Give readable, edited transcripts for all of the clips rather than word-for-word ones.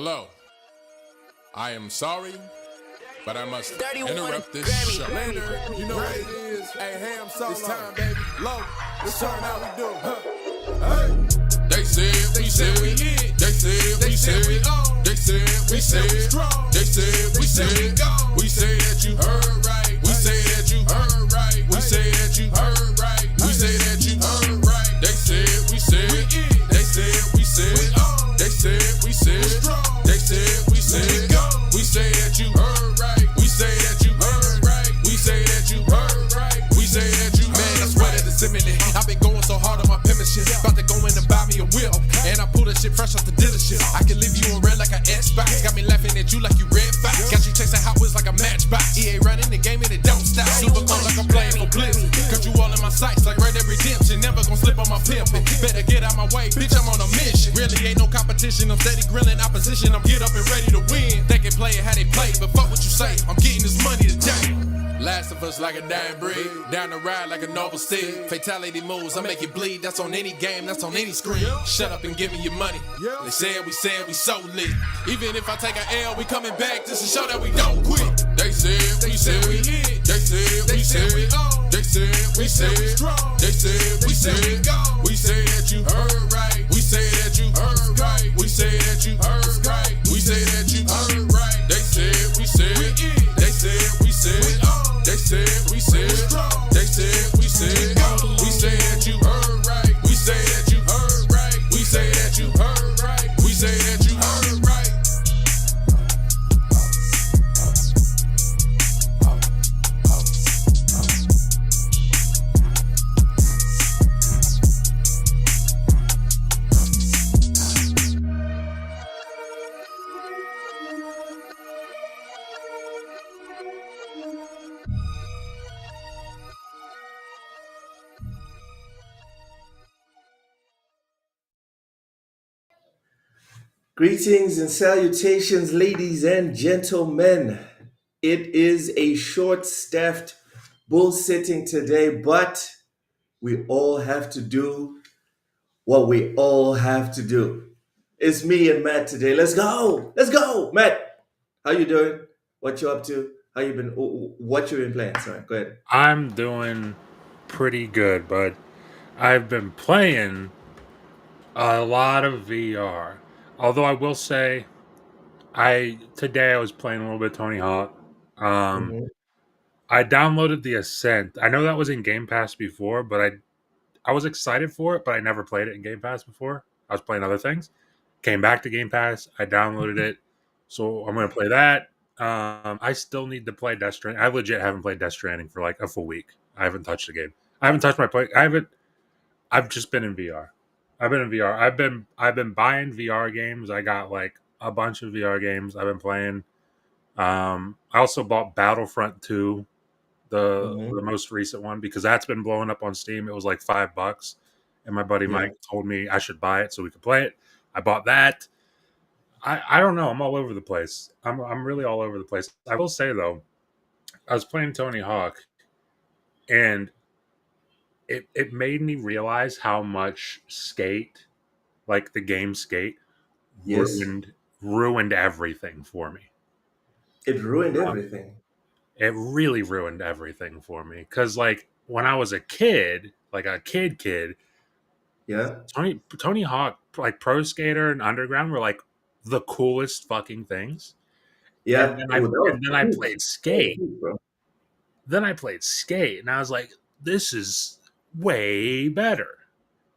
Hello. I am sorry, but I must 31 interrupt this Grammy. show. Lander, you know what it is. Hey, ham solo. It's time, baby. Low. It's turn how we do. Hey. They said we said we in. They said we said we on. They said we said we strong. They said we said we gone. We say that you heard right. We say that you heard right. We say that you heard right. We say that you heard right. They said we said we in. They said we said we on. They said we said strong. They said we said gone. We say that you heard right. We say that you heard right. We say that you heard right. We say that you Man, I swear that it's imminent. I've been going so hard on my penmanship. About to go in and buy me a whip. And I pull that shit fresh off the dealership. I can leave you on red like an Xbox. Got me laughing at you like you Red Fox. Got you chasing Hot Wheels like a Matchbox. EA running the game and it don't stop. Super cold like I'm playing for Blitz. Cause you all in my sights like Red Dead Redemption. Never gonna slip on my pimpin'. Better get out my way, bitch, I'm on a mission. Really ain't no competition. I'm steady grilling opposition. I'm get up and ready to win. They can play it how they play, but fuck what you say. I'm getting this money today. Last of Us like a dying breed. Down the ride like a noble steed. Fatality moves, I make it bleed. That's on any game, that's on any screen. Shut up and give me your money. They said we so lit. Even if I take an L, we coming back just to show that we don't quit. They said we in. They said we said we on. They said we said we strong. They said we said we gone. We say that you heard right. We say that you heard right. We say that you heard right. We say that you heard right. They said we said we in. They said we said we on. They said we said strong. They said we said gone. We say that you heard right. We say that you heard right. We say that you heard right. We say that you heard right. Greetings and salutations, ladies and gentlemen. It is a short-staffed bull sitting today, but we all have to do what we all have to do. It's me and Matt today. Let's go. Let's go, Matt. How you doing? What you up to? How you been? What you been playing? Sorry, go ahead. I'm doing pretty good, but I've been playing a lot of VR. Although I will say, today I was playing a little bit of Tony Hawk. Mhm. I downloaded the Ascent. I know that was in Game Pass before, but I was excited for it, but I never played it in Game Pass before. I was playing other things. Came back to Game Pass. I downloaded it, so I'm going to play that. I still need to play Death Stranding. I legit haven't played Death Stranding for like a full week. I haven't touched the game. I haven't touched my play. I haven't. I've just been in VR. I've been in VR. I've been buying VR games. I got like a bunch of VR games I've been playing. I also bought Battlefront 2, Mhm. the most recent one, because that's been blowing up on Steam. It was like $5, and my buddy Yeah. Mike told me I should buy it so we could play it. I bought that. I don't know. I'm all over the place. I'm really all over the place. I will say though, I was playing Tony Hawk, and it made me realize how much Skate, like the game Skate, Yes. ruined everything for me. It ruined Um, everything. it really ruined everything for me because, like, when I was a kid, like a kid, Yeah. Tony Hawk, like Pro Skater and Underground were like the coolest fucking things. And Yeah. then Oh, that was I huge. played That was Skate. huge, bro. Then I played Skate, and I was like, this is way better.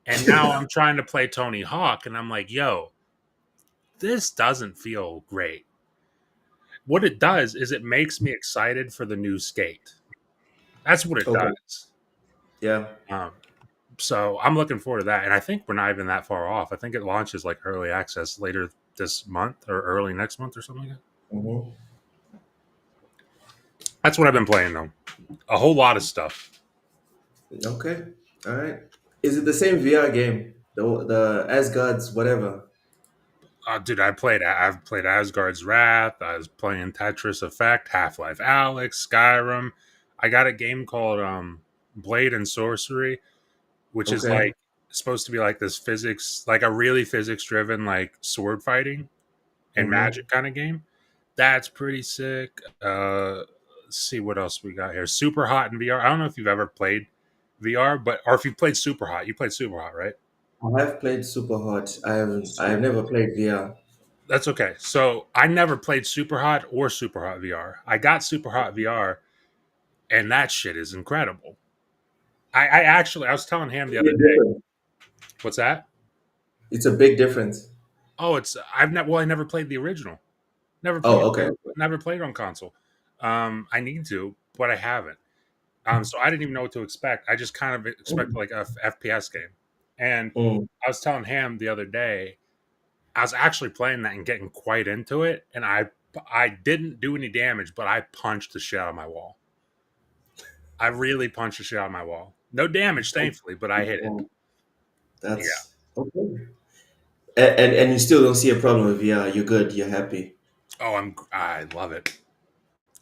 And now I'm trying to play Tony Hawk, and I'm like, yo, this doesn't feel great. What it does is it makes me excited for the new Skate. That's what it Okay. does. Yeah. Um, so I'm looking forward to that, and I think we're not even that far off. I think it launches like early access later this month or early next month or something like that. Hmm. That's what I've been playing though. A whole lot of stuff. Okay. All right. Is it the same VR game? The Asgard's whatever. Dude, I've played Asgard's Wrath. I was playing Tetris Effect, Half-Life Alyx, Skyrim. I got a game called Blade and Sorcery, which is Okay. like supposed to be like this physics, like a really physics driven like sword fighting. and Magic kind of game. That's pretty sick. Let's see what else we got here. Super Hot in VR. I don't know if you've ever played VR, but or if you played Super Hot. You played Super Hot, right? I have played Super Hot. I have never played VR. That's okay. So I never played Super Hot or Super Hot VR. I got Super Hot VR, and that shit is incredible. I actually I was telling him the other day. What's that? It's a big difference. Oh, it's I've never well I never played the original. Oh, okay. Never played it on console. I need to, but I haven't. So I didn't even know what to expect. I just kind of expected like a FPS game. And Mm. I was telling Ham the other day, I was actually playing that and getting quite into it, and I didn't do any damage, but I punched the shit out of my wall. I really punched the shit out of my wall. No damage, thankfully, but I hit it. That's okay. And you still don't see a problem with VR. You're good. You're happy. Oh, I love it.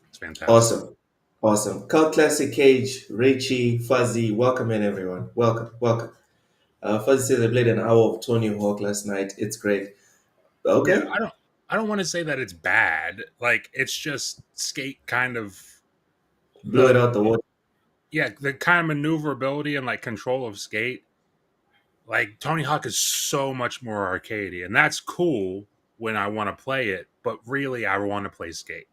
It's fantastic. Awesome. Awesome. Cult Classic Cage, Rachie, Fuzzy, welcome in everyone. Welcome, welcome. Fuzzy says I played an hour of Tony Hawk last night. It's great. Okay. Yeah, I don't want to say that it's bad. Like it's just skate kind of Blew it out the water. yeah, the kind of maneuverability and like control of skate. Like Tony Hawk is so much more arcadey, and that's cool when I want to play it. But really, I want to play skate.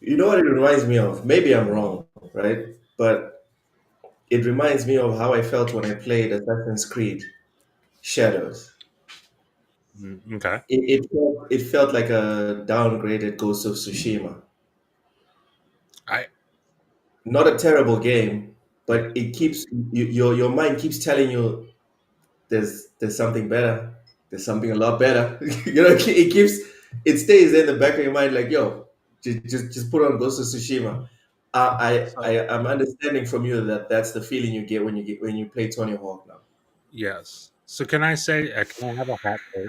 You know what it reminds me of? Maybe I'm wrong, right? But it reminds me of how I felt when I played Assassin's Creed Shadows. Okay. It felt like a downgraded Ghost of Tsushima. I Not a terrible game, but it keeps your mind keeps telling you there's something better. There's something a lot better. It stays in the back of your mind like, yo, just put on Ghost of Tsushima. I'm understanding from you that that's the feeling you get when you play Tony Hawk now. yes. So can I say? Can I have a hot take?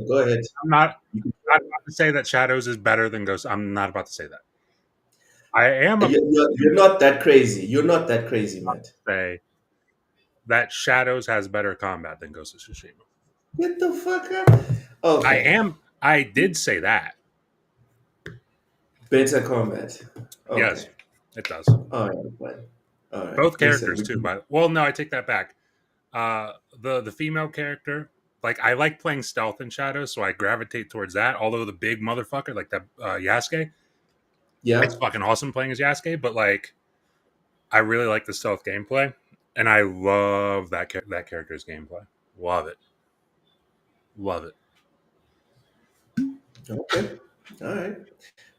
Go ahead. I'm not about to say that Shadows is better than Ghost. I'm not about to say that. I am about You're not that crazy. You're not that crazy, man. to say that Shadows has better combat than Ghost of Tsushima. Get the fuck up. Okay. I did say that. Better combat. Okay. Yes, it does. All right, fine. All right. Both characters Listen, too. But well, no, I take that back. The female character, like I like playing stealth in Shadows, so I gravitate towards that. Although the big motherfucker, like that Yasuke, yeah. it's fucking awesome playing as Yasuke. But like, I really like the stealth gameplay, and I love that character's gameplay. Love it. Love it. Okay. All right.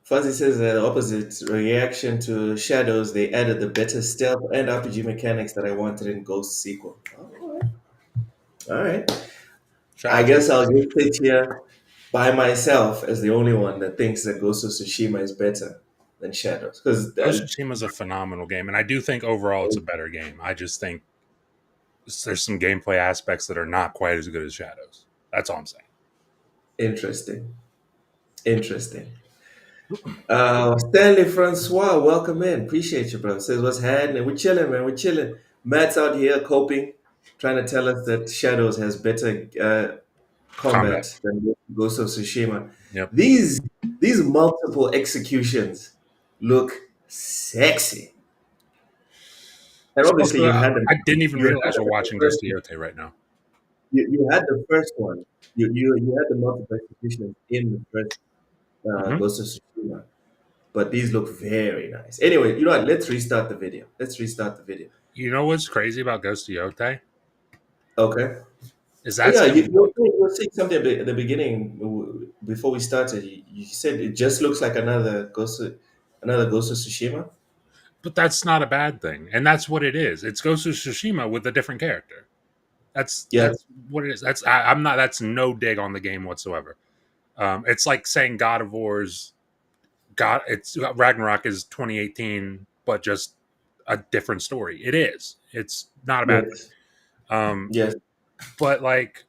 Fuzzy says the opposite reaction to Shadows. They added the better stealth and RPG mechanics that I wanted in Ghost sequel. All right. All right. I guess I'll just sit here by myself as the only one that thinks that Ghost of Tsushima is better than Shadows. Because Ghost of Tsushima is a phenomenal game, and I do think overall it's a better game. I just think there's some gameplay aspects that are not quite as good as Shadows. That's all I'm saying. Interesting. Stanley Francois, welcome in. Appreciate you, bro. Says what's happening. We're chilling, man. We're chilling. Matt's out here coping, trying to tell us that Shadows has better combat than Ghost of Tsushima. Yep. These multiple executions look sexy. And obviously, you had them. I didn't even realize we're watching Ghost of Yotei right now. You had the first one. You had the multiple executions in the first Ghost of Tsushima. But these look very nice. Anyway, you know what? Let's restart the video. You know what's crazy about Ghost of Yotei? Okay. Is that you were saying something at the beginning before we started. You said it just looks like another Ghost of Tsushima. But that's not a bad thing, and that's what it is. It's Ghost of Tsushima with a different character. That's what it is. I'm not. That's no dig on the game whatsoever. It's like saying God of War's It's Ragnarok is 2018, but just a different story. It is. It's not a bad thing. Yes. But like,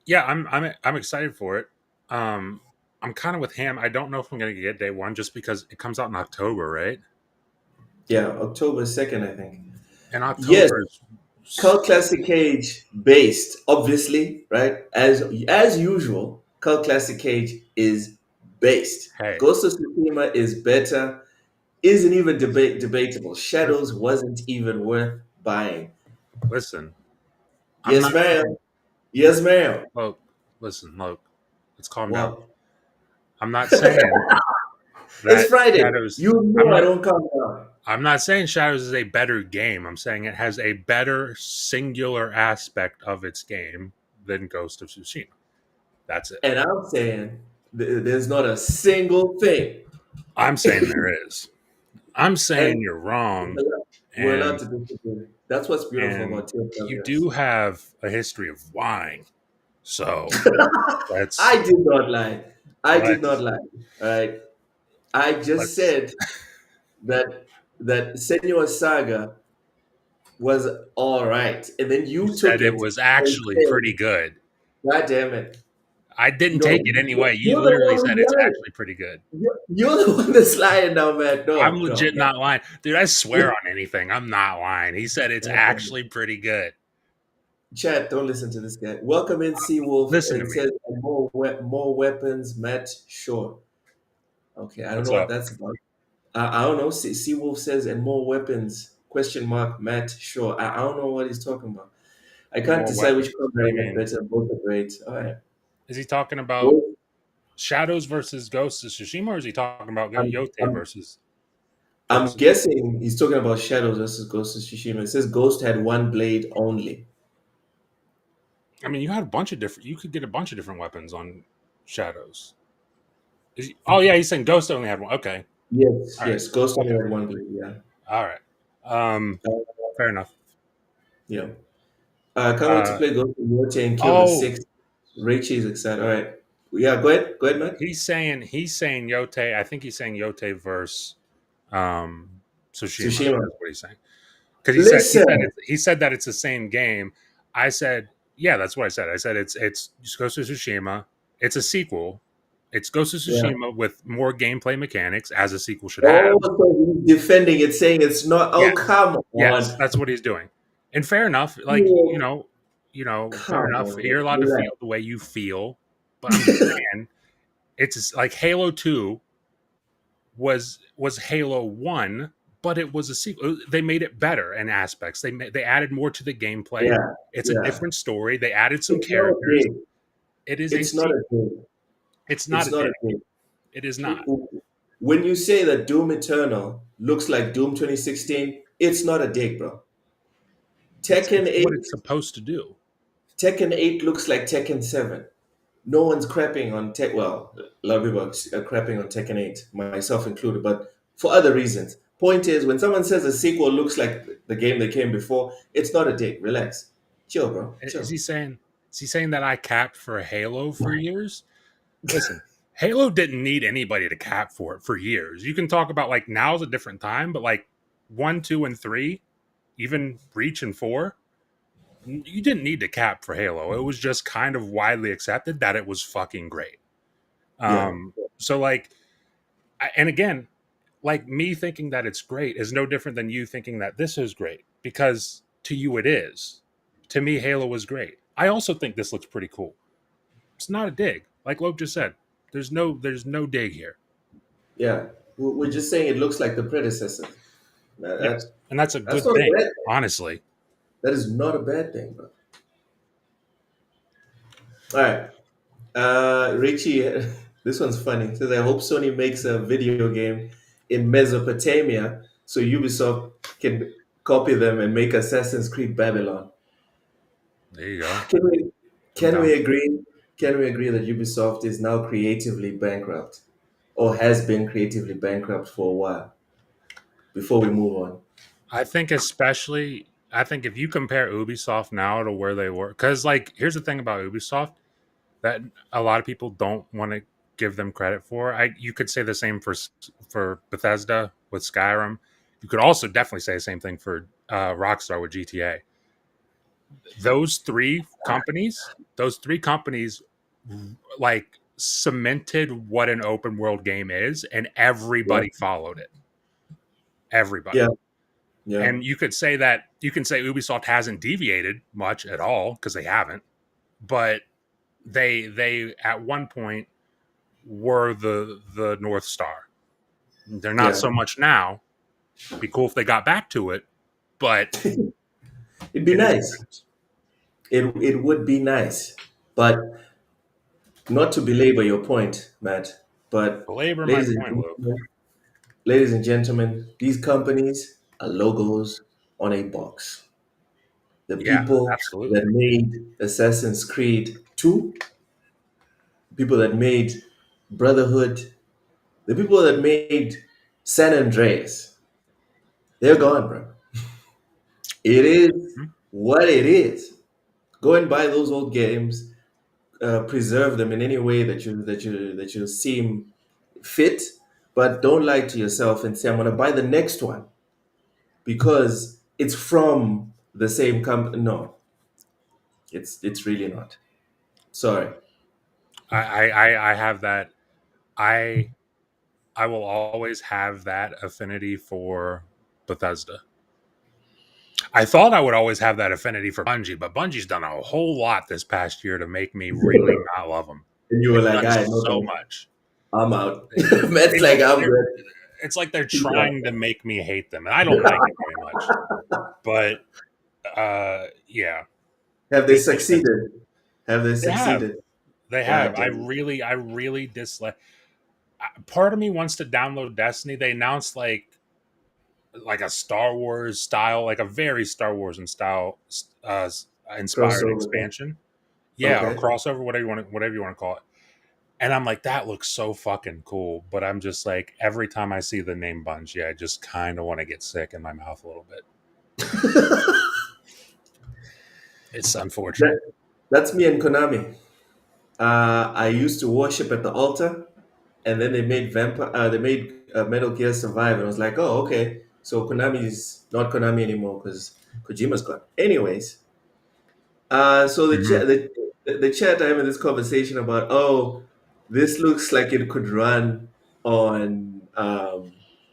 yeah, I'm excited for it. I'm kind of with Ham. I don't know if I'm going to get day one just because it comes out in October, right? Yeah, October 2nd, I think. And October is Cult Classic Cage based, obviously, right? As usual, Cult Classic Cage is based. Hey, Ghost of Tsushima is better, isn't even debatable. Shadows listen, wasn't even worth buying. listen. I'm Yes, not ma'am. saying, Yes, ma'am. look, listen, look. Let's calm down. What? I'm not saying It's that Friday. Shadows. You I'm know I not. don't come down. I'm not saying Shadows is a better game. I'm saying it has a better singular aspect of its game than Ghost of Tsushima. That's it. And I'm saying there's not a single thing. I'm saying there is. I'm saying And you're wrong, we're allowed and to disagree. That's what's beautiful and about you TFWS. do have a history of lying. So let's I did not lie. I did not let's lie. All right. I just let's. said that Senua Saga was all right, and then You you took said it it was and actually said, pretty good. "God damn it! I didn't take No, it anyway. You you're the literally one said who's it's lying. actually pretty good. You're the one that's lying now, man. I'm No, no, legit no. not lying. Dude, I swear on anything. I'm not lying. He said it's God damn it. actually pretty good. Chat, don't listen to this guy. Welcome in, Seawolf, Listen to and me. says more weapons, Matt. Sure. Okay, I don't What's know what up? that's about. I don't know. Seawolf says and more weapons. Question mark, Matt. Sure. I don't know what he's talking about. I can't More decide which weapons? color What do I you like mean? better. Both are great. All right. Is he talking about Both. Shadows versus Ghosts of Tsushima, or is he talking about I'm, Yotei I'm, versus I'm Ghosts? guessing he's talking about Shadows versus Ghost of Tsushima. It says Ghost had one blade only. I mean, you had a bunch of different. You could get a bunch of different weapons on Shadows. Oh yeah, he's saying Ghost only had one. Okay, Yes, all right, yes. Ghost only okay, had one blade. Yeah. all right. Um, Uh, fair enough. yeah. I can't wait to Uh, play Ghost of Yotei and kill the oh, six. Rachel is excited. All right. Yeah, go ahead. Go ahead, man. he's saying Yotei. I think he's saying Yotei versus um, Tsushima. Tsushima. That's what he's saying. Because Listen. he said that it's the same game. I said, yeah, that's what I said. I said it's Ghost of Tsushima. It's a sequel. It's Ghost of Yeah. Tsushima with more gameplay mechanics, as a sequel should have. Oh, so he's defending it, saying it's not. Oh, Yes, come yes, on. that's what he's doing. And fair enough. Like Yeah, fair come enough. on. You're allowed to Relax. feel the way you feel, but I'm just saying, it's like Halo 2 was Halo 1, but it was a sequel. They made it better in aspects. They added more to the gameplay. Yeah, It's a yeah. different story. They added some It's not a characters. dig. It is a It's not a sequel. dig. It's not It's a not a dig. dig. It is not. When you say that Doom Eternal looks like Doom 2016, it's not a dig, bro. Tekken It's what 8, it's supposed to do. Tekken 8 looks like Tekken 7. No one's crapping on Tech. Well, a lot of people are crapping on Tekken 8, myself included, but for other reasons. Point is, when someone says a sequel looks like the game that came before, it's not a dig. Relax, chill, bro, Is chill. he saying? Is he saying that I capped for Halo for years? Listen, Halo didn't need anybody to cap for it for years. You can talk about like now's a different time, but like 1, 2, and 3, even Reach and 4, you didn't need to cap for Halo. It was just kind of widely accepted that it was fucking great. Yeah, So like, and again, like me thinking that it's great is no different than you thinking that this is great because to you it is. To me, Halo was great. I also think this looks pretty cool. It's not a dig, like Lope just said. There's no dig here. yeah. We're just saying it looks like the predecessor. That, Yes, that and that's a that's good not a thing, bad. honestly. That is not a bad thing, bro. All right. Richie, this one's funny. It says, I hope Sony makes a video game in Mesopotamia so Ubisoft can copy them and make Assassin's Creed Babylon. There you go. Can we I'm can down we for it. agree? Can we agree that Ubisoft is now creatively bankrupt or has been creatively bankrupt for a while before we move on? I think if you compare Ubisoft now to where they were, because like here's the thing about Ubisoft that a lot of people don't want to give them credit for. You could say the same for Bethesda with Skyrim. You could also definitely say the same thing for Rockstar with GTA. Those three companies like cemented what an open world game is, and Yeah. everybody followed it. Everybody. Yeah. Yeah. And you could say that you can say Ubisoft hasn't deviated much at all because they haven't, but they at one point were the North Star. They're not Yeah. so much now. Be cool if they got back to it, but It'd be it is nice. It would be nice. But not to belabor your point, Matt, but belabor my ladies and point, Luke. gentlemen, ladies and gentlemen, these companies are logos on a box. The Yeah, people absolutely. that made Assassin's Creed 2, people that made Brotherhood, the people that made San Andreas, they're gone, bro. It is Mhm. what it is. Go and buy those old games, preserve them in any way that you seem fit, but don't lie to yourself and say I'm going to buy the next one because it's from the same company. No, it's really not. Sorry. I have that. I I will always have that affinity for Bethesda. I thought I would always have that affinity for Bungie, but Bungie's done a whole lot this past year to make me really not love them. And you were They've like, done I no so thanks. much. I'm out. They, Matt's like, I'm they're, good. it's like they're Peace out. trying to make me hate them, and I don't like it very much. But yeah, Have they it just succeeded? Have they they have succeeded? they God have. damn. I really dislike. Part of me wants to download Destiny. They announced like a Star Wars style, like a very Star Wars in style inspired Crossover thing. expansion. Yeah, or Okay. crossover, whatever you want to call it. And I'm like, that looks so fucking cool. But I'm just like, every time I see the name Bungie, I just kind of want to get sick in my mouth a little bit. It's unfortunate. That, that's me and Konami. I used to worship at the altar, and then they made Metal Gear Survive, and I was like, oh, okay. So Konami is not Konami anymore because Kojima's gone. Anyways, so Mhm. the chat are having this conversation about, oh, this looks like it could run on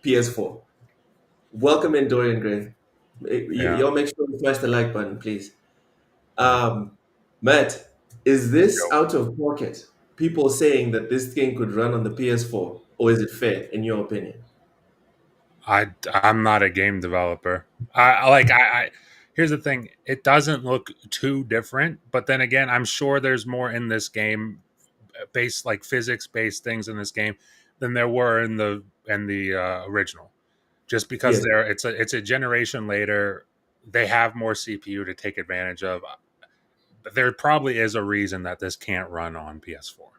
PS4. Welcome in, Dorian Gray. Yeah. Y'all make sure you smash the like button, please. Um, Matt, is this Yo. out of pocket? People saying that this thing could run on the PS4, or is it fair, in your opinion? I'm not a game developer. I here's the thing. It doesn't look too different, but then again, I'm sure there's more in this game based like physics based things in this game than there were in the original. Just because Yes, they're it's a generation later, they have more CPU to take advantage of. But there probably is a reason that this can't run on PS4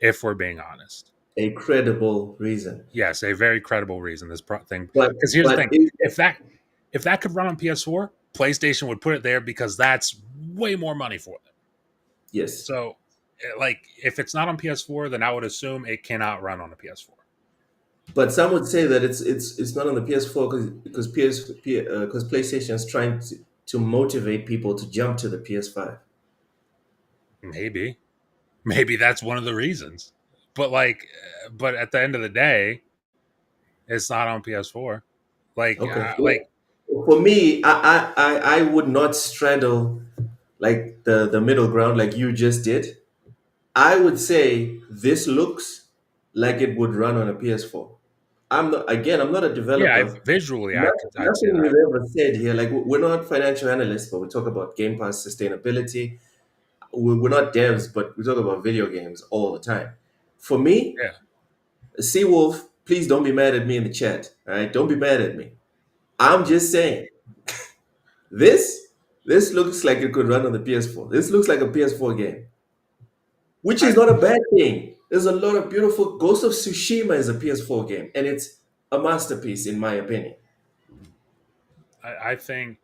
if we're being honest. a credible reason. Yes, a very credible reason. Thing, But because here's the but thing: if that could run on PS4, PlayStation would put it there because that's way more money for them. yes, So, like, if it's not on PS4, then I would assume it cannot run on a PS4. but some would say that it's not on the PS4 because PlayStation is trying to motivate people to jump to the PS5. Maybe, maybe that's one of the reasons. But but at the end of the day, it's not on PS4. Okay. Like For me, I would not straddle like the middle ground like you just did. I would say this looks like it would run on a PS4. I'm not a yeah, developer. visually, I'd say Nothing we've that. ever said here, like we're not financial analysts, but we talk about Game Pass sustainability. We're not devs, but we talk about video games all the time. For me, Yeah, Seawolf, please don't be mad at me in the chat. All right, don't be mad at me. I'm just saying this this looks like it could run on the PS4. This looks like a PS4 game, which I is not a bad thing. There's a lot of beautiful. Ghost of Tsushima is a PS4 game, and it's a masterpiece in my opinion. I think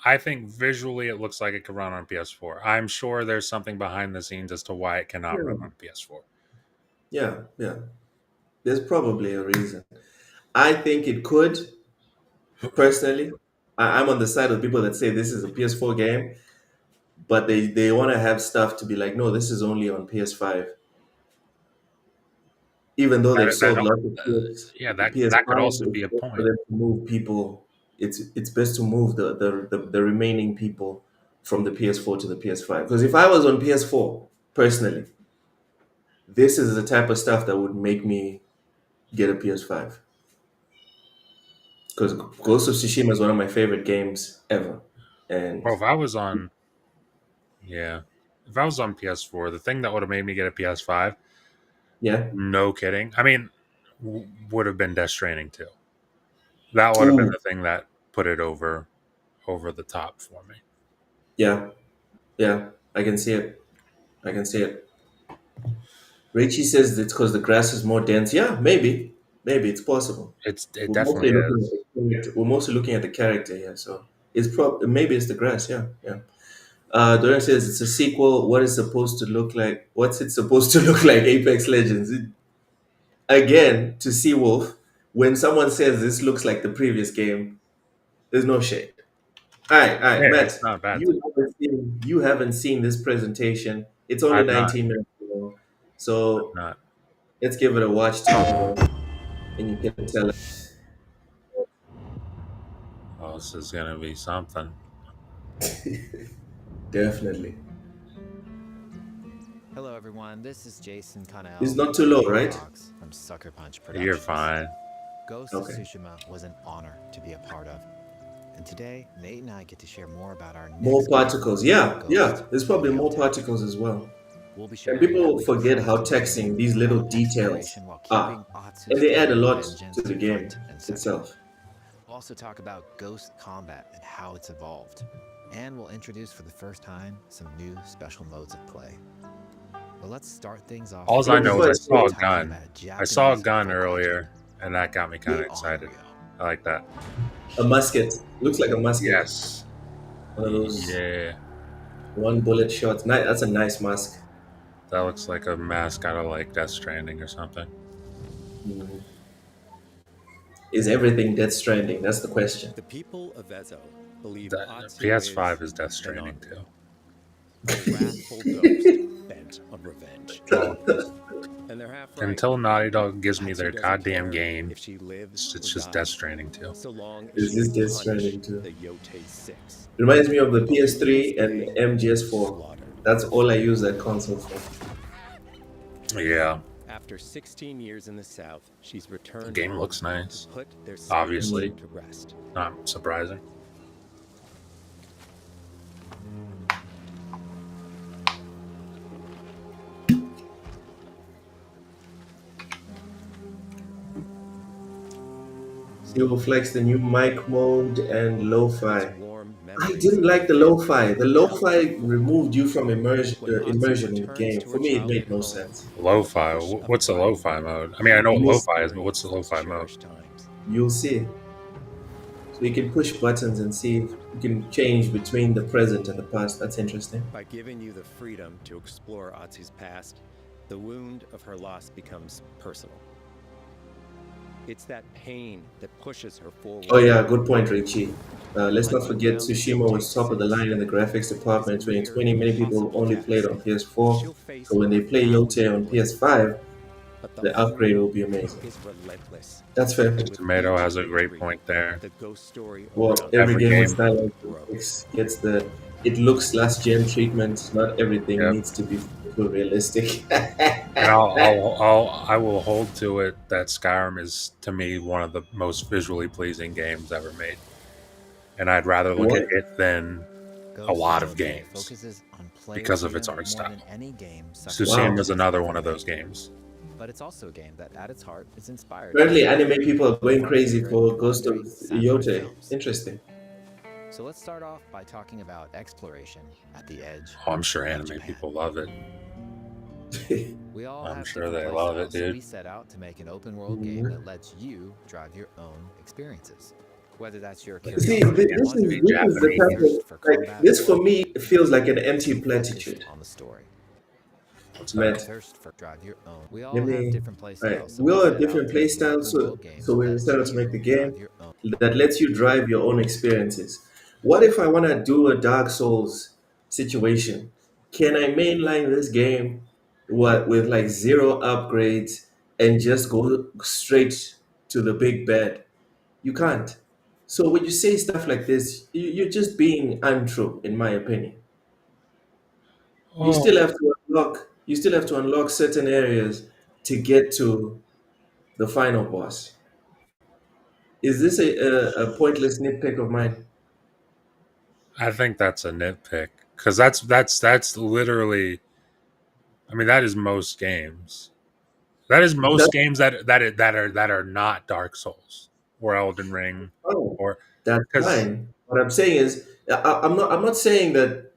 I think visually it looks like it could run on PS4. I'm sure there's something behind the scenes as to why it cannot run Yeah, on PS4. yeah, yeah. There's probably a reason. I think it could personally. I'm on the side of people that say this is a PS4 game, but they want to have stuff to be like, no, this is only on PS5, even though they've That sold lots of PS, yeah, that could PS5 also be a for point. them to move people. it's best to move the remaining people from the PS4 to the PS5. Because if I was on PS4 personally, this is the type of stuff that would make me get a PS5. Because Ghost of Tsushima is one of my favorite games ever, and Bro, if I was on, yeah, if I was on PS4, the thing that would have made me get a PS5, yeah, no kidding. I mean, would have been Death Stranding too. That would have been ooh, the thing that put it over the top for me. yeah, yeah, I can see it. I can see it. Richie says it's because the grass is more dense. Yeah, maybe it's possible. It We're definitely mostly looking at is. the character. We're mostly looking at the character here, so maybe it's the grass. Yeah, yeah. Dorian says it's a sequel. What is supposed to look like? What's it supposed to look like? Apex Legends. Again, to Seawolf, when someone says this looks like the previous game, there's no shade. All right, Yeah, it's Matt. not bad. You haven't seen this presentation. It's only I've not. 19 minutes long, I've so not. let's give it a watch tomorrow, and you can tell us. Oh, this is gonna be something. Definitely. Hello, everyone. This is Jason It's Connell not too low, Big right? Fox from Sucker Punch You're Productions. fine. Ghost of Okay. Tsushima was an honor to be a part of. And today, Nate and I get to share more about our More next game, particles. Yeah, Ghost yeah. There's probably of more Yotei. particles as well. We'll be And sharing people how we forget how perfected taxing these little details exploration while are. keeping Atsu's And they add a theme of lot vengeance to the game front and center. itself. We'll also talk about Ghost combat and how it's evolved. And we'll introduce for the first time some new special modes of play. But let's start things off. All You know, I know before I is I say saw a talking gun. about I saw a Japanese gun folk earlier, legend, and that got me kind the of excited. Onryo. I like that. A musket. Looks like a musket. Yes. One of those Yeah. one bullet shots. That's a nice mask. That looks like a mask out of like Death Stranding or something. Mhm. Is everything Death Stranding? That's the question. The people of Ezo believe That Atsu PS5 is is Death an Stranding Onryo, too. a wrathful ghost bent on revenge. Well, And they're half right. until Naughty Dog gives me Atsu their doesn't goddamn care game, if she lives it's or just dies, Death Stranding too. so long as Is she this can Death punish Stranding too? the Yotei 6. Reminds me of the But we PS3 must and pay MGS4. slaughter. That's all I use that console for. Yeah, After 16 years in the South, she's returned. the game home looks nice. to put their Obviously. spirit to rest. Not surprising. Silver Flex, the new mic mode and lo-fi. It's warm I memories didn't like the of lo-fi. The lo-fi removed you from immersion, When Atsu immersion in the returns game. to For her me, it made childhood no home, sense. Lo-fi. push of What's the fire. lo-fi mode? I mean, I know what You will, lo-fi is, but what's the Experience lo-fi those mode? cherished times. you'll see. So you can push buttons and see if you can change between the present and the past. That's interesting. By giving you the freedom to explore Atsu's past, the wound of her loss becomes personal. It's that pain that pushes her forward. Oh yeah, good point, Richie. Let's not forget Tsushima was top of the line in the graphics department in 2020. Many people only played on PS4, so when they play Yotei on PS5, But the upgrade will be amazing. is relentless. That's fair. With Tomato each has a great victory, point there. The ghost story Well, around every Every game with game. Skyline graphics gets the it looks last gen treatment. Not everything Yep. needs to be full realistic. And I will hold to it that Skyrim is to me one of the most visually pleasing games ever made, and I'd rather look What? at it than Ghost a lot of Yotei games focuses on player because of its freedom art more style. than any game Sucker Tsushima Punch is has another ever one of made. those games. But it's also a game that, at its heart, is inspired. Apparently, by anime people are going our crazy favorite for Ghost of Andre Samurai Yotei. films. Interesting. So let's start off by talking about exploration at the edge. Oh, I'm sure of anime Japan. people love it. We all I'm have sure different they play love it, styles, so dude. we set out to make an open world game that lets you drive your own experiences. Whether that's your See, curiosity, this is wonder, this is the or type thirst of for like combat, this for me or feels like an empty focus platitude. on the story. What's Matt, that? Thirst for drive your own. We all let have me. different play All right, styles, so we all have set out different to play make an styles, open so world game so that we lets decided to you make the drive game your own. that lets you drive your own experiences. What if I want to do a Dark Souls situation? Can I mainline this game with like zero upgrades and just go straight to the big bad? You can't. So when you say stuff like this, you're just being untrue, in my opinion. You Oh, still have to unlock. You still have to unlock certain areas to get to the final boss. Is this a pointless nitpick of mine? I think that's a nitpick because that's literally. I mean, that is most games. That is most That's games that are not Dark Souls or Elden Ring fine. or That's because fine. What I'm saying is, I'm not saying that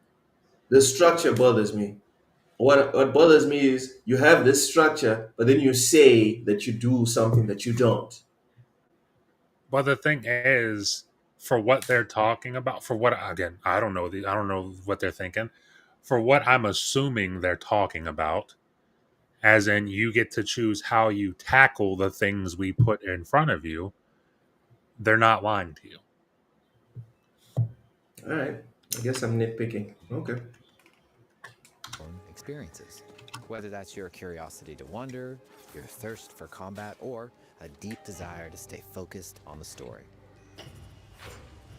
the structure bothers me. What bothers me is you have this structure, but then you say that you do something that you don't. but the thing is for what they're talking about for what again I don't know what they're thinking for what I'm assuming they're talking about as in you get to choose how you tackle the things we put in front of you. They're not lying to you. All right. I guess I'm nitpicking. Okay. Experiences. Whether that's your curiosity to wonder, your thirst for combat, or a deep desire to stay focused on the story.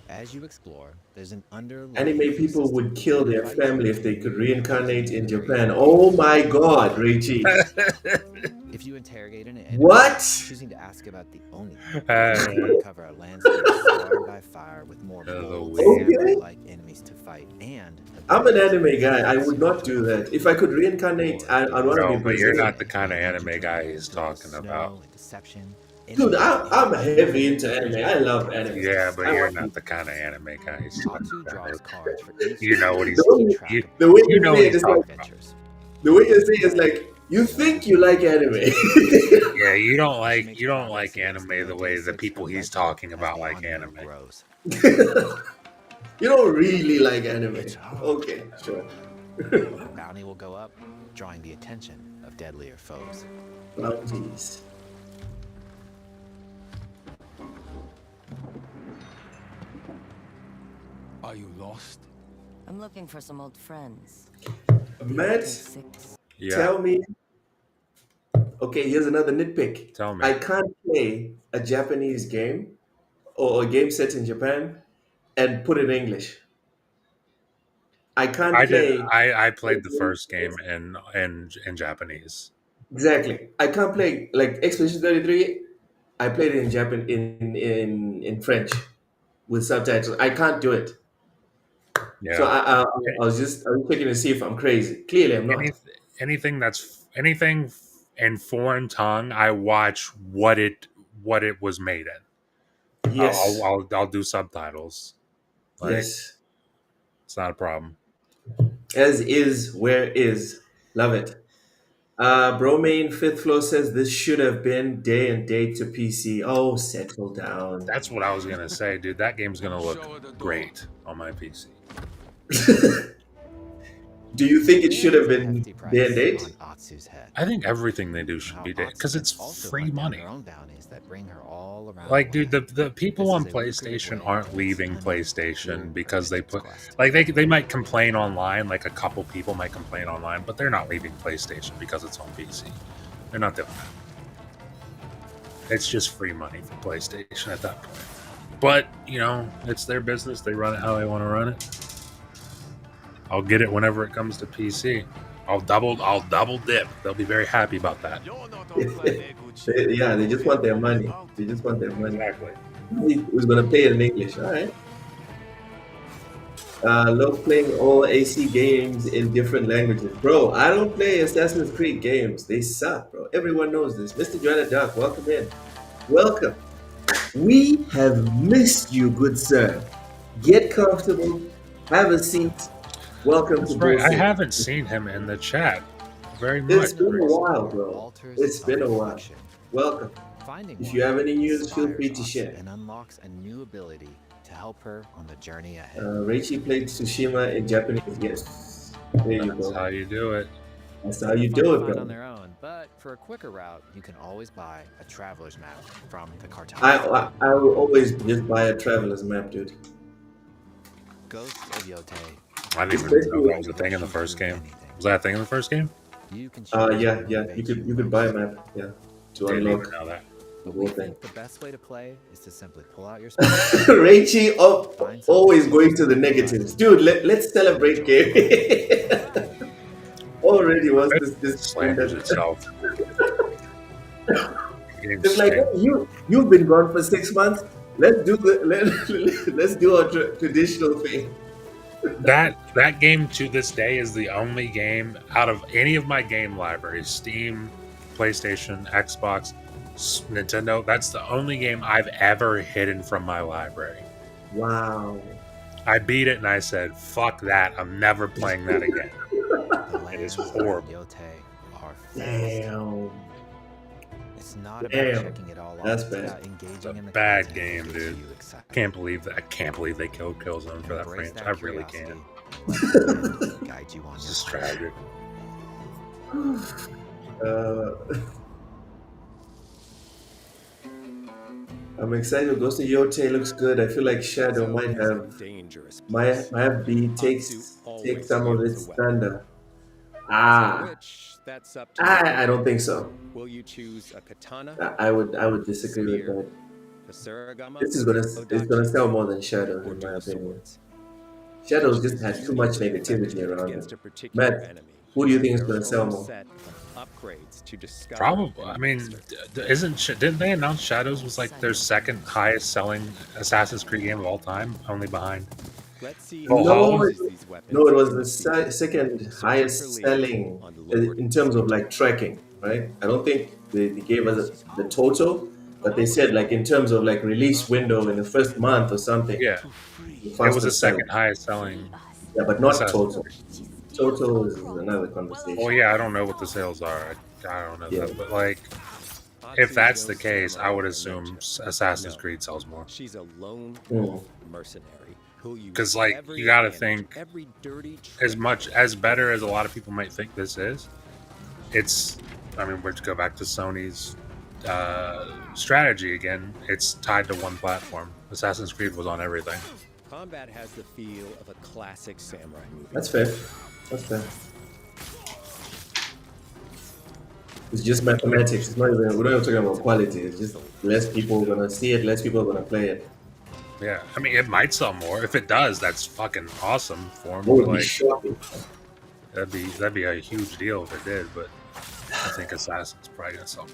As you explore, there's an underlying Anime theme people system would kill that their invites you family if into they could new reincarnate in very Japan. areas. Oh my God, Richie. If you interrogate an enemy, What? choosing to ask about the Oni, Uh, you uncover a landscape scarred by fire with more the bold weird. Okay. samurai-like enemies to fight, and I'm an abilities anime guy. I that would not do that. If I could reincarnate, I'd want to be No, but you're Brazilian. not the kind of anime guy he's talking about. snow and deception. Dude, Enemies I'm and heavy into anime. I love anime. Yeah, but I you're watch not it. the kind of anime guy he's talking Atsu draws about. cards for each You know what he's The way, you, the way you you know say what it he's is like talking about. adventures. the way you say it is like you think you like anime. Yeah, you don't She like makes you don't progress like against anime the way Yotei the 6 people he's legend talking as about the like unknown anime. grows. You don't really like anime. Okay, sure. Bounty will go up, drawing the attention of deadlier foes. Bounties. Are you lost? I'm looking for some old friends. Matt, Six. Yeah, tell me. Okay, here's another nitpick. tell me. I can't play a Japanese game or a game set in Japan and put it in English. I can't I did. play. I played the first game in Japanese. Exactly. I can't play like Expedition 33. I played it in Japan in French with subtitles. I can't do it. So Yeah. I was checking to see if I'm crazy. Clearly, I'm Any not. anything in foreign tongue, I watch what it was made in. Yes, I'll do subtitles. Like yes. it's not a problem. As is, where is. Love it. Bromain Fifth Floor says this should have been day and date to PC. Oh, settle down. That's what I was gonna say, dude. That game's gonna look great on my PC. Do you think it There should have is a been hefty day and price date? on Atsu's head. I think everything they do should How be Atsu because can it's also free hunt down money. her own bounties that bring her all around Like, dude, the land. the people This on is a lucrative PlayStation way aren't to leaving expand PlayStation your because they vengeance put quest. like they might complain online, like a couple people might complain online, but they're not leaving PlayStation because it's on PC. They're not doing that. It's just free money for PlayStation at that point. But, you know, it's their business. They run it how they want to run it. I'll get it whenever it comes to PC. I'll double dip. They'll be very happy about that. Yeah, they just want their money. They just want their money. Exactly. Who's gonna play it in English? All right. Love playing all AC games in different languages, bro. I don't play Assassin's Creed games. They suck, bro. Everyone knows this. Mr. Joanna Duck, welcome in. Welcome. We have missed you, good sir. Get comfortable. Have a seat. Welcome That's to right. I BullSittin. haven't seen him in the chat very much. It's been a recently. while, bro. It's been a while. Welcome. Finding If one you have any news, feel free inspires to Atsu share. and unlocks a new ability to help her on the journey ahead. Reichi played Tsushima in Japanese. Yes. There you That's go. how you do it. That's how you Fun do to it, find bro. on their own, but for a quicker route, you can always buy a traveler's map from the cartographer. I will always just buy a traveler's map, dude. Ghosts of Yotei. I didn't even know that was a thing in the first game. Was that a thing in the first game? You can Yeah. choose to You motivate could buy a most. map, yeah, to Didn't unlock. even know that. But the we whole thing. think the best way to play is to simply pull out your Rachie always going to the negatives. Dude, let's celebrate game. Already wants this Slanders itself. It's like, hey, you've been gone for 6 months. Let's do let's do a traditional thing. That game to this day is the only game out of any of my game libraries, Steam, PlayStation, Xbox, Nintendo, that's the only game I've ever hidden from my library. Wow. I beat it and I said, fuck that, I'm never playing that again. It is horrible. Yotei are fast. Damn. It's not about Damn. checking it all off. That's It's bad. about engaging in the Bad content game, that gets dude. you excited. I can't believe they killed Killzone for that Embrace franchise. I really curiosity. can't. Let the game guide you on This your is path. tragic. I'm excited. Ghost of Yotei looks good. I feel like Shadow might have take some of its thunder. That's up to you. I don't think so. Will you choose a katana? I would disagree with Spear, that. a surigama, This is gonna sell more than Shadow, or in my dual opinion. swords? Shadows just had too much negativity around Against it. a particular Matt, enemy. who do you think is There gonna are sell own more? set of upgrades to discover Probably. and I mean, master. didn't they announce Shadows was like their second highest selling Assassin's Creed game of all time, only behind? Let's see Oh, who how- uses these weapons No, it was in the field. second Search highest for leads selling on the Lord in terms of like tracking, right? I don't think they gave us the total, but they said like in terms of like release window in the first month or something. Yeah, The it was the fastest selling. second highest selling Yeah, but not Assassin's total. Creed. Total is another conversation. Well, yeah, I don't know what the sales are. I don't know Yeah. that, but like, if that's the case, I would assume Assassin's Creed sells more. She's a lone Mm. wolf mercenary who'll use 'Cause, like, every you gotta advantage, think, every dirty As trick much as better as a lot of people might think this is, it's. I mean, we're to go back to Sony's strategy again. It's tied to one platform. Assassin's Creed was on everything. Combat has the feel of a classic samurai movie. That's fair. That's fair. It's just mathematics. It's not even. We're not even talking about quality. It's just less people are gonna see it. Less people are gonna play it. Yeah, I mean, it might sell more. If it does, that's fucking awesome for What them. would be Like, shocking? that'd be a huge deal if it did. But I think Assassin's probably gonna sell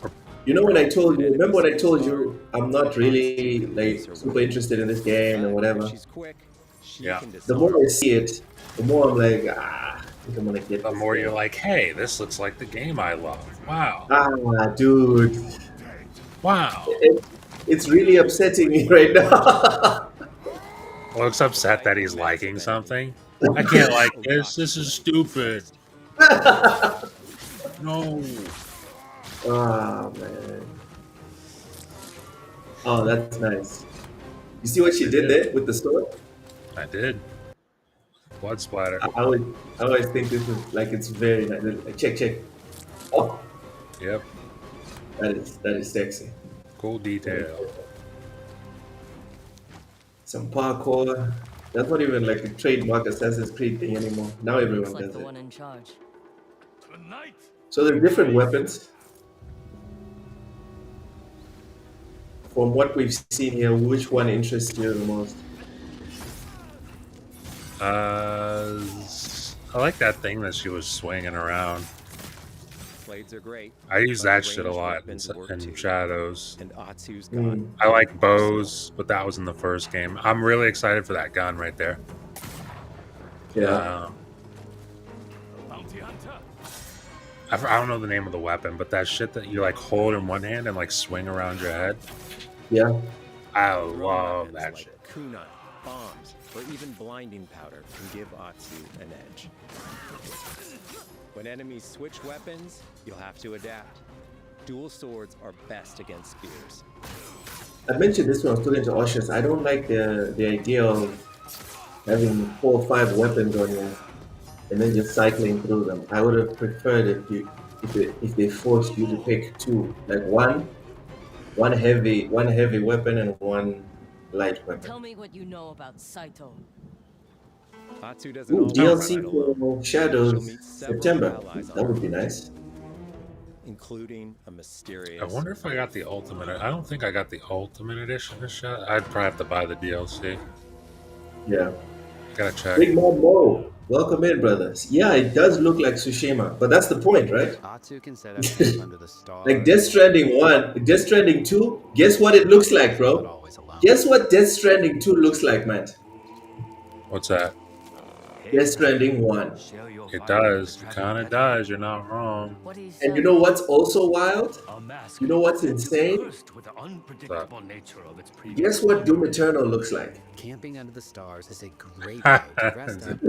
more. You know when I told you? Remember when I told you I'm not really like super interested in this game and whatever. She's quick. She Yeah. can The more disarm. I see it, the more I'm like, I think I'm gonna get. The this more game. you're like, hey, this looks like the game I love. Wow, Dude, wow. it's really upsetting me right now. Looks upset that he's liking something. I can't like this. This is stupid. No. Oh man. Oh, that's nice. You see what she did there with the sword? I did. Blood splatter. I always think this is like it's very nice. Like, check. Oh, Yep. that is sexy. Cool detail. Some parkour. That's not even like a trademark Assassin's Creed thing anymore. Now everyone Looks like does the it. one in charge. So there's different weapons. From what we've seen here, which one interests you the most? I like that thing that she was swinging around. Blades are great. I use but that ranged shit a lot weapons work in too. Shadows. And Atsu's got Mm. I like bows, but that was in the first game. I'm really excited for that gun right there. Yeah. I don't know the name of the weapon, but that shit that you like hold in one hand and like swing around your head. Yeah. I Throw love weapons that like shit. kunai, bombs, or even blinding powder can give Atsu an edge. When enemies switch weapons, you'll have to adapt. Dual swords are best against spears. I mentioned this when I was talking to Oshus. I don't like the idea of having 4 or 5 weapons on you and then just cycling through them. I would have preferred if they forced you to pick 2, like one heavy weapon and one light weapon. Tell me what you know about Saito. Atsu doesn't Ooh, always DLC fight alone. for She'll Shadows meet several September. allies on That her would be way. nice. including a mysterious. I wonder if I got the ultimate. I don't think I got the ultimate edition this shot. I'd probably have to buy the DLC. Yeah. Gotta check. Big Mom Mo, welcome in, brothers. Yeah, it does look like Tsushima, but that's the point, right? Atsu can set up camp under the stars. Like Death Stranding 1, Death Stranding 2, guess what it looks like, Not bro? always alone. Guess what Death Stranding 2 looks like, man? What's that? Death Stranding 1. It does. It kind of does. You're not wrong. What he And you said. know what's also wild? You know what's insane? Guess what Doom Eternal looks like? Camping under the stars is a great way to rest up.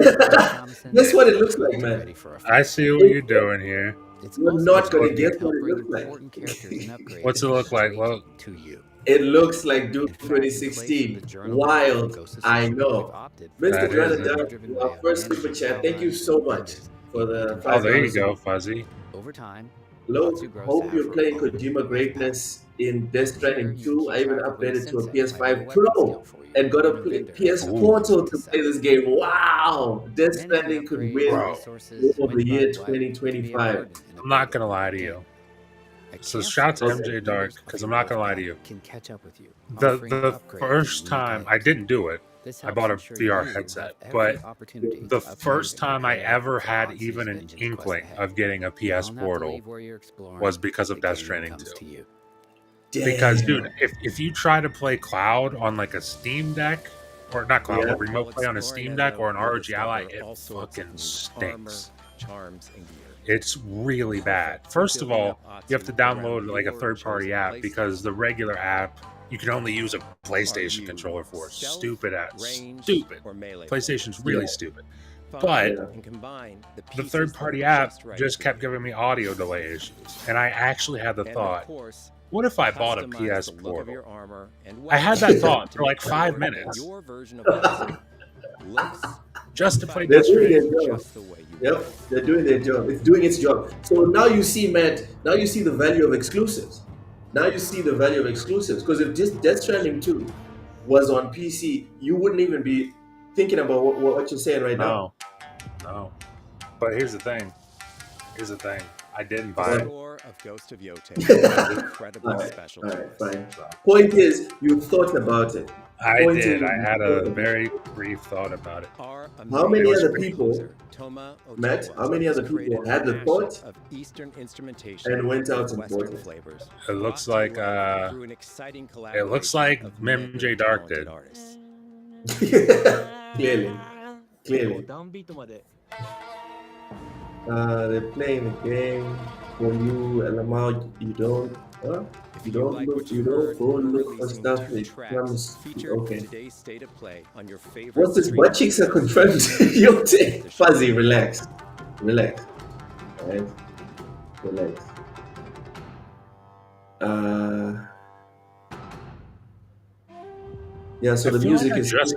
Guess what it looks like, man? Ready for a I see what you're doing here. It's You're also not gonna a way to guess help what it bring looks like. important characters and upgrades What's it look like? Well, to you. It looks like Doom In fact, in place of 2016. the journal Wild, Ghost of I Tsushima, know. we've opted Mr. That is Jonathan, our first super chat, thank you so much for the oh, $5. there you go, Fuzzy. Over time, Hello, Atsu grows hope to you're have playing her own Kojima greatness in Death Stranding 2. I even Share, you keep track of upgraded to a what you PS5 sense Pro and got a PS Ooh. Portal to play this game. Wow! Death Many Stranding could upgrades, win resources, Game of the wind Year bug life can be a 2025. burden in a I'm not big gonna lie to game. you. At So camp shout to sites, MJ members Dark, of because your I'm not gonna lie to Wolf you. Pack can catch up with you, The offering the upgrades first and time new I didn't do it. This I helps bought a ensure VR you have headset, every but opportunity the of upgrading first and time I preparing ever for had Atsu's even an engine quest inkling ahead. of getting a PS I'll not Portal leave where you're exploring. was because of The Death game Stranding comes 2. to you. Because, dude, Damn. if you try to play Cloud on like a Steam Deck, or not Cloud, Yeah. but remote play on a Steam Deck or an ROG Ally, it All sorts of fucking new stinks. armor, charms, and gear. It's really bad. First of all, you have to download like a third-party app because the regular app you can only use a PlayStation controller for. Stupid ass. Stupid. PlayStation's really stupid. But the third-party app just kept giving me audio delay issues, and I actually had the thought, what if I bought a PS Portal? I had that thought for like 5 minutes just to play They're Death doing Stranding. their job. Yep, they're doing their job. It's doing its job. So now you see, Matt, now you see the value of exclusives. Now you see the value of exclusives. Because if this Death Stranding 2 was on PC, you wouldn't even be thinking about what you're saying right now. No. But here's the thing. I didn't buy it. Of Ghost of Yotei. Incredibly special. All right, fine. Point is, you thought about it. I Point did. is, I had you a thought about very brief thought about it. How many It was other pretty people, Matt, how many other people had the thought of Eastern instrumentation and went out and Western bought it? flavors. It looks like it looks like MJ Dark did. Clearly. They're playing the game for you, and Lamau, you don't. Huh? You don't look. You don't go look for stuff that comes. Okay. What's this? Butt cheeks are confirmed. Yotei. Fuzzy, relax. Alright. Relax. Yeah, so I the feel music like I is just-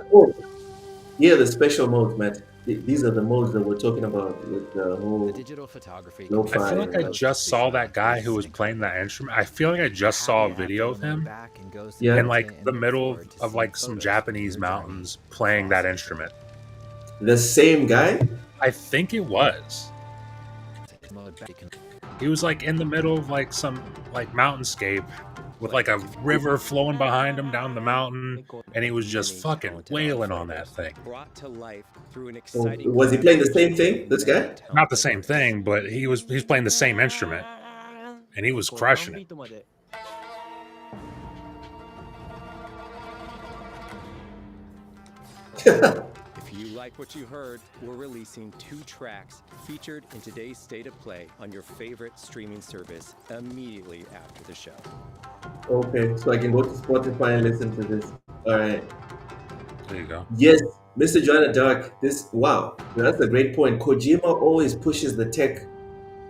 yeah, the special modes, Matt. These are the modes that we're talking about with the whole. The digital photography. No I feel fire. like I just saw that guy who was playing that instrument. I feel like I just saw a video of him Yeah. in like the middle of like some Japanese mountains playing that instrument. The same guy? I think it was. He was like in the middle of like some like mountainscape with like a river flowing behind him down the mountain, and he was just fucking wailing on that thing. Brought to life through an Oh, exciting was he playing the same thing, this guy? Not the same thing, but he was playing the same instrument, and he was crushing it. If you like what you heard, we're releasing 2 tracks featured in today's State of Play on your favorite streaming service immediately after the show. Okay, so I can go to Spotify and listen to this. Alright. There you go. Yes, Mr. John Dark, wow, that's a great point. Kojima always pushes the tech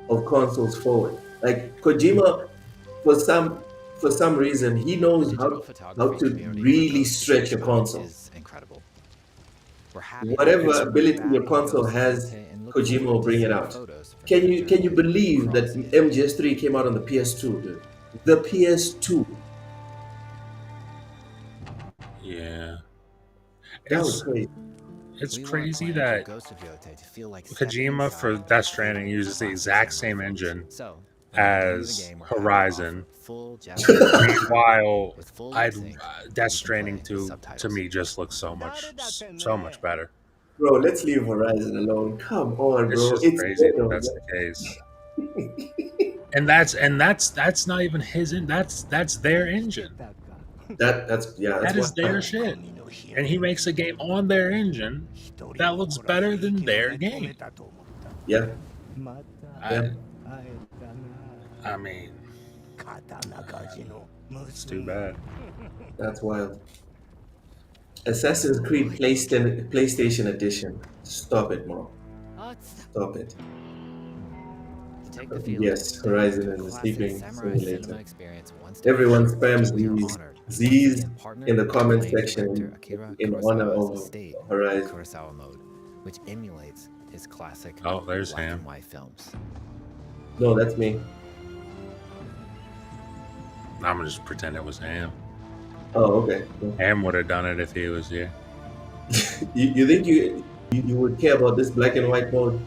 of consoles forward. Like Kojima, for some reason, he knows how to really stretch a console. Whatever ability your console has, Kojima will bring it out. Can you believe that MGS3 came out on the PS2, dude? The PS2. Yeah. That was crazy. It's crazy that Kojima for Death Stranding uses the exact same engine as Horizon. Full Japanese Meanwhile, with full I'd lip sync, Death you can Stranding play with 2 to subtitles. me just looks so much better. Bro, let's leave Horizon alone. Come on, It's bro. just It's crazy that better, that's the case. And that's not even his that's their engine. that's yeah, that's That is what their shit. And he makes a game on their engine that looks better than their game. yeah. I, I mean, it's too bad. That's wild. Assassin's Creed PlayStation Edition. Stop it, Mom. Stop it. To take the feeling Yes, of Horizon is the a classic sleeping samurai cinema simulator. experience one step Everyone further, spams we are these honored to once Z's again partner in the with comment acclaimed section director Akira in honor Kurosawa's of estate, Horizon. Kurosawa Mode, which emulates his classic Oh, there's black him. and white films. No, that's me. I'm gonna just pretend it was Ham. Oh, okay. Ham would have done it if he was here. You think you would care about this black and white mode?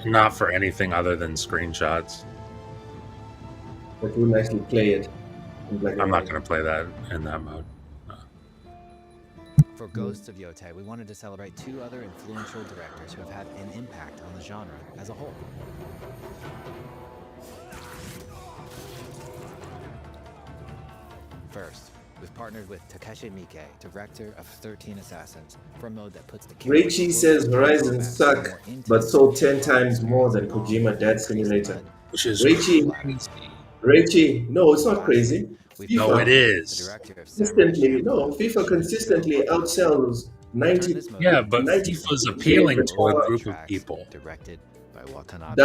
Not for anything other than screenshots. But you wouldn't actually play it in black and I'm white. not gonna play that in that mode. For Ghosts of Yotei, we wanted to celebrate two other influential directors who have had an impact on the genre as a whole. First, we've partnered with Takeshi Miike, director of 13 Assassins, for a mode that puts the camera Reichi closer says to Horizon combat, suck, more intense but sold 10 visual times more than experience Kojima along Dad with Simulator. increased Which is Reichi, crazy. Reichi, no, it's not crazy. We've No, FIFA it the is. director of Samurai consistently, no, Champloo, FIFA Shinji consistently Watanabe. outsells 90. This mode Yeah, but 90 FIFA's includes appealing games to a are- group of tracks people. directed by Watanabe.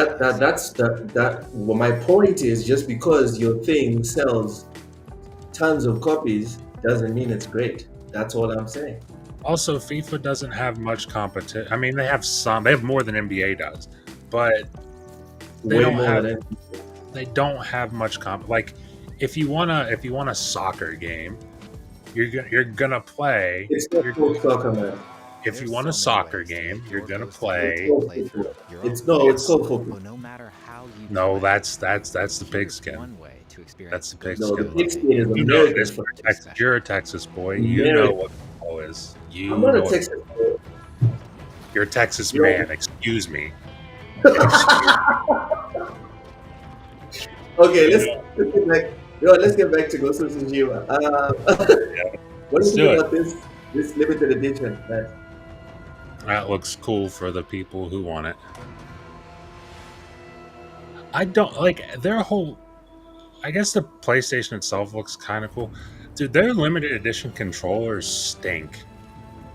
Well, my point is just because your thing sells tons of copies doesn't mean it's great. That's all I'm saying. Also, FIFA doesn't have much competition. I mean, they have some. They have more than NBA does, but they Way don't more have. than They don't have much comp. Like, if you want a soccer game, you're gonna play. it's not called soccer, man. If you want a soccer game, you're gonna play. It's called football. No matter how you No, play, that's the here's pigskin. one way to experience That's the Ghosts No, of the pigskin. pigskin is You know American this. football. You're a Texas boy. You know what football is. You I'm not know a what- Texas boy. You're a Texas You're- man. Excuse me. Okay, let's get back. Let's get back to Ghost of Tsushima. What do Let's you do think it. about this limited edition, man? That looks cool for the people who want it. I don't like their whole. I guess the PlayStation itself looks kind of cool. Dude, their limited edition controllers stink.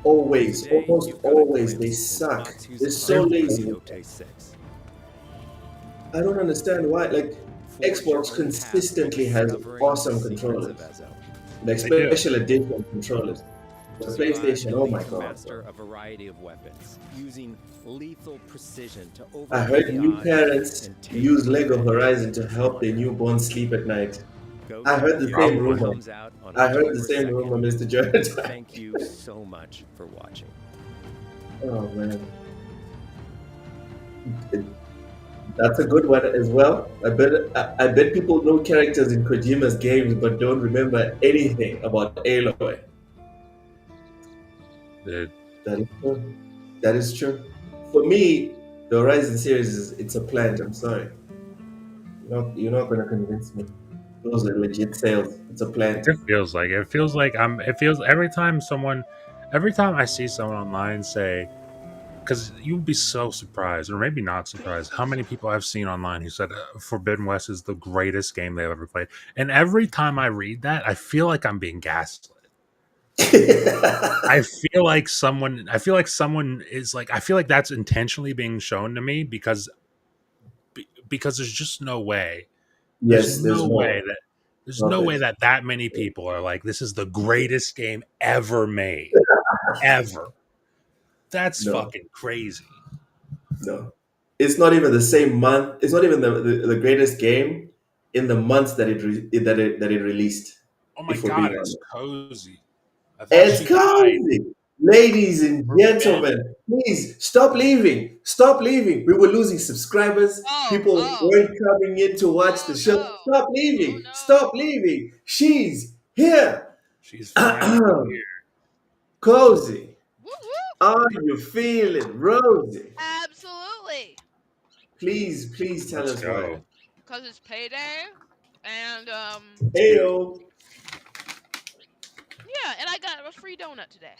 Always, Today, almost you've got a always, they glimpse suck. into They're Atsu's so life lazy. with Yotei 6. I don't understand why. Like, Forge Xbox your own path consistently by has discovering awesome the secrets controllers, of Ezo. like They do. special edition controllers. The Survive PlayStation, and oh learn my to god! master a variety of weapons, using lethal precision to I overcome heard the new odds parents and take use Lego revenge. Horizon to help their newborn sleep at night. Ghost I heard the of same Yotei rumor. comes out on I heard the October same 2nd. rumor, Mr. Jordan. Thank you so much for watching. Oh man, that's a good one as well. I bet people know characters in Kojima's games but don't remember anything about Aloy. Dude, That is true. That is true. For me, the Horizon series it's a plant. I'm sorry. You're not going to convince me. Those are legit sales. It's a plant. it feels like every time I see someone online say, because you'd be so surprised, or maybe not surprised, how many people I've seen online who said Forbidden West is the greatest game they've ever played. And every time I read that, I feel like I'm being gaslit. I feel like someone is like, I feel like that's intentionally being shown to me because there's just no way. Yes, there's no. There's no way that many people are like, this is the greatest game ever made. Ever. That's No. fucking crazy. No, it's not even the same month. It's not even the greatest game in the months that it released. Oh my If we're god, being it's honest. cozy. I thought It's she died. cozy. Ladies and We're in. gentlemen, please stop leaving. Stop leaving. We were losing subscribers. Oh, People oh, weren't coming in to watch oh the show. no. Stop Oh leaving. no. Stop leaving. She's here. She's finally here. Cozy, Woo woo. are you feeling rosy? Absolutely. Please tell Let's us why. go. Cause it's payday, and It's beautiful. Heyo. yeah, and I got a free donut today.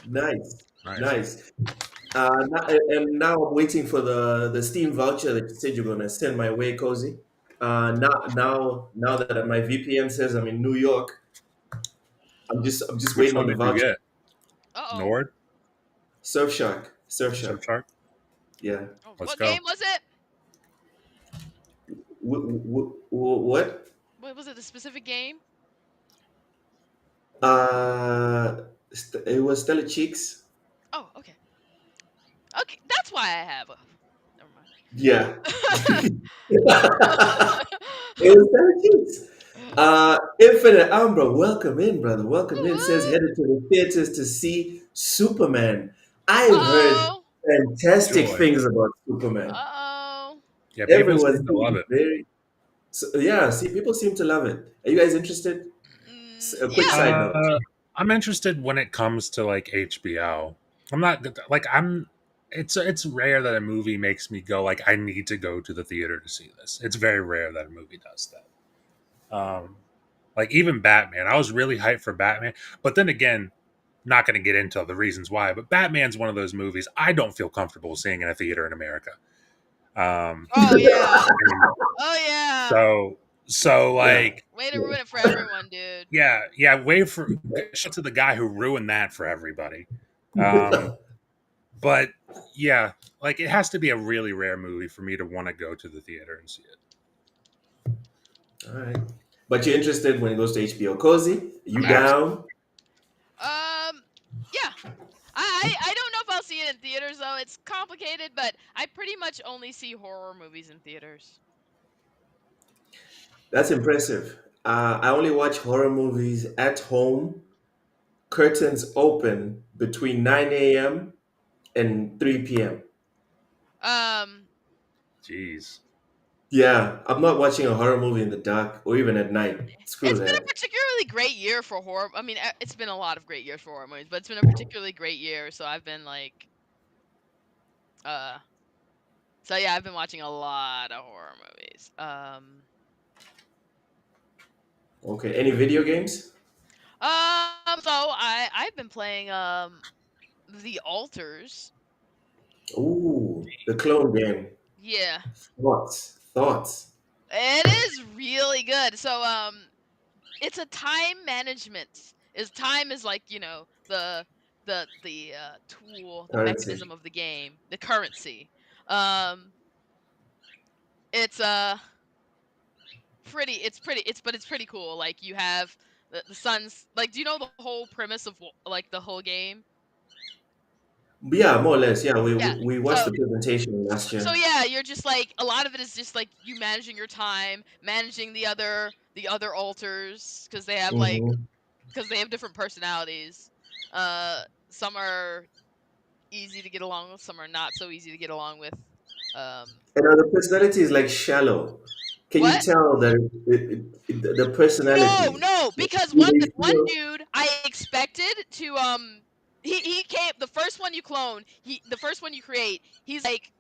Nice. Nice. Nice. And now I'm waiting for the Steam voucher that you said you're gonna send my way, Cozy. Now that my VPN says I'm in New York, I'm just Which waiting one on the did you voucher. get? Uh oh. Nord? Surfshark, Surfshark. Surfshark? Yeah. Oh, Let's what go. game was it? What? What was it? A specific game? It was Stella Cheeks. Oh, okay. Okay, that's why I have a. Never Yeah. mind. It was Stella Cheeks. Infinite Umbra, welcome in, brother. Welcome in. Says Woo-woo. headed to the theaters to see Superman. I've heard Uh-oh. fantastic Joy. things about Superman. Uh-oh. Yeah, people Everyone seem to love seems it. very yeah. See, people seem to love it. Are you guys interested? A quick Yeah. side note. I'm interested when it comes to like HBO. I'm not like I'm. It's rare that a movie makes me go like I need to go to the theater to see this. It's very rare that a movie does that. Like even Batman, I was really hyped for Batman, but then again, not going to get into the reasons why. But Batman's one of those movies I don't feel comfortable seeing in a theater in America. Oh yeah. And Oh yeah. so Yeah. like Way to ruin it for everyone, dude. yeah, wait for shut to the guy who ruined that for everybody. But yeah, like it has to be a really rare movie for me to want to go to the theater and see it. All right. But you're interested when it goes to HBO. Cozy, you Yeah. down? Yeah. I don't know if I'll see it in theaters though. It's complicated, but I pretty much only see horror movies in theaters. That's impressive. I only watch horror movies at home, curtains open between 9 a.m. and 3 p.m. Um, Jeez. Yeah, I'm not watching a horror movie in the dark or even at night. Screw it's been a that. particularly great year for horror. I mean, it's been a lot of great years for horror movies, but it's been a particularly great year. So I've been like, uh, so yeah, I've been watching a lot of horror movies. Okay, any video games? So I've been playing The Alters. Ooh, the clone game. Yeah, Thoughts. it is really good. So it's a time management. Is time is like the tool, the Currency. mechanism of the game, the currency. Um, it's pretty. It's pretty cool. Like you have the sun's like. Do you know the whole premise of like the whole game? Yeah, more or less. Yeah, we, Yeah. we, we watched So the presentation last so year. yeah, you're just like a lot of it is just like you managing your time, managing the other alters because they have like Hmm. because they have different personalities. Some are easy to get along with, some are not so easy to get along with. Um, And the personality is like shallow. Can you what? tell that the No, personality? no, because Do one they one feel? dude I expected to he came the first one you clone, the first one you create, he's like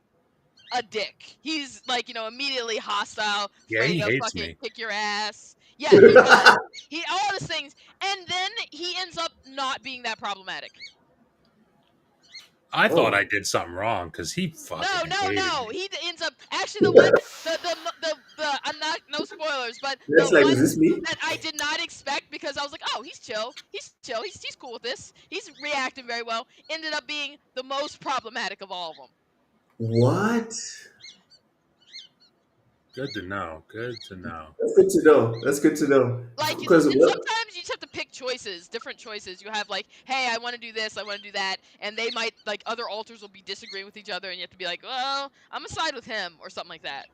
a dick. He's like, immediately hostile, Yeah, ready he to hates fucking me. kick your ass. Yeah, he does. He all those things, and then he ends up not being that problematic. I thought I Oh, did something wrong because he No, fucking no, hated no. me. He ends up actually the one the I'm not no spoilers, but the that's like, one is this me? that I did not expect because I was like, oh, he's chill, he's cool with this, he's reacting very well. Ended up being the most problematic of all of them. What? Good to know. Good to know. That's good to know. That's good to know. Like Because what? sometimes you just have to pick choices, different choices. You have like, hey, I want to do this, I want to do that, and they might like other alters will be disagreeing with each other, and you have to be like, well, I'm gonna side with him or something like that.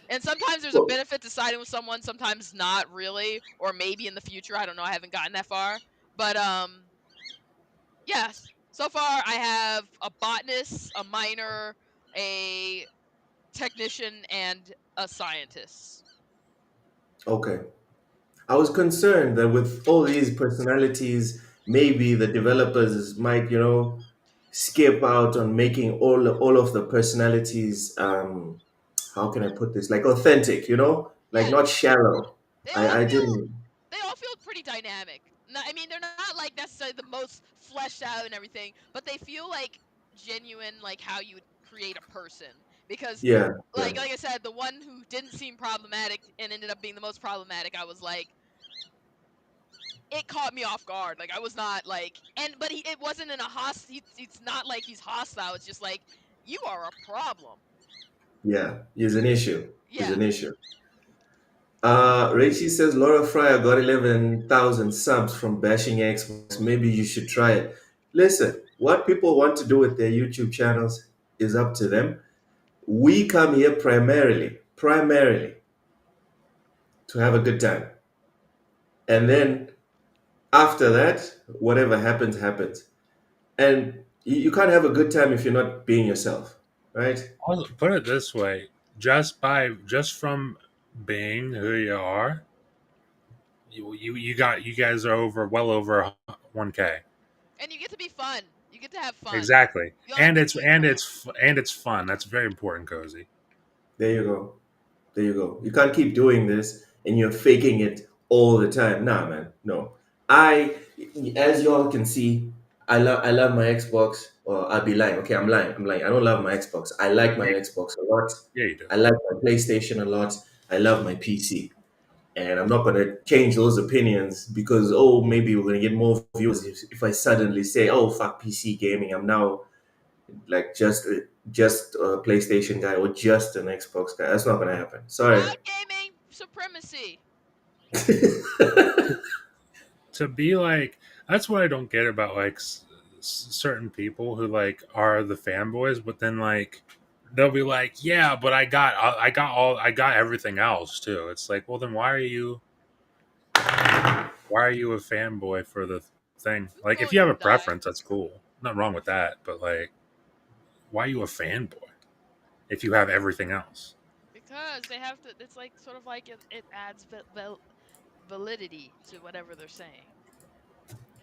And sometimes there's a Well, benefit to siding with someone, sometimes not really, or maybe in the future. I don't know. I haven't gotten that far, but Yes. So far, I have a botanist, a miner, a technician, and a scientist. Okay. I was concerned that with all these personalities, maybe the developers might, skip out on making all of the personalities. How can I put this? Like authentic, like Yeah, not shallow. they all I feel didn't. they all feel pretty dynamic. I mean, they're not like necessarily the most fleshed out and everything, but they feel like genuine, like how you would create a person. Because, Yeah, yeah, like I said, the one who didn't seem problematic and ended up being the most problematic, I was like, it caught me off guard. Like I was not like, but it wasn't in a it's not like he's hostile. It's just like you are a problem. yeah. Is an issue. Is Yeah. an issue. Rachie says Laura Fryer got 11,000 subs from bashing Xbox. Maybe you should try it. Listen, what people want to do with their YouTube channels is up to them. We come here primarily to have a good time. And then after that, whatever happens, happens. And you can't have a good time if you're not being yourself, right? I'll put it this way: just from being who you are, you guys are well over 1K. And you get to be fun. You get to have fun. Exactly, You don't have to keep. and it's fun. That's very important, Cozy. There you go. There you go. You can't keep doing this and you're faking it all the time. Nah, man. No. I, as y'all can see, I love my Xbox. Or I'll be lying. Okay, I'm lying. I'm lying. I don't love my Xbox. I like my Yeah, Xbox a lot. yeah, you do. I like my PlayStation a lot. I love my PC. And I'm not gonna change those opinions because maybe we're gonna get more views if I suddenly say fuck PC gaming. I'm now like just a PlayStation guy or just an Xbox guy. That's not gonna happen. Sorry. Cloud gaming supremacy. To be like, that's what I don't get about like certain people who like are the fanboys, but then like they'll be like, yeah, but I got everything else too. It's like, well, then why are you a fanboy for the thing? Like, if Google you have a Yotei. preference, that's cool. Nothing wrong with that. But like, why are you a fanboy if you have everything else? Because they have to. It's like sort of like it adds validity to whatever they're saying.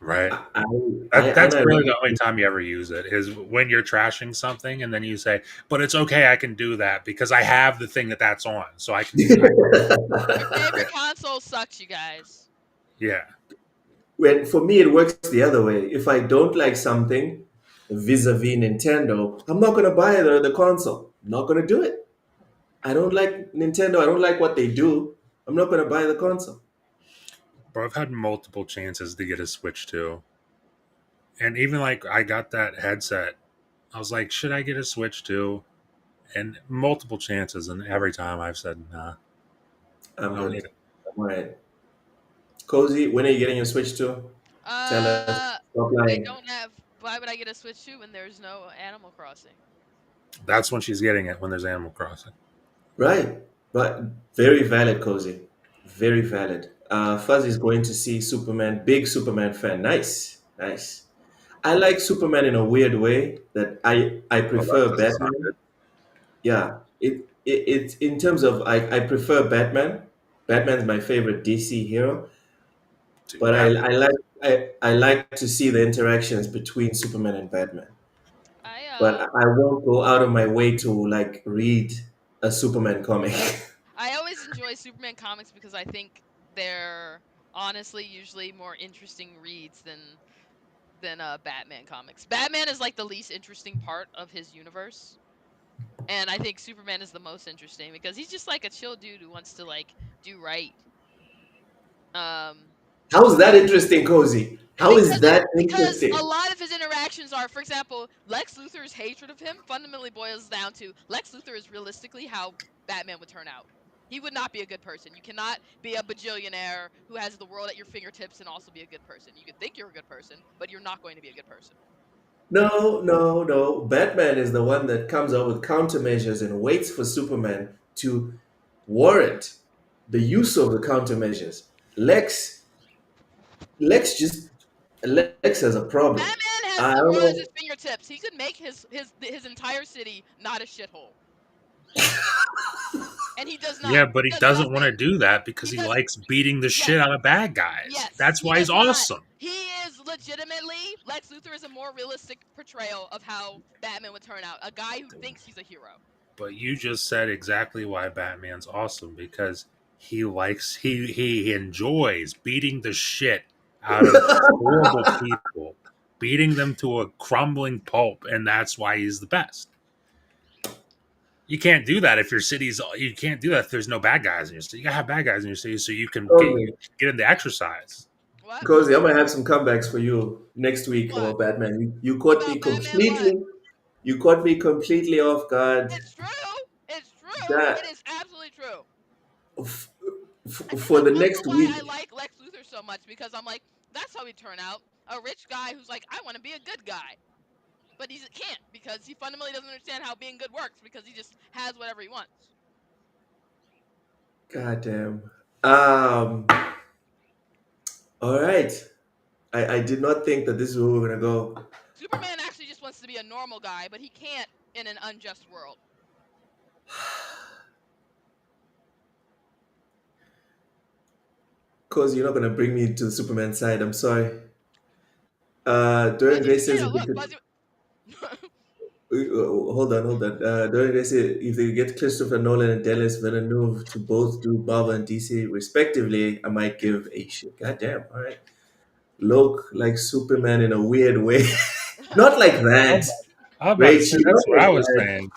Right. I, That's I really the only time you ever use it is when you're trashing something, and then you say, "But it's okay, I can do that because I have the thing that's on, so I can." Your favorite console sucks, you guys. Yeah, when for me it works the other way. If I don't like something vis-a-vis Nintendo, I'm not gonna buy the console. I'm not gonna do it. I don't like Nintendo. I don't like what they do. I'm not gonna buy the console. but I've had multiple chances to get a Switch too, and even like I got that headset. I was like, should I get a Switch too? And multiple chances, and every time I've said, nah, I'm I don't need good. it. I'm all right. Cozy, when are you getting your Switch to? Tell us. Stop I lying. don't have. Why would I get a Switch 2 when there's no Animal Crossing? That's when she's getting it when there's Animal Crossing. Right. But very valid, Cozy. Very valid. Fuzzy's going to see Superman. Big Superman fan. Nice. Nice. I like Superman in a weird way that I Oh, that prefer doesn't sound Batman. good. Yeah. It's in terms of I prefer Batman. Batman's my favorite DC hero. Dude, But I, Batman. I like I like to see the interactions between Superman and Batman. I But I won't go out of my way to like read a Superman comic. I always enjoy Superman comics because I think they're honestly usually more interesting reads than Batman comics. Batman is like the least interesting part of his universe. And I think Superman is the most interesting because he's just like a chill dude who wants to like do right. Um How is that interesting, Cozy? How is that because a interesting? lot of his interactions are, for example, Lex Luthor's hatred of him fundamentally boils down to Lex Luthor is realistically how Batman would turn out. He would not be a good person. You cannot be a bajillionaire who has the world at your fingertips and also be a good person. You can think you're a good person, but you're not going to be a good person. No, no, no. Batman is the one that comes up with countermeasures and waits for Superman to warrant the use of the countermeasures. Lex, Lex just Lex has a problem. Batman I the don't world is know. his fingertips. He could make his entire city not a shithole, and he does not. Yeah, but He he does doesn't want to nothing. do that because He he does. likes beating the Yes, shit out of bad guys. yes. That's He why he's does not. awesome. He is legitimately Lex Luthor is a more realistic portrayal of how Batman would turn out. A guy who thinks he's a hero. But you just said exactly why Batman's awesome because he enjoys beating the shit out of horrible people, beating them to a crumbling pulp, and that's why he's the best. You can't do that if your city's. You can't do that if there's no bad guys in your city. You gotta have bad guys in your city so you can Cozy, get into exercise. What? Cozy, I'm gonna have some comebacks for you next week What about Batman. You caught me about Batman? What? completely. You caught me completely off guard. It's true. It's true. That It is absolutely true. f- And this for is the also next why week. I like Lex Luthor so much because I'm like, that's how he'd turn out. A rich guy who's like, I want to be a good guy. But he can't because he fundamentally doesn't understand how being good works because he just has whatever he wants. God damn. Um. All right. I did not think that this is where we were gonna go. Superman actually just wants to be a normal guy, but he can't in an unjust world. Cause you're not gonna bring me to the Superman side. I'm sorry. Dorian Fuzzy Gray says potato, if they look, could, Fuzzy. hold on. Dorian Gray said if they get Christopher Nolan and Dennis Villeneuve to both do Marvel and DC respectively, I might give a shit. God damn. All right. Look like Superman in a weird way. Not like that. I was about to say Rachie, not that's what like I was that. saying.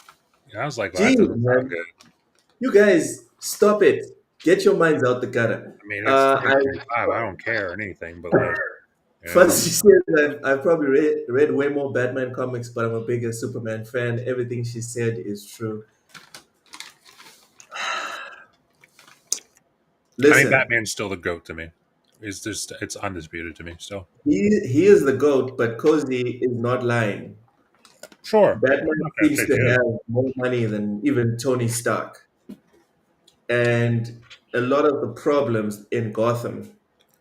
I was like, well, that Jeez, doesn't sound man. good. You guys, stop it. Get your minds out the gutter. I mean, it's I 2025. I don't care or anything, but like, you know, First, she says I've probably read way more Batman comics, but I'm a bigger Superman fan. Everything she said is true. I mean, Listen, Batman's still the goat to me. It's undisputed to me still. he is the GOAT, but Cozy is not lying. Sure, I'm Batman not gonna seems say to he is. have more money than even Tony Stark. And a lot of the problems in Gotham,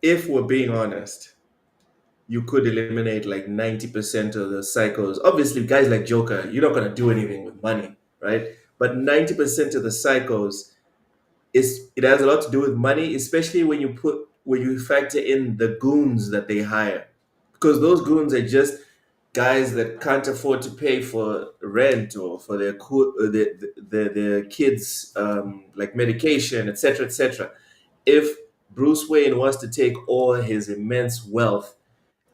if we're being honest, you could eliminate like 90% of the psychos. Obviously, guys like Joker, you're not going to do anything with money, right? But 90% of the psychos, it has a lot to do with money, especially when you factor in the goons that they hire. Because those goons are just guys that can't afford to pay for rent or for their kids like medication, etc., etc. If Bruce Wayne wants to take all his immense wealth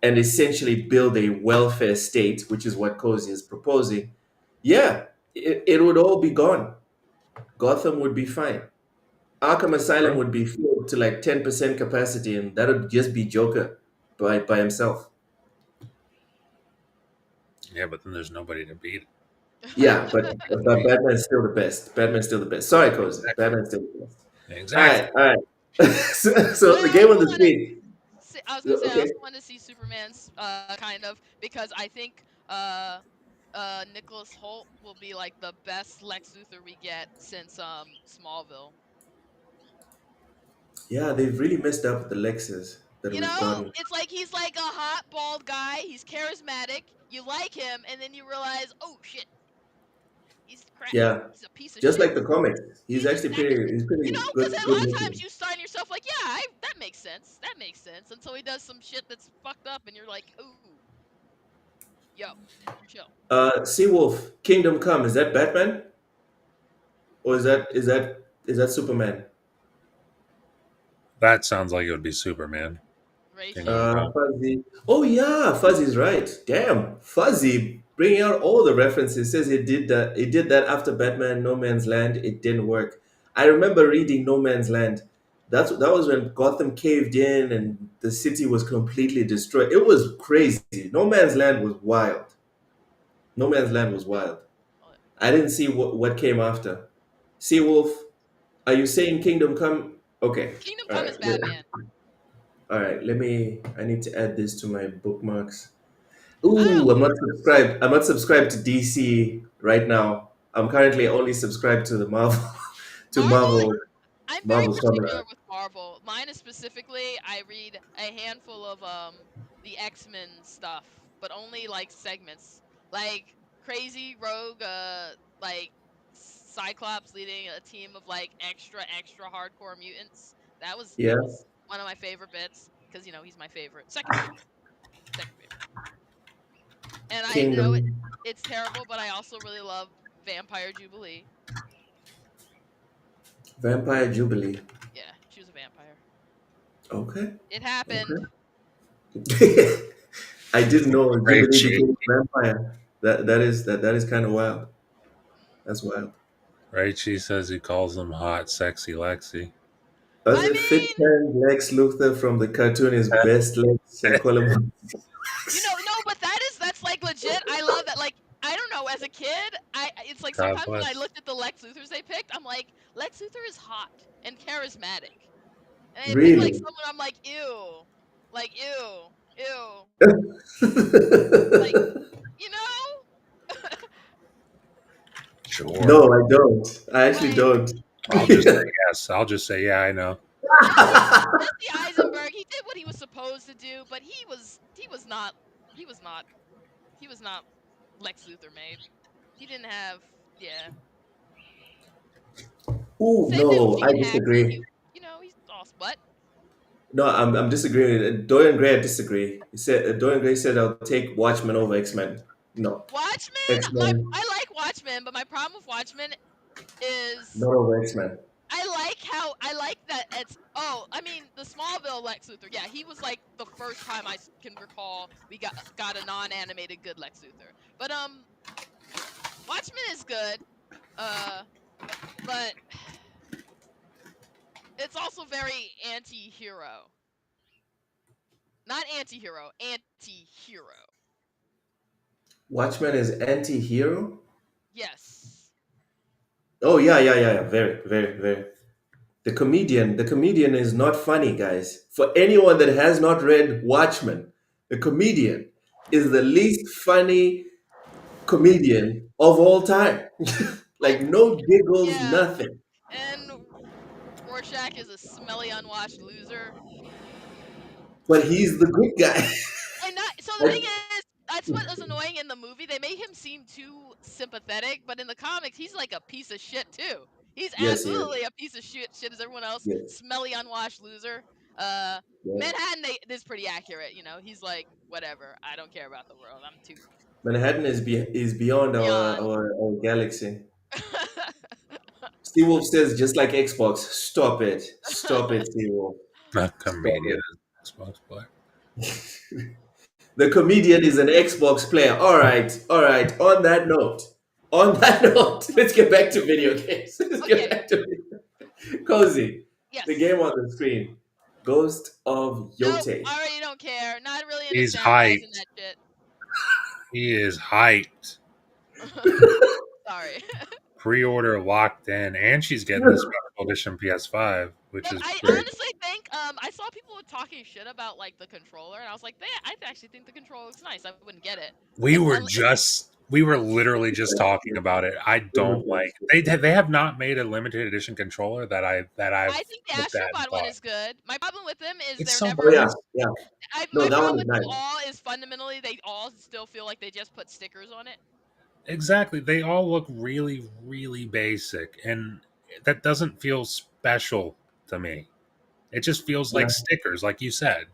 and essentially build a welfare state, which is what Cozy is proposing, yeah, it would all be gone. Gotham would be fine. Arkham Asylum True. would be filled to like 10% capacity, and that would just be Joker by himself. Yeah, but then there's nobody to beat. Yeah, but Batman's still the best. Batman's still the best. Sorry, Cozy. Exactly. Batman's still the best. All Exactly. right, all right. So But the I game on also the want to screen. see. I was gonna say I Okay. also want to see Superman's kind of because I think Nicholas Holt will be like the best Lex Luthor we get since Smallville. Yeah, they've really messed up with the Lexus that You we've know, gotten. it's like he's like a hot bald guy. He's charismatic. You like him, and then you realize, oh shit, he's crap. Yeah, He's a piece of just shit. like the comics. He's actually Exactly. he's You pretty know, because good a good lot of times looking. you sign yourself like, yeah, that makes sense. That makes sense. Until he does some shit that's fucked up, and you're like, ooh, yo, chill. Seawolf, Kingdom Come. Is that Batman or is that Superman? That sounds like it would be Superman. Kingdom Reishi. Come. Fuzzy. Oh yeah, Fuzzy's right. Damn, Fuzzy bringing out all the references. Says he did that. He did that after Batman No Man's Land. It didn't work. I remember reading No Man's Land. That was when Gotham caved in and the city was completely destroyed. It was crazy. No Man's Land was wild. No Man's Land was Yeah. wild. I didn't see what came after. Seawolf, are you saying Kingdom Come? Okay. Kingdom All Come right. is Batman. All right. I need to add this to my bookmarks. I don't know. Ooh, I'm not subscribed. I'm not subscribed to DC right now. I'm currently only subscribed to the Marvel, to Marvel. I'm very Marvel particular Comics. with Marvel. Mine is specifically, I read a handful of the X-Men stuff. but only like segments, like crazy rogue, like Cyclops leading a team of like extra hardcore mutants. That Yeah. was one of my favorite bits because he's my favorite, second favorite, second favorite. And I know Kingdom. it's terrible, but I also really love Vampire Jubilee. Vampire Jubilee. Yeah, she was a vampire. Okay. It happened. Okay. I didn't know Right, Jubilee Chi. became a vampire. That is kind of wild. That's wild. Right, Chi says he calls them hot, sexy Lexi. Does I it fit mean, turn Lex Luthor from the cartoon is best Lex and call him no, but that's like legit. I love that. Like, I don't know, as a kid, it's like God sometimes when I bless. looked at the Lex Luthors they picked, I'm like, Lex Luthor is hot and charismatic. And they pick like really? someone I'm like, ew. Like, ew. Ew. Like, you know? Sure. No, I don't. I actually Like, don't. I'll just say yes. I'll just say, yeah, I know. Jesse Eisenberg, he did what he was supposed to do, but he was not he was not he was not Lex Luthor made. He didn't have, yeah. Ooh, Same thing with no, I Gene Hackman. disagree. He's awesome. What? No, I'm disagreeing. Dorian Gray, I disagree. He said Dorian Gray said I'll take Watchmen over X Men. No, Watchmen. X Men I like Watchmen, but my problem with Watchmen is not over X Men. I like that it's I mean the Smallville Lex Luthor. Yeah, he was like the first time can recall we got a non-animated good Lex Luthor. But Watchmen is good. Uh, but it's also very anti-hero. Not anti-hero, anti-hero. Watchmen is anti-hero. Yes. Oh yeah. Very, very, very. The comedian is not funny, guys. For anyone that has not read Watchmen, the comedian is the least funny comedian of all time. Like, Like no giggles, yeah. nothing. And Rorschach is a smelly, unwashed loser. But he's the good guy. And not so the thing Like, is, that's what was annoying in the movie. They made him seem too sympathetic, but in the comics, he's like a piece of shit too. He's yes, he is. absolutely a piece of shit as everyone else. Yes, Smelly, unwashed loser. Uh, yes. Manhattan is pretty accurate. He's like, whatever. I don't care about the world. I'm too Manhattan is beyond our, beyond. our galaxy. Steve Wolf says just like Xbox, stop it. Stop it, Steve Wolf. Not Stop comedian, Xbox player. it. The comedian is an Xbox player. All right, all right. On that note, let's get back to video games. Let's get Okay. back to Cozy. Yes. The game on the screen. Ghost of Nope. Yotei. I already don't care. Not really into He's samurais and hyped. that He is hyped. shit. Sorry. Pre-order locked in, and she's getting the special edition PS5, which Yep, is I great. honestly think I saw people talking shit about like the controller, and I was like, I actually think the controller looks nice. I wouldn't get it. We were literally just talking about it. I don't like they have not made a limited edition controller that I've I think the looked at and Astrobot one thought is good. My problem with them is it's they're so Oh never. yeah, nice. yeah. No, My that problem one is with them nice. all is fundamentally they all still feel like they just put stickers on it. Exactly. They all look really, really basic, and that doesn't feel special to me. It just feels Yeah, like stickers, like you said.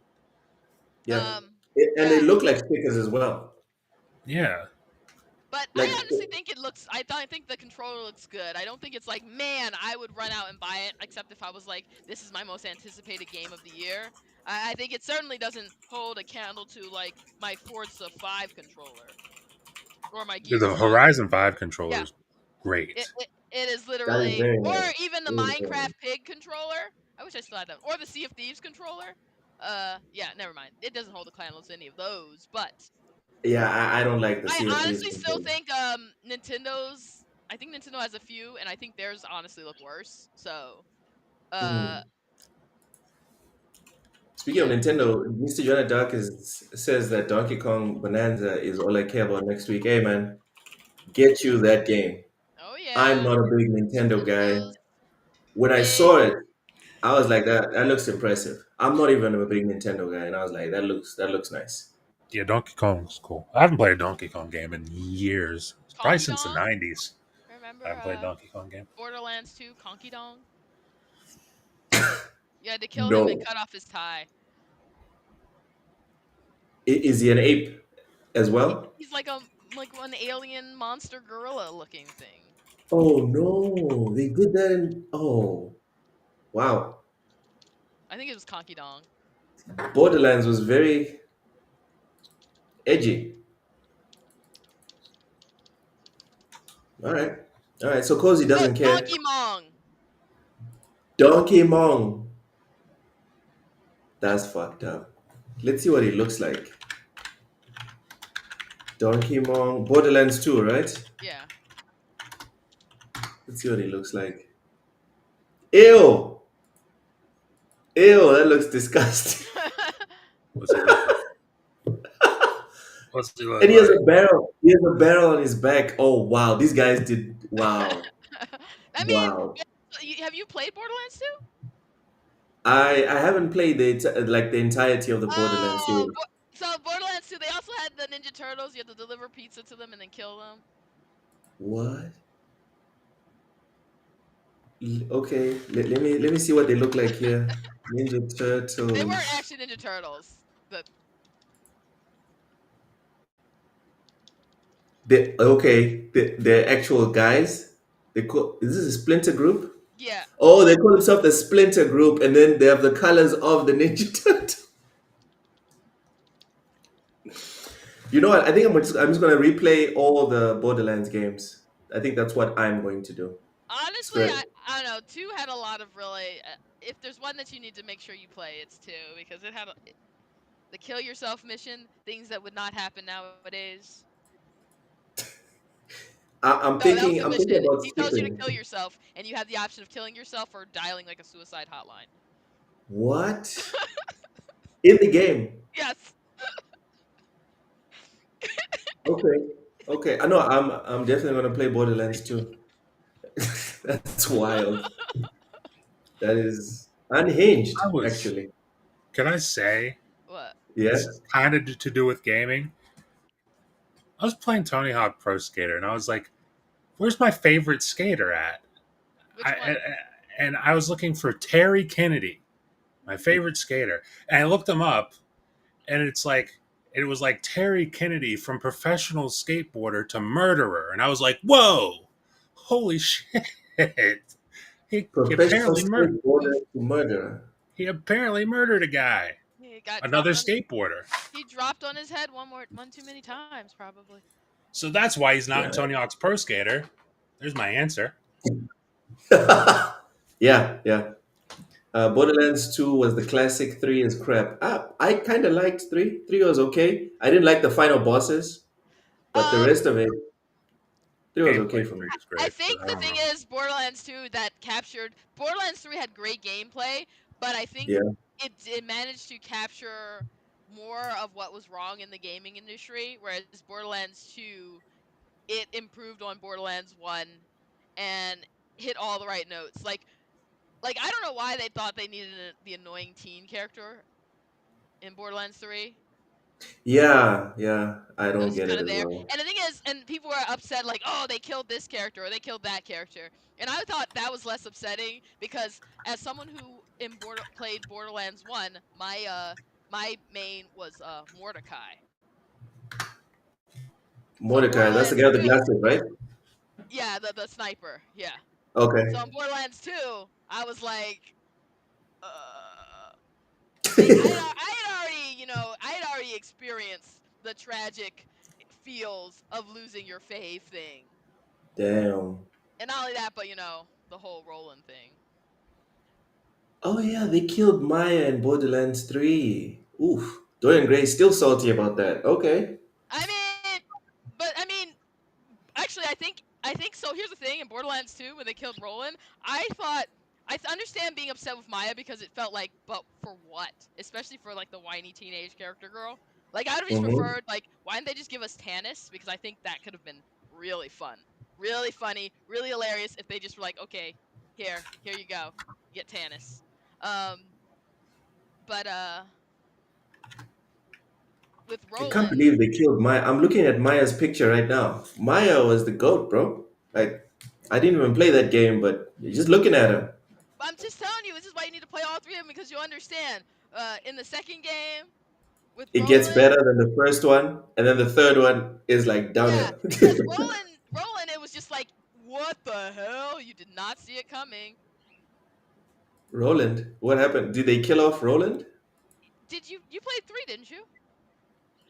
yeah. And they Yeah. look like stickers as well. Yeah. But I Like honestly think it looks. I think the controller looks good. I don't think it's like, man, I would run out and buy it. Except if I was like, this is my most anticipated game of the year. I think it certainly doesn't hold a candle to like my Forza 5 controller or my Gears The 5. Horizon 5 controller Yeah, is great. it is that is literally, very or nice. even the It is very Minecraft nice. Pig controller. I wish I still had that, or the Sea of Thieves controller. Yeah, never mind. It doesn't hold a candle to any of those, but Yeah, I don't like the I Sea of Thieves honestly still controller. think Nintendo's. I think Nintendo has a few, and I think theirs honestly look worse. So, uh, Mm. Speaking of yeah. Nintendo, Mr. Jonah Dark says that Donkey Kong Bonanza is all I care about next week. Hey man, get you that game. Oh I'm yeah. not a big Nintendo guy. Nintendo's When I big. saw it, I was like, that looks impressive. I'm not even a big Nintendo guy, and I was like, that looks nice. Yeah, Donkey Kong's cool. I haven't played a Donkey Kong game in years. Probably Conky since the Dong. 90s. I Remember haven't played a Donkey Kong game. Borderlands 2, Conky Dong? You had to kill him and No. cut off his tie. Is he an ape as well? He's like an alien monster gorilla looking thing. Oh no, they did that in. Oh, wow. I think it was Conky Dong. Borderlands was very edgy. All right. All right. So Cozy Oh, doesn't care. Donkey Mong. Donkey Kong. That's fucked up. Let's see what he looks like. Donkey Kong. Borderlands 2, right? Yeah. Let's see what he looks like. Ew. Ew, that looks disgusting. What's he look like? What's he look And he has like? a barrel. He has a barrel on his back. Oh wow. These guys did wow. I mean, Wow. have you played Borderlands 2? I haven't played like the entirety of the Borderlands Oh, series. so Borderlands 2, they also had the Ninja Turtles. You had to deliver pizza to them and then kill them. What? Okay, let me see what they look like here. Ninja They weren't Turtles. actually Ninja Turtles. But They're actual guys. Is this a splinter group? yeah. Oh, they call themselves the Splinter Group, and then they have the colors of the Ninja Turtle. You know what? I think I'm just gonna replay all the Borderlands games. I think that's what I'm going to do. Honestly, Screw it. I don't know. 2 had a lot of really. If there's one that you need to make sure you play, it's 2 because it had the kill yourself mission, things that would not happen nowadays. I'm No, that was thinking. the I'm thinking mission. about He tells you to skipping. kill yourself, and you have the option of killing yourself or dialing like a suicide hotline. What in the game? Yes. Okay, okay. I know. I'm definitely gonna play Borderlands too. That's wild. That is unhinged, I was. actually. Can I say What? Yeah. this is kind of to do with gaming? I was playing Tony Hawk Pro Skater, and I was like, "Where's my favorite skater at?" Which I, one? and I was looking for Terry Kennedy, my favorite skater, and I looked him up, and it was like Terry Kennedy from professional skateboarder to murderer, and I was like, "Whoa, holy shit!" He Professional apparently skateboarder to murderer. he apparently murdered a guy, He got another dropped on. skateboarder. He dropped on his head one too many times, probably. So that's why he's not in Yeah. Tony Hawk's Pro Skater. There's my answer. Yeah, yeah. Borderlands 2 was the classic, 3 is crap. I kind of liked 3. 3 was okay. I didn't like the final bosses, but the Um, rest of it, 3 was okay Gameplay for me. 3 is I great, but think I the don't thing know. is Borderlands 2 that captured Borderlands 3 had great gameplay, but I think Yeah. it managed to capture more of what was wrong in the gaming industry, whereas Borderlands 2 it improved on Borderlands 1 and hit all the right notes. Like I don't know why they thought they needed the annoying teen character in Borderlands 3. Yeah, yeah. I It don't was get kind it of as there. well. And the thing is, and people were upset, like, oh, they killed this character or they killed that character. And I thought that was less upsetting because as someone who played Borderlands 1, my main was Mordecai. So in Mordecai, that's the Borderlands guy with the 2, glasses, right? yeah, the sniper, yeah. So Okay. in Borderlands 2, I was like, like I had already, I had already experienced the tragic feels of losing your fave thing. Damn. And not only that, but the whole Roland thing. Oh yeah, they killed Maya in Borderlands 3. Oof. Dorian Gray's still salty about that. Okay. I mean, but I mean, actually, I think so. Here's the thing: in Borderlands 2, when they killed Roland, I thought understand being upset with Maya because it felt like, but for what? Especially for like the whiny teenage character girl. Like I'd have just Mm-hmm. preferred like, why didn't they just give us Tannis? Because I think that could have been really fun, really funny, really hilarious if they just were like, okay, here you go, get Tannis. Um, but with I can't Roland. believe they killed Maya. I'm looking at Maya's picture right now. Maya was the goat, bro. Like, I didn't even play that game, but just looking at her, I'm just telling you, this is why you need to play all three of them because you'll understand. In the second game with it gets Roland, better than the first one, and then the third one is like yeah, downhill. because Roland, it was just like, what the hell? You did not see it coming. Roland, what happened? Did they kill off Roland? Did you played three, didn't you?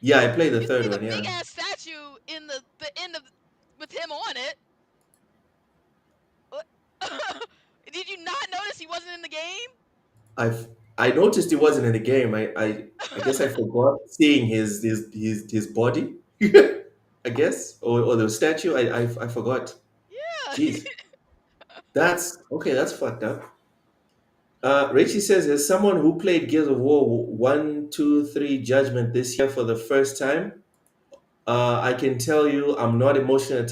Yeah, I played the You third see the one. big Yeah, ass statue in the end of with him on it. What- Did you not notice he wasn't in the game? I've I noticed he wasn't in the game. I guess I forgot seeing his body. I guess or the statue. I forgot. Yeah. Jeez, that's okay. That's fucked up. Rachie says, as someone who played Gears of War 1, 2, 3 Judgment this year for the first time, I can tell you I'm not emotionally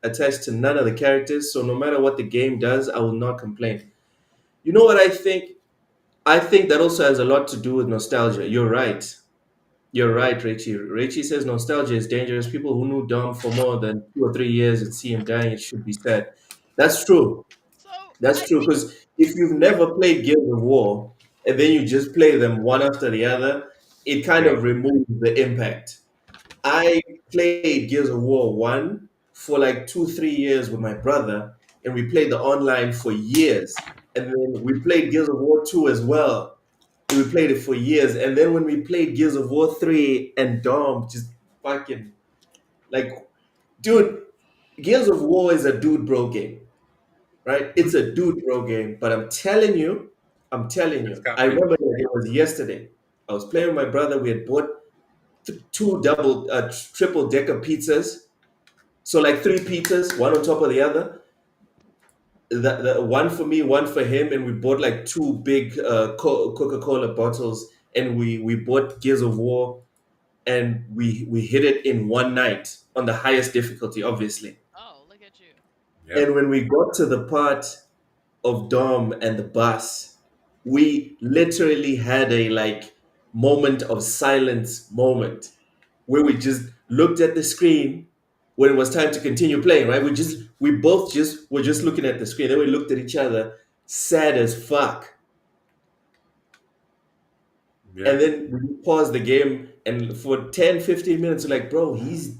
attached to none of the characters, so no matter what the game does, I will not complain. You know what I think? I think that also has a lot to do with nostalgia. You're right. You're right, Rachie. Rachie says nostalgia is dangerous. People who knew Dom for more than 2 or 3 years and see him dying, it should be sad. That's true. So That's I true think because if you've never played Gears of War and then you just play them one after the other, it kind Yeah. of removes the impact. I played Gears of War 1 for like 2, 3 years with my brother, and we played the online for years. And then we played Gears of War 2 as well. And we played it for years. And then when we played Gears of War 3 and Dom just fucking like, dude, Gears of War is a dude bro game, right? It's a dude bro game, but I'm telling It's you, got I people. remember that it was yesterday. I was playing with my brother. We had bought two double, triple decker pizzas. So like three pizzas, one on top of the other. The one for me, one for him, and we bought like two big Coca-Cola bottles, and we bought Gears of War, and we hit it in one night on the highest difficulty, obviously. oh, look at you. Yep. And when we got to the part of Dom and the bus, we literally had a like moment of silence moment where we just looked at the screen when it was time to continue playing, right? We both just were just looking at the screen. Then we looked at each other, sad as fuck. Yeah. And then we paused the game and for 10, 15 minutes, we're like, bro, he's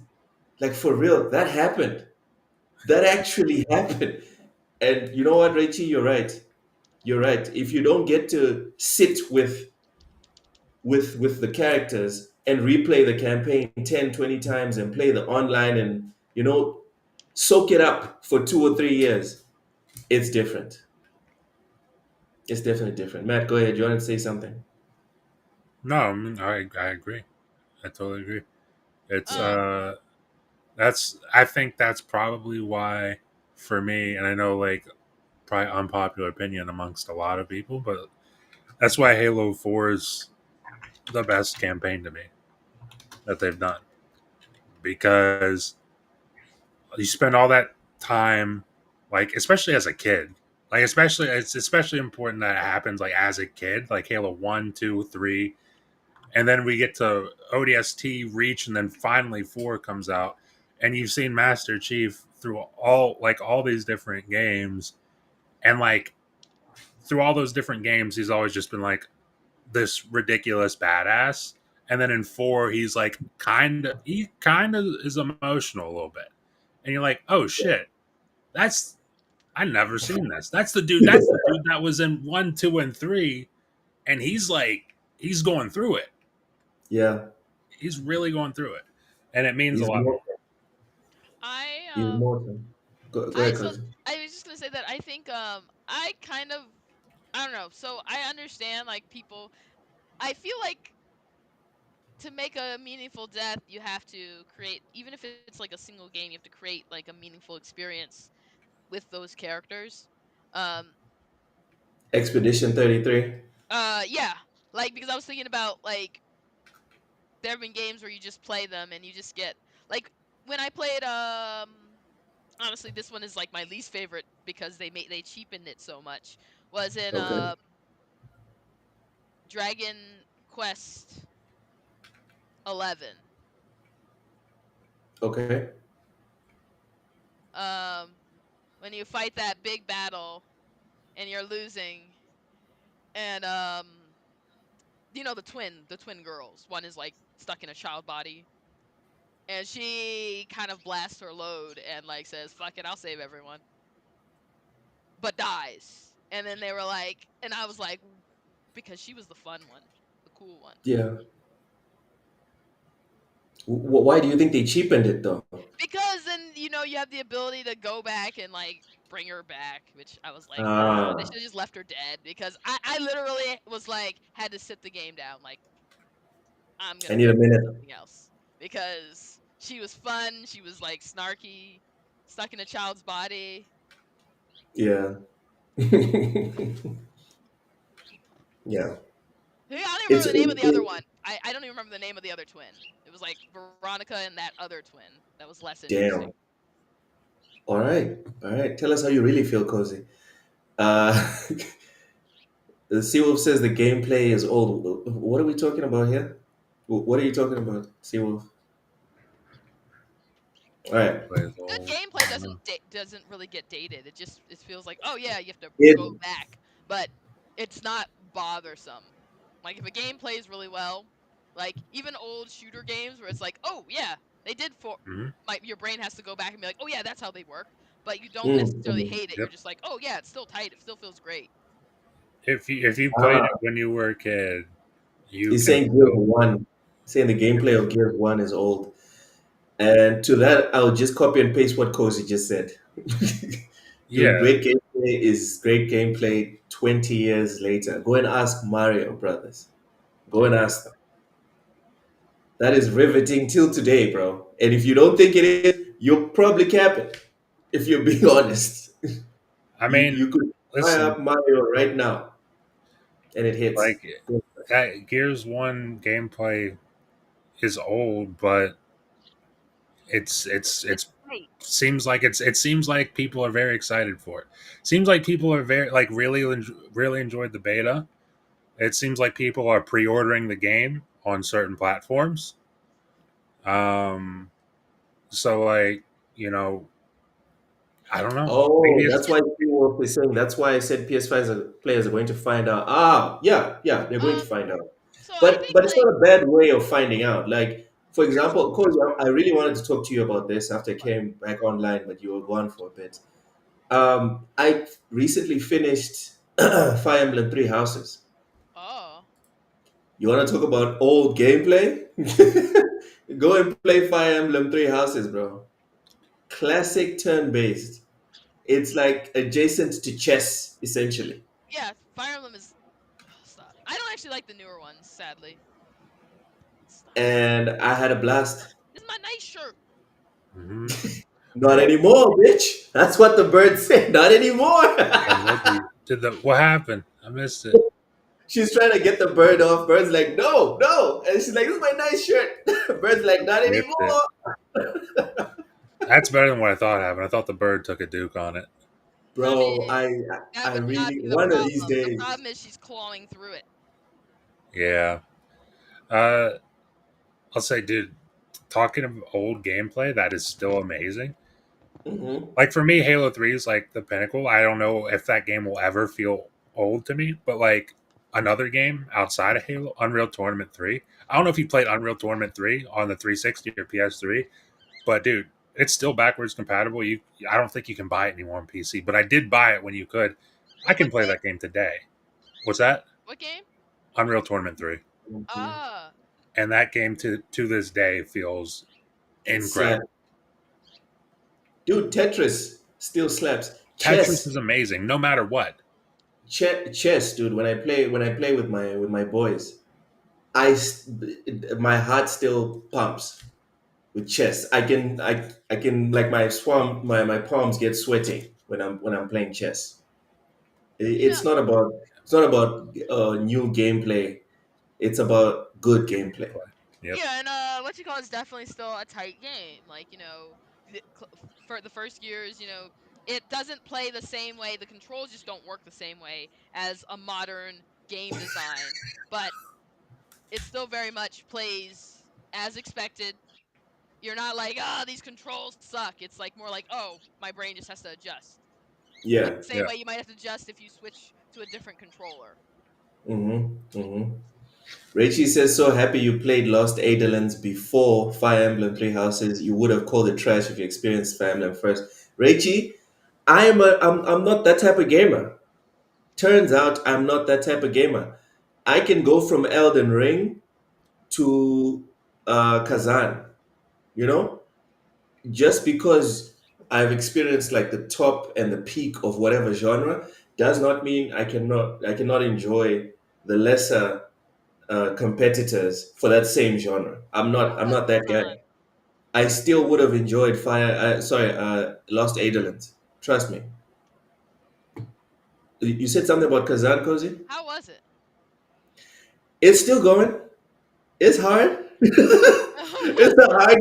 like for real, that happened. That actually happened. And you know what, Rachie, you're right. You're right. If you don't get to sit with the characters and replay the campaign 10, 20 times and play the online and soak it up for 2 or 3 years, it's different. It's definitely different. Matt, go ahead. You want to say something? No, I mean, I agree. I totally agree. It's Um, that's I think that's probably why for me, and I know like probably unpopular opinion amongst a lot of people, but that's why Halo 4 is the best campaign to me that they've done because you spend all that time, like especially as a kid, like especially it's especially important that it happens like as a kid, like Halo 1, 2, 3, and then we get to ODST Reach, and then finally 4 comes out, and you've seen Master Chief through all these different games, and like through all those different games, he's always just been like this ridiculous badass. And then in 4, he's like he kind of is emotional a little bit, and you're like, oh shit, that's I never seen this. That's the dude. That's the dude that was in 1, 2, and 3, and he's like he's going through it. Yeah, He's really going through it, and it means a he's lot more. more. I He's um more. Go I ahead, so cousin. I was just gonna say that I think I kind of I don't know. So I understand like people. I feel like to make a meaningful death, you have to create even if it's like a single game, you have to create like a meaningful experience with those characters. Um, Expedition 33. yeah, like because I was thinking about like there have been games where you just play them and you just get like when I played honestly this one is like my least favorite because they cheapened it so much was in Okay. Dragon Quest 11. Okay. When you fight that big battle and you're losing, and the twin girls. One is like stuck in a child body, and she kind of blasts her load and like says, "Fuck it, I'll save everyone," but dies. And then they were like, and I was like, because she was the fun one, the cool one. Yeah. Why do you think they cheapened it though? Because then you have the ability to go back and like bring her back, which I was like, they Ah, should have just left her dead. Because I literally was like, had to sit the game down, like I'm I gonna need play a minute. something else, because she was fun. She was like snarky, stuck in a child's body. Yeah. Yeah. I don't even It's remember the name of the other one. I don't even remember the name of the other twin. It was like Veronica and that other twin. That was less interesting. damn. All right. All right. Tell us how you really feel, Cozy. Uh, the Seawolf says the gameplay is old. What are we talking about here? What are you talking about, Seawolf? All right. Plays Good old. gameplay I don't know. doesn't really get dated. It feels like, oh yeah, you have to go It, back, but it's not bothersome. Like if a game plays really well, like even old shooter games where it's like, oh yeah, they did for Mhm. like your brain has to go back and be like, oh yeah, that's how they work, but you don't necessarily mm. hate it. You're Yep. just like, oh yeah, it's still tight. It still feels great. If you played Ah, it when you were a kid, you he's can saying Gears still. 1. Saying the gameplay of Gears 1 is old. And to that, I'll just copy and paste what Cozy just said. Dude, Yeah. great gameplay is great gameplay 20 years later. Go and ask Mario Brothers. Go and ask them. That is riveting till today, bro. And if you don't think it is, you're probably capping. If you're being honest, I you mean, could fire listen, up Mario right now, and it hits. like that Gears One gameplay is old, but it's It's tight. it seems like people are very excited for it. Seems like people are very like really enjoyed the beta. It seems like people are pre-ordering the game on certain platforms. Um, so like you know, I don't know. Maybe Oh, it's that's why people were saying. That's why I said PS5 players are going to find out. Ah, yeah, yeah, they're going to Um, find out. so I But think it's like not a bad way of finding out. Like for here's example, Cozy, I really wanted to talk to you about this after I came back online, but you were gone for a bit. I recently finished Fire Emblem Three Houses. oh You want to talk about old gameplay? Go and play Fire Emblem Three Houses, bro. Classic turn-based. It's like adjacent to chess, essentially. yeah, Fire Emblem is stop. I don't actually like the newer ones, sadly. Stop. And I had a blast. This is my nice shirt. mm-hmm. Not anymore, bitch. That's what the bird said. Not anymore. Did the what happened? I missed it. She's trying to get the bird off. Bird's like, no, no. And she's like, this is my nice shirt. Bird's like, not Ripped it. anymore. That's better than what I thought happened. I thought the bird took a duke on it. I Bro, mean, that I would not really, be the one of these problem. The days. problem is she's clawing through it. Yeah. Uh, I'll say, dude, talking of old gameplay, that is still amazing. Hmm. Like for me, Halo 3 is like the pinnacle. I don't know if that game will ever feel old to me, but like another game outside of Halo, Unreal Tournament 3. I don't know if you played Unreal Tournament 3 on the 360 or PS3, but dude, it's still backwards compatible. I don't think you can buy it anymore on PC, but I did buy it when you could. I can What play game? that game today. What's that? What game? Unreal Tournament 3. Ah, And that game to this day feels It slaps. incredible. Dude, Tetris still slaps. Tetris Chess. is amazing no matter what. Chess, dude. When I play with my boys, my heart still pumps with chess. I can like my palms get sweaty when I'm playing chess. yeah, It's not about new gameplay. It's about good gameplay. Gameplay. Yep. yeah, and what you call it's definitely still a tight game. Like for the first years, it doesn't play the same way. The controls just don't work the same way as a modern game design, but it still very much plays as expected. You're not like, these controls suck. It's like more like, oh, my brain just has to adjust. Like Yeah. the same Yeah. way you might have to adjust if you switch to a different controller. Mm-hmm. Mm-hmm. Rachie says, so happy you played Lost Eidolons before Fire Emblem Three Houses. You would have called it trash if you experienced Fire Emblem first. Rachie, I'm not that type of gamer. Turns out I'm not that type of gamer. I can go from Elden Ring to Kazan, you know? Just because I've experienced like the top and the peak of whatever genre does not mean I cannot enjoy the lesser competitors for that same genre. What I'm was not that guy. Kazan? I still would have enjoyed Lost Eidolons. Trust me. You said something about Kazan, Cozy? How was it? It's still going. It's hard. It's a hard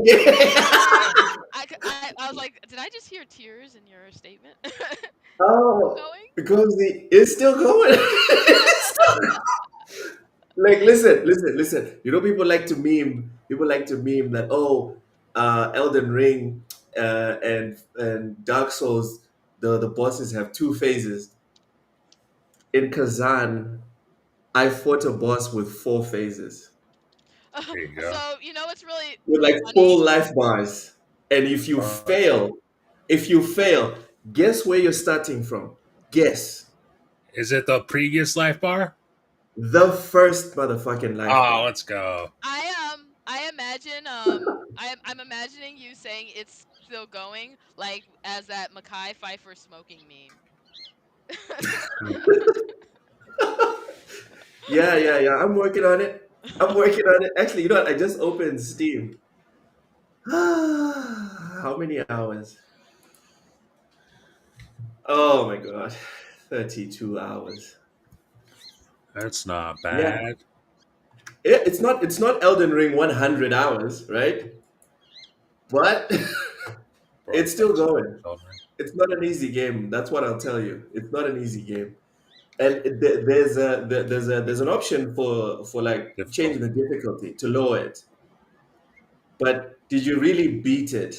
I, game. I was like, did I just hear tears in your statement? Still Oh, going? because it's still going. Like, listen. You know, People like to meme that, oh, Elden Ring, and Dark Souls, the bosses have two phases. In Kazan, I fought a boss with four phases There you So go. it's really with like funny. full life bars. And Uh, if you fail, guess where you're starting from? Guess. is it the previous life bar? The first motherfucking life Oh, bar. let's go. I imagine I'm imagining you saying it's still going, like as that Mackay Pfeiffer smoking meme. Yeah. I'm working on it. I'm working on it. Actually, you know what? I just opened Steam. How many hours? Oh my god. 32 hours. That's not Yeah. bad. It's not Elden Ring 100 hours, right? But Bro, it's still going. children. It's not an easy game. That's what I'll tell you. It's not an easy game. And there's an option for like changing Difficulty. the difficulty to lower it. But did you really beat it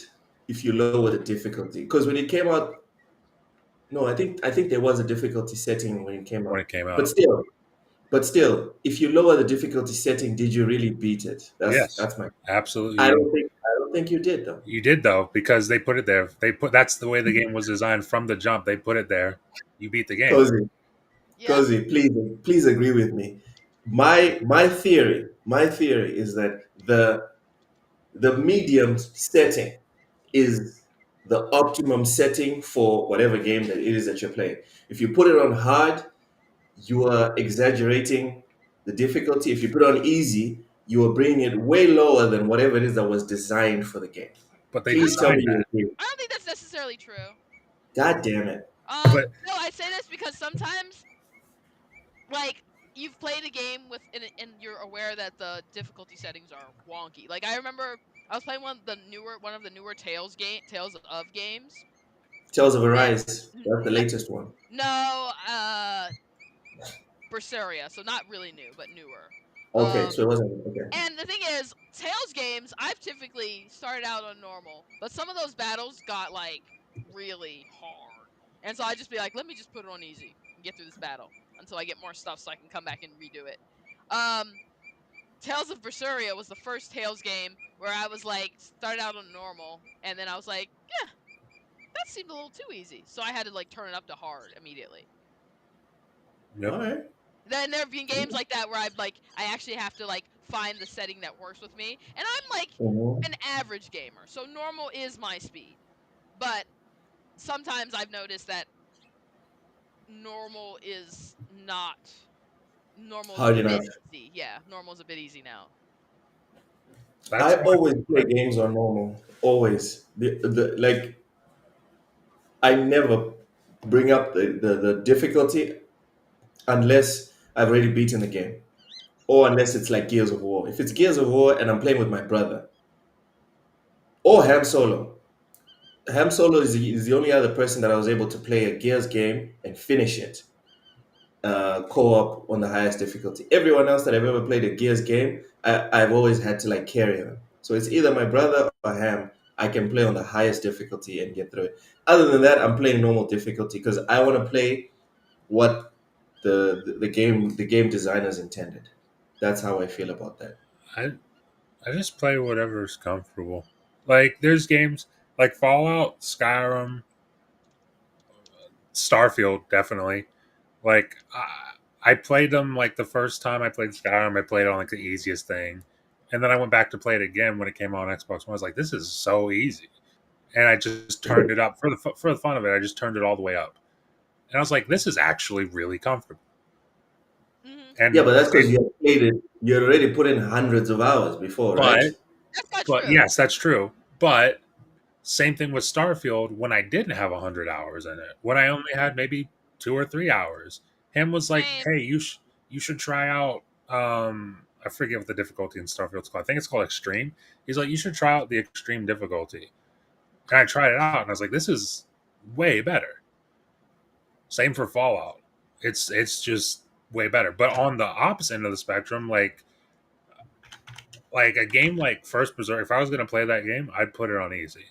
if you lower the difficulty? Because when it came out, no, I think there was a difficulty setting when it came When out. it came But out. still, but still, if you lower the difficulty setting, did you really beat it? Yes, That's my. absolutely. I don't think you did though. You did though, because they put it there. That's the way the game was designed from the jump. They put it there. You beat the game. Cozy, Yep. Cozy, please agree with me. My theory is that the medium setting is the optimum setting for whatever game that it is that you're playing. If you put it on hard, you are exaggerating the difficulty. If you put it on easy, you are bringing it way lower than whatever it is that was designed for the game. But they Please tell me designed you that. agree. I don't think that's necessarily true. God damn it. But No, I say this because sometimes, like, you've played a game and you're aware that the difficulty settings are wonky. Like, I remember I was playing one of the newer Tales of games. Tales of And Arise. That's the latest one. no, Berseria, so not really new, but newer. Okay, so it wasn't okay. And the thing is, Tales games, I've typically started out on normal, but some of those battles got like really hard. And so I just be like, let me just put it on easy and get through this battle until I get more stuff so I can come back and redo it. Um Tales of Berseria was the first Tales game where I was like started out on normal and then I was like, yeah, that seemed a little too easy. So I had to like turn it up to hard immediately. yep. All right. Then there have been games like that where I actually have to like find the setting that works with me. And I'm like Mhm. an average gamer. So normal is my speed. But sometimes I've noticed that normal is not normal is a Hard enough. bit easy. Yeah, normal is a bit easy now. That's I why. always play games on normal. Always. Like I never bring up the difficulty unless I've already beaten the game. Or unless it's like Gears of War. If it's Gears of War and I'm playing with my brother. Or Ham Solo. Ham Solo is the only other person that I was able to play a Gears game and finish it. co-op on the highest difficulty. Everyone else that I've ever played a Gears game, I've always had to like carry them. So it's either my brother or Ham. I can play on the highest difficulty and get through it. Other than that, I'm playing normal difficulty because I want to play what the game designers intended. That's how I feel about that. I I just play whatever's comfortable. Like there's games like Fallout, Skyrim, Starfield, definitely. Like I played them like the first time I played Skyrim, I played it on like the easiest thing, and then I went back to play it again when it came out on Xbox One. I was like, this is so easy, and I just turned it up for the fun of it. I just turned it all the way up, and I was like, this is actually really comfortable. Hmm. Yeah, And but that's because you have played it. You already put in hundreds of hours before, right? but That's not but true. yes, that's true. But same thing with Starfield when I didn't have 100 hours in it. When I only had maybe 2 or 3 hours. Him was like, Same. "Hey, you should try out I forget what the difficulty in Starfield's called. I think it's called extreme." He's like, "You should try out the extreme difficulty." And I tried it out and I was like, "This is way better." Same for Fallout. It's just way better. But on the opposite end of the spectrum, like a game like First Berserk, if I was going to play that game, I'd put it on easy.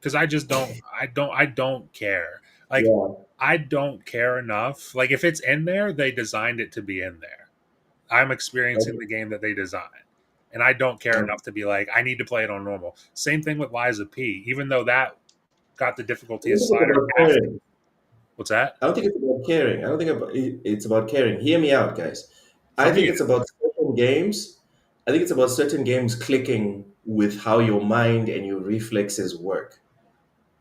Because I don't care. Like Yeah. I don't care enough. Like if it's in there, they designed it to be in there. I'm experiencing Okay. the game that they designed, and I don't care enough to be like I need to play it on normal. Same thing with Liza P. Even though that got the I difficulty don't as think it's slider about after. caring. What's that? I don't think it's about caring. I don't think it's about caring. Hear me out, guys. For I me, think it it's is about certain games. I think it's about certain games clicking with how your mind and your reflexes work.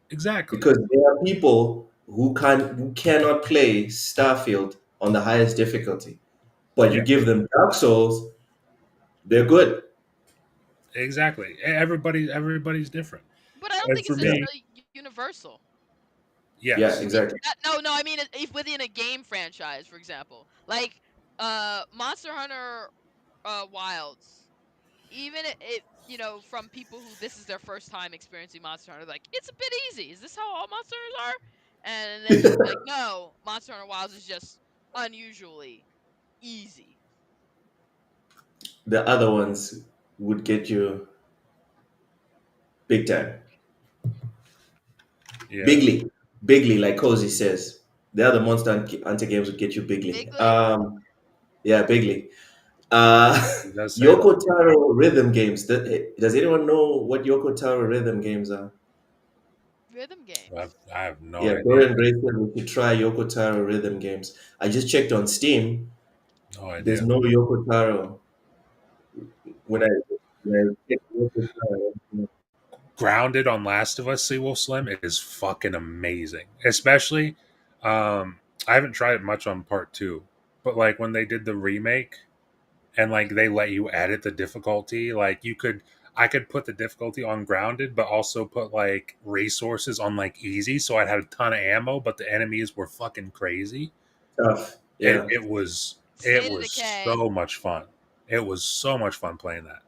exactly. Because there are people who cannot play Starfield on the highest difficulty, but you Yeah, give them Dark Souls, they're good. exactly. Everybody's different. But I don't And think for it's Yeah, me, necessarily universal. yeah, yes, Like exactly. no, I mean if within a game franchise, for example, like Monster Hunter Wilds, even it you know from people who this is their first time experiencing Monster Hunter, like it's a bit easy. Is this how all Monster Hunters are? And then you can be like, no, Monster Hunter Wilds is just unusually easy. The other ones would get you big time. yeah, Bigly. Bigly, like Cozy says. The other Hunter games would get you bigly. Bigly Yeah, bigly. Uh, he does say that. Yoko Taro rhythm games. Does anyone know what Yoko Taro rhythm games are? rhythm games. I have no Yeah, idea. Dorian Gray said we should try Yoko Taro rhythm games. I just checked on Steam. No There's idea. no Yoko Taro. When I, when I checked Yoko Taro, Grounded on Last of Us Seawolf Slim is fucking amazing. Especially, I haven't tried it much on part two, but like when they did the remake and like they let you edit the difficulty, like I could put the difficulty on grounded, but also put like resources on like easy, so I had a ton of ammo, but the enemies were fucking crazy. tough. It Yeah. it was it State of was Decay. so much fun. It was so much fun playing that.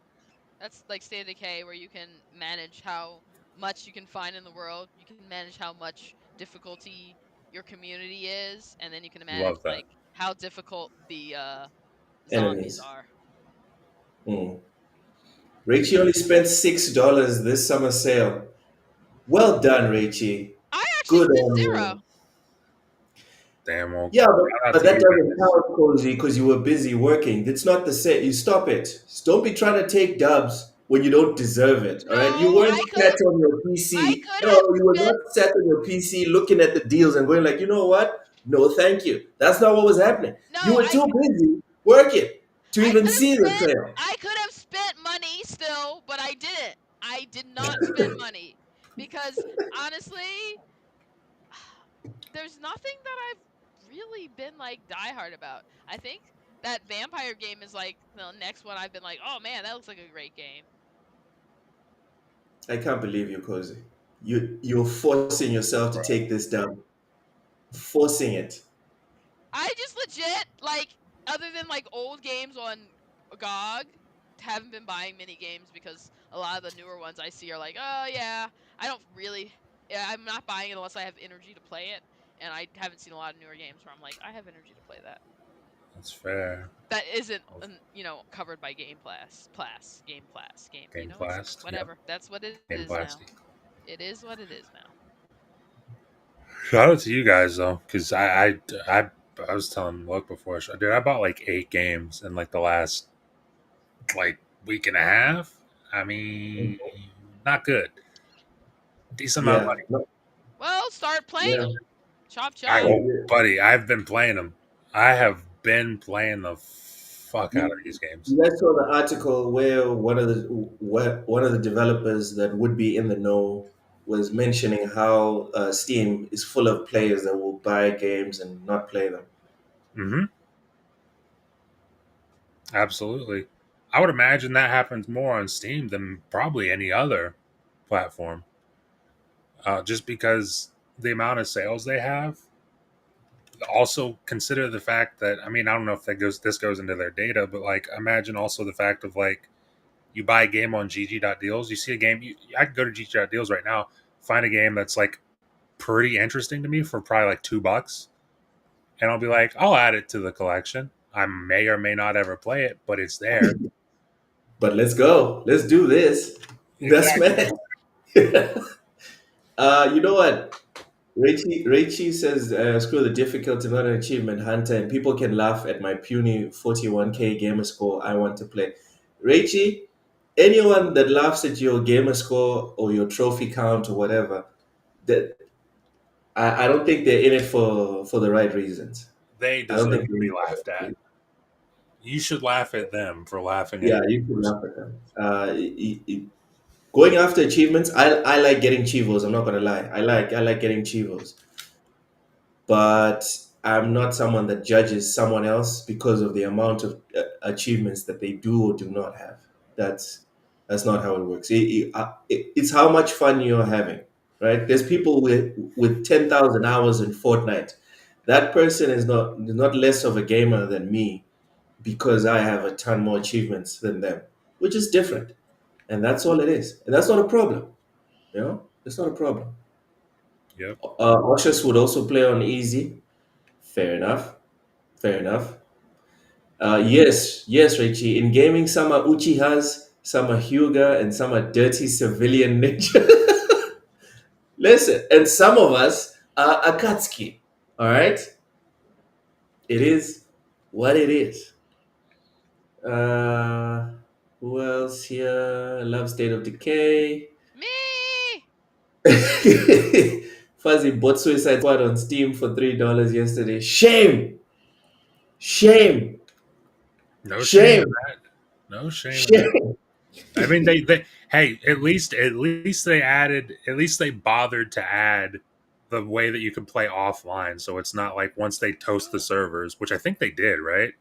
That's like State of Decay, where you can manage how much you can find in the world. You can manage how much difficulty your community is, and then you can manage Love that. like how difficult the zombies Enemies. are. Hmm. Rachie only spent $6 this summer sale. Well done, Rachie. I actually Good spent on zero. you. Damn, well, Yeah, shout out but to that you doesn't guys. count, Cozy, because you were busy working. It's not the same. You stop it. Don't be trying to take dubs when you don't deserve it. All right. You No, weren't sat on your I PC. could No, have you were spent. not sat on your PC looking at the deals and going like, you know what? No, thank you. That's not what was happening. No, You were too busy working to I even could have see the spent. sale. I could have spent money still, but I didn't. I did not spend money because honestly, there's nothing that I've really been like diehard about. I think that vampire game is like the next one I've been like, oh man, that looks like a great game. I can't believe you, Cozy. You're forcing yourself to take this down. Forcing it. I just legit like, other than like old games on GOG, haven't been buying mini games because a lot of the newer ones I see are like, oh yeah, I don't really. Yeah, I'm not buying it unless I have energy to play it, and I haven't seen a lot of newer games where I'm like, I have energy to play that. That's fair. That isn't, covered by Game Game. Game It's Blast. Yep. whatever. That's what it Game is now. Blasty. It is what it is now. Shout out to you guys though, because I was telling Luke before, dude, I bought like 8 games in like the last like week and a half. I mean, not good. Decent amount of Yeah. money. No, Well, start playing yeah. them. Chop I, chop. buddy, I've been playing them. I have been playing the fuck out of these games. You guys saw the article where one of the developers that would be in the know was mentioning how Steam is full of players that will buy games and not play them. Mm-hmm. Absolutely. I would imagine that happens more on Steam than probably any other platform. Just because the amount of sales they have. Also consider the fact that, I mean, I don't know if this goes into their data, but like imagine also the fact of like you buy a game on GG.deals, you see a game, I could go to GG.deals right now, find a game that's like pretty interesting to me for probably like $2, and I'll be like, I'll add it to the collection. I may or may not ever play it, but it's there. But let's go. Let's do this. That's Exactly. man. You know what? Raichi says, screw the difficulty, not an achievement hunter, and people can laugh at my puny 41k gamer score I want to play. Raichi, anyone that laughs at your gamer score or your trophy count or whatever, that I don't think they're in it for the right reasons. They I don't deserve think to be laughed at. You should laugh at them for laughing Yeah, at you can laugh at them. Going after achievements, I like getting chivos. I'm not gonna lie. I like getting chivos, but I'm not someone that judges someone else because of the amount of achievements that they do or do not have. That's not how it works. It's how much fun you're having, right? There's people with 10,000 hours in Fortnite. That person is not less of a gamer than me because I have a ton more achievements than them, which is different, and that's all it is. And that's not a problem. It's not a problem. Yep. Oshus would also play on easy. Fair enough. Fair enough. Yes, Richie. In gaming, some are Uchihas, some are Hyuga, and some are dirty civilian ninja. Listen, and some of us are Akatsuki. All right? It is what it is. Who else here? Love State of Decay. Me. Fuzzy bought Suicide Squad on Steam for $3 yesterday. Shame! Shame! No shame Shame! in that. No shame in that. Shame! I mean, they hey, at least they bothered to add the way that you can play offline, so it's not like once they toast the servers, which I think they did, right?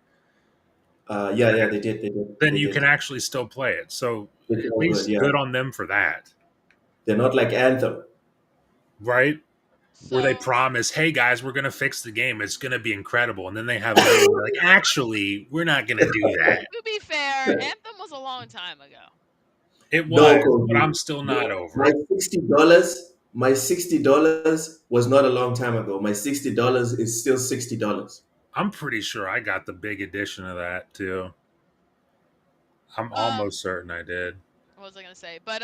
Yeah, they did. Then They you did. can actually still play it. So It's at all least good, yeah. good on them for that, They're not like Anthem. right? Where they So promise, hey guys, we're gonna fix the game, it's gonna be incredible, and then they have like, actually, we're not gonna do that. to be fair, Anthem was a long time ago. It No, was, Kobe. but I'm still not over My it. $60 was not a long time ago. My $60 is still $60. I'm pretty sure I got the big edition of that too. I'm almost certain I did. What was I gonna say? But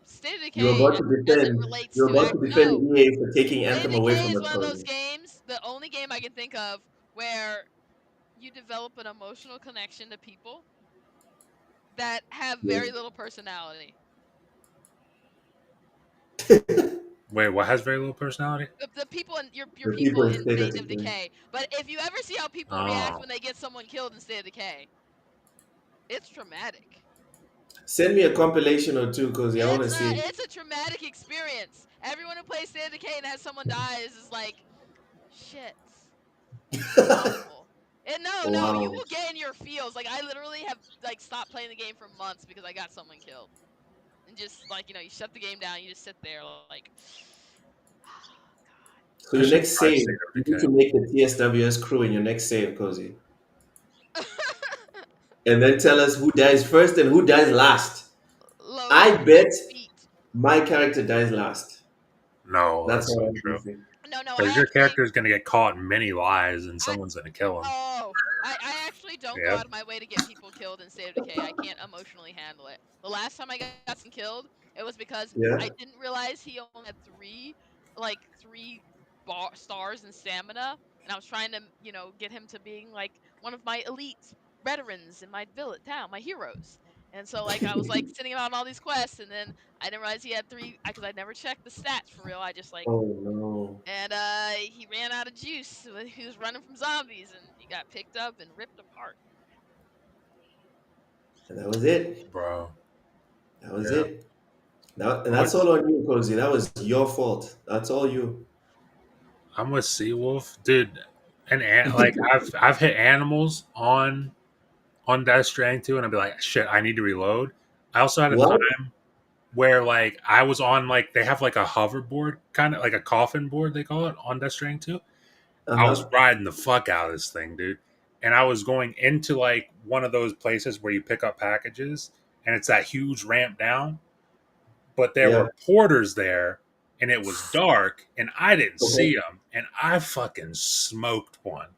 State of You're Decay, about to as it defend. relates You're to about to defend no, EA for taking State of Anthem away Decay from is us, one of those Kobe. games, the only game I can think of where you develop an emotional connection to people that have very little personality. Wait, what has very little personality? The people in your The people people in in State of State of Decay. Decay. But if you ever see how people react Oh, when they get someone killed in State of Decay, it's traumatic. Send me a compilation or two, Cozy. I want to see. It's a traumatic experience. Everyone who plays State of Decay and has someone die is like, shit. Awful. And no, you Wow. will get in your feels. Like I literally have like stopped playing the game for months because I got someone killed. And just like, you shut the game down, you just sit there like So I your should next try save, State you of need to Decay. make the TSWS crew in your next save, Cozy. And then tell us who dies first and who dies last. load I bet feet. my character dies last. No, That's that's so all I'm true. using. No, no, Because I your actually, character's gonna get caught in many lies, and I someone's gonna kill him. I actually don't go Yep. out of my way to get people killed in State of Decay. I can't emotionally handle it. The last time I got some killed, it was because Yeah. I didn't realize he only had three stars in stamina, and I was trying to, get him to being like one of my elite veterans in my village town, my heroes. And so like I was like sitting out on all these quests, and then I didn't realize he had three because I never checked the stats for real. I just like Oh no. and he ran out of juice. He was running from zombies, and he got picked up and ripped apart. And that was it. Bro. That was Yeah. it. Now, and I'm that's with all on you, Cozy. That was your fault. That's all you. I'm with Seawolf, dude. And like I've hit animals on Death Stranding too, and I'd be like, shit, I need to reload. I also had a What? time where like I was on like they have like a hoverboard, kind of like a coffin board they call it on Death Stranding too. Uh I was huh. riding the fuck out of this thing, dude. And I was going into like one of those places where you pick up packages and it's that huge ramp down, but there Yeah. were porters there and it was dark and I didn't Okay. see them and I fucking smoked one.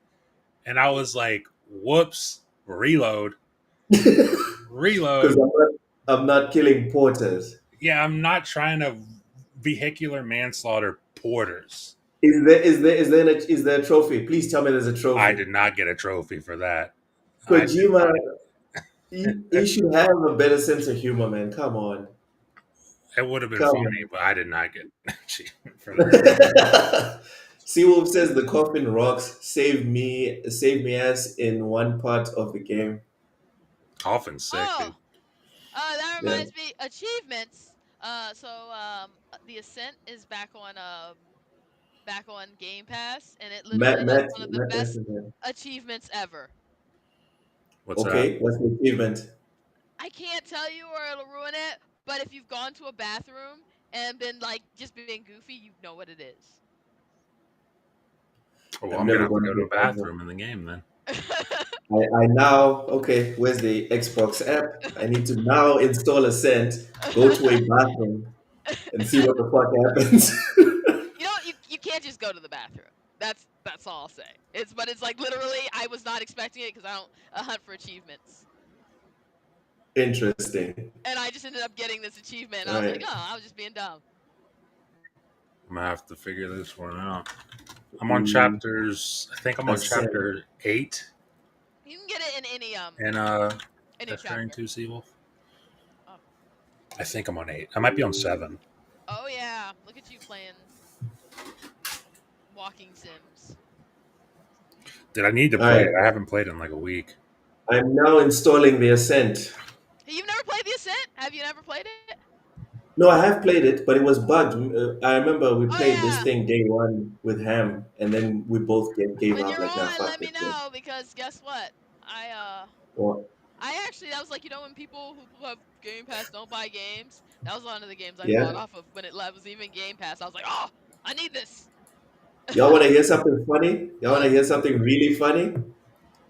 And I was like, whoops, reload, Because reload. I'm not killing porters. Yeah, I'm not trying to vehicular manslaughter porters. Is there a trophy? Please tell me there's a I trophy. did not get a trophy for that. I did Kojima, not. you should have a better sense of humor, man. Come on. It would have been funny, Come but I did not get an achievement for that. on. Seawolf says the coffin rocks. Save me ass in one part of the game. Coffin's sick, Oh, dude. that Yeah. reminds me, achievements. The Ascent is back on Game Pass, and it literally Matt, has Matt, one of the Matt best Messenger. achievements ever. What's that? Okay, what's the achievement? I can't tell you or it'll ruin it, but if you've gone to a bathroom and been like just being goofy, you know what it is. Oh, well, I've I'm gonna never have to gone go to to a a bathroom. bathroom in the game then. I now, okay, where's the Xbox app? I need to now install Ascent, go to a bathroom, and see what the fuck happens. You can't just go to the bathroom. That's all I'll say. It's like literally I was not expecting it because I don't hunt for achievements. Interesting. And I just ended up getting this achievement. And All I was like, right. oh, I was just being dumb. I'm gonna have to figure this one out. I'm on The chapters. I think I'm on Ascent. chapter 8 You can get it in in any Death Stranding chapter. 2 Seawolf. Oh. I think I'm on 8. I might be on 7. Oh yeah, look at you playing walking sims. Did I need to All play right. it? I haven't played it in like a week. I'm now installing the Ascent. Hey, you've never played the Ascent? Have you never played it? No, I have played it, but it was bugged. I remember we Oh played this yeah. thing day one with Ham, and then we both gave When up. you're Like, nah, on, fuck let this me game. know because guess what? Or, I actually that was like when people who have Game Pass don't buy games. That was one of the games I bought yeah. off of when it was even Game Pass. I was like, oh, I need this. Y'all want to hear something funny? Y'all want What? to hear something really funny?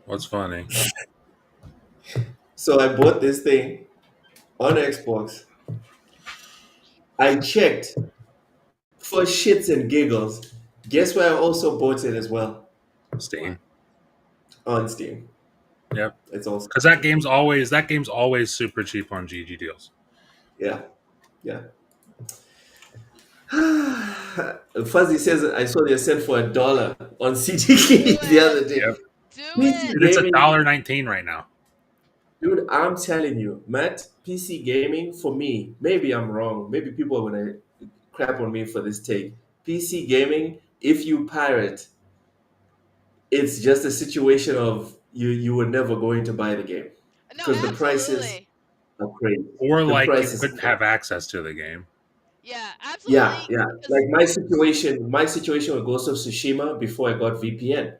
What's funny? So I bought this thing on Xbox. I checked for shits and giggles. Guess where I also bought it as well? What? Steam. On Steam. Yep. It's also Because that game's always super cheap on GG deals. yeah, yeah. Fuzzy says I saw the Ascent for $1 on Do CGK the it. other day. Yep. Do PC it. And it's a gaming, dollar 19 right now. dude. I'm telling you, Matt. PC gaming for me. Maybe I'm wrong. Maybe people are gonna crap on me for this take. PC gaming. If you pirate, it's just a situation of you were never going to buy the game No, because the prices absolutely. are crazy. Or The like you prices are couldn't crazy. have access to the game. Yeah, Yeah, absolutely. yeah. Because Like my situation with Ghost of Tsushima before I got VPN.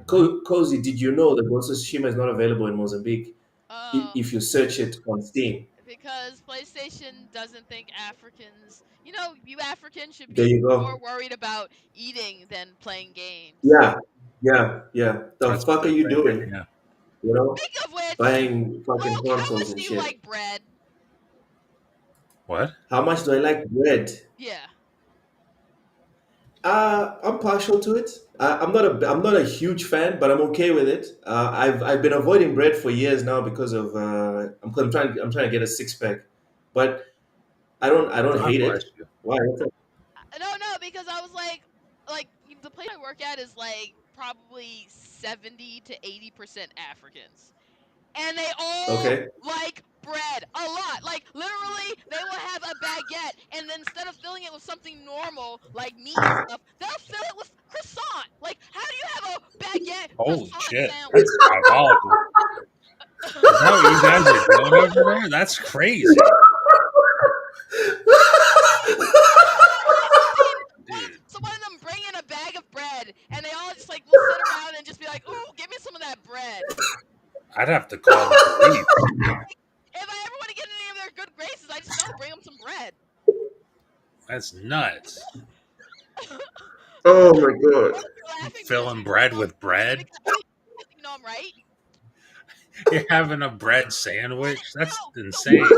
Cozy, did you know that Ghost of Tsushima is not available in Mozambique uh if you search it on Steam? because PlayStation doesn't think Africans, you Africans should There be you more go. worried about eating than playing games. Yeah, yeah, yeah. The That's what fuck are they're you thinking. doing? Yeah. You know, Speak of which, buying fucking Luke, how consoles much and do you shit. like bread? What? How much do I like bread? Yeah. I'm partial to it. I'm not a huge fan, but I'm okay with it. I've been avoiding bread for years now because of I'm trying to get a six pack, but I don't God hate bless it. you. Why? No, no, because I was like the place I work at is like probably 70 to 80% Africans. And they all Okay. like bread a lot. Like literally, they will have a baguette, and then instead of filling it with something normal like meat and stuff, they'll fill it with croissant. Like, how do you have a baguette Holy croissant shit, sandwich? that's diabolical. Is that what you guys are doing over there? That's crazy, I've seen dude. one of them bring in a bag of bread, and they all just like will sit around and just be like, "Ooh, give me some of that bread." I'd have to call the police. If I ever want to get any of their good graces, I just go bring them some bread. That's nuts. Oh my god. Why are you laughing? Because Filling bread with bread. you know I'm right. You're having a bread sandwich. That's No, so insane.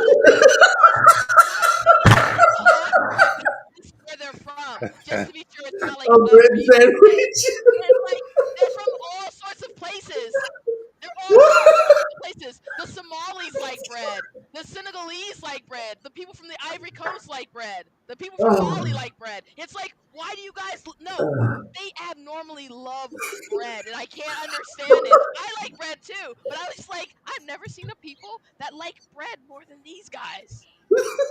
people ask where they're from, just to be sure it's not like A a bread region thing. sandwich. And it's like they're from all sorts of places. They're all from all sorts of places. The Somalis like bread. The Senegalese like bread. The people from the Ivory Coast like bread. The people from Mali Oh. like bread. It's like, why do you guys no? They abnormally love bread, and I can't understand it. I like bread too, but I was just like, I've never seen a people that like bread more than these guys.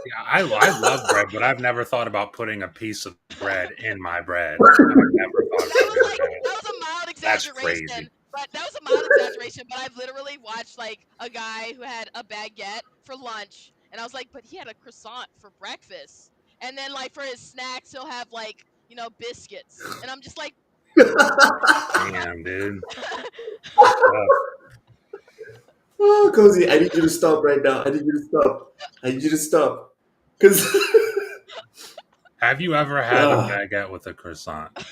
Yeah, I love bread, but I've never thought about putting a piece of bread in my bread. I've never thought about doing that. That was a mild That's exaggeration. crazy. But that was a mild exaggeration. But I've literally watched like a guy who had a baguette for lunch, and I was like, but he had a croissant for breakfast, and then like for his snacks he'll have like biscuits, and I'm just like, Damn, dude. That's tough. Oh, Cozy, I need you to stop right now. I need you to stop. I need you to stop. Because Have you ever had a baguette with a croissant? like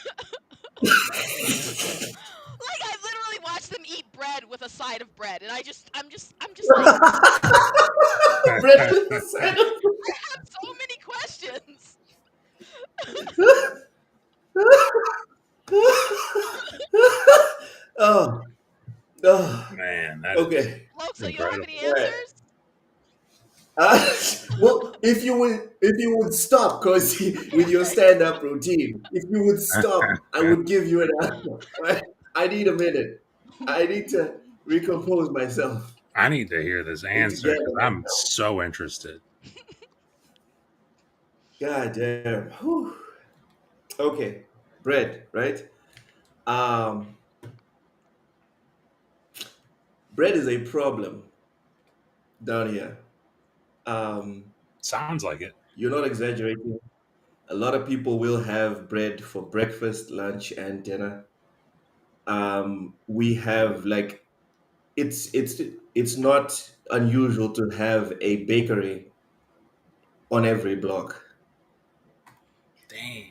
I literally watched them eat bread with a side of bread, and I'm just like, bread with the side of I have so many questions. oh, oh, Man, that is okay. Loke, so you don't have any incredible. All right. answers? Well, if you would stop, Cozy, with your Okay. stand-up routine, if you would stop, I would give you an answer. All right? I need a minute. I need to recompose myself. I need to hear this I need to answer gather because I'm myself. so interested. God damn. Whew. Okay, bread, right? Um, bread is a problem down here. Um, Sounds like it. you're not exaggerating. A lot of people will have bread for breakfast, lunch, and dinner. We have like it's not unusual to have a bakery on every block, Damn.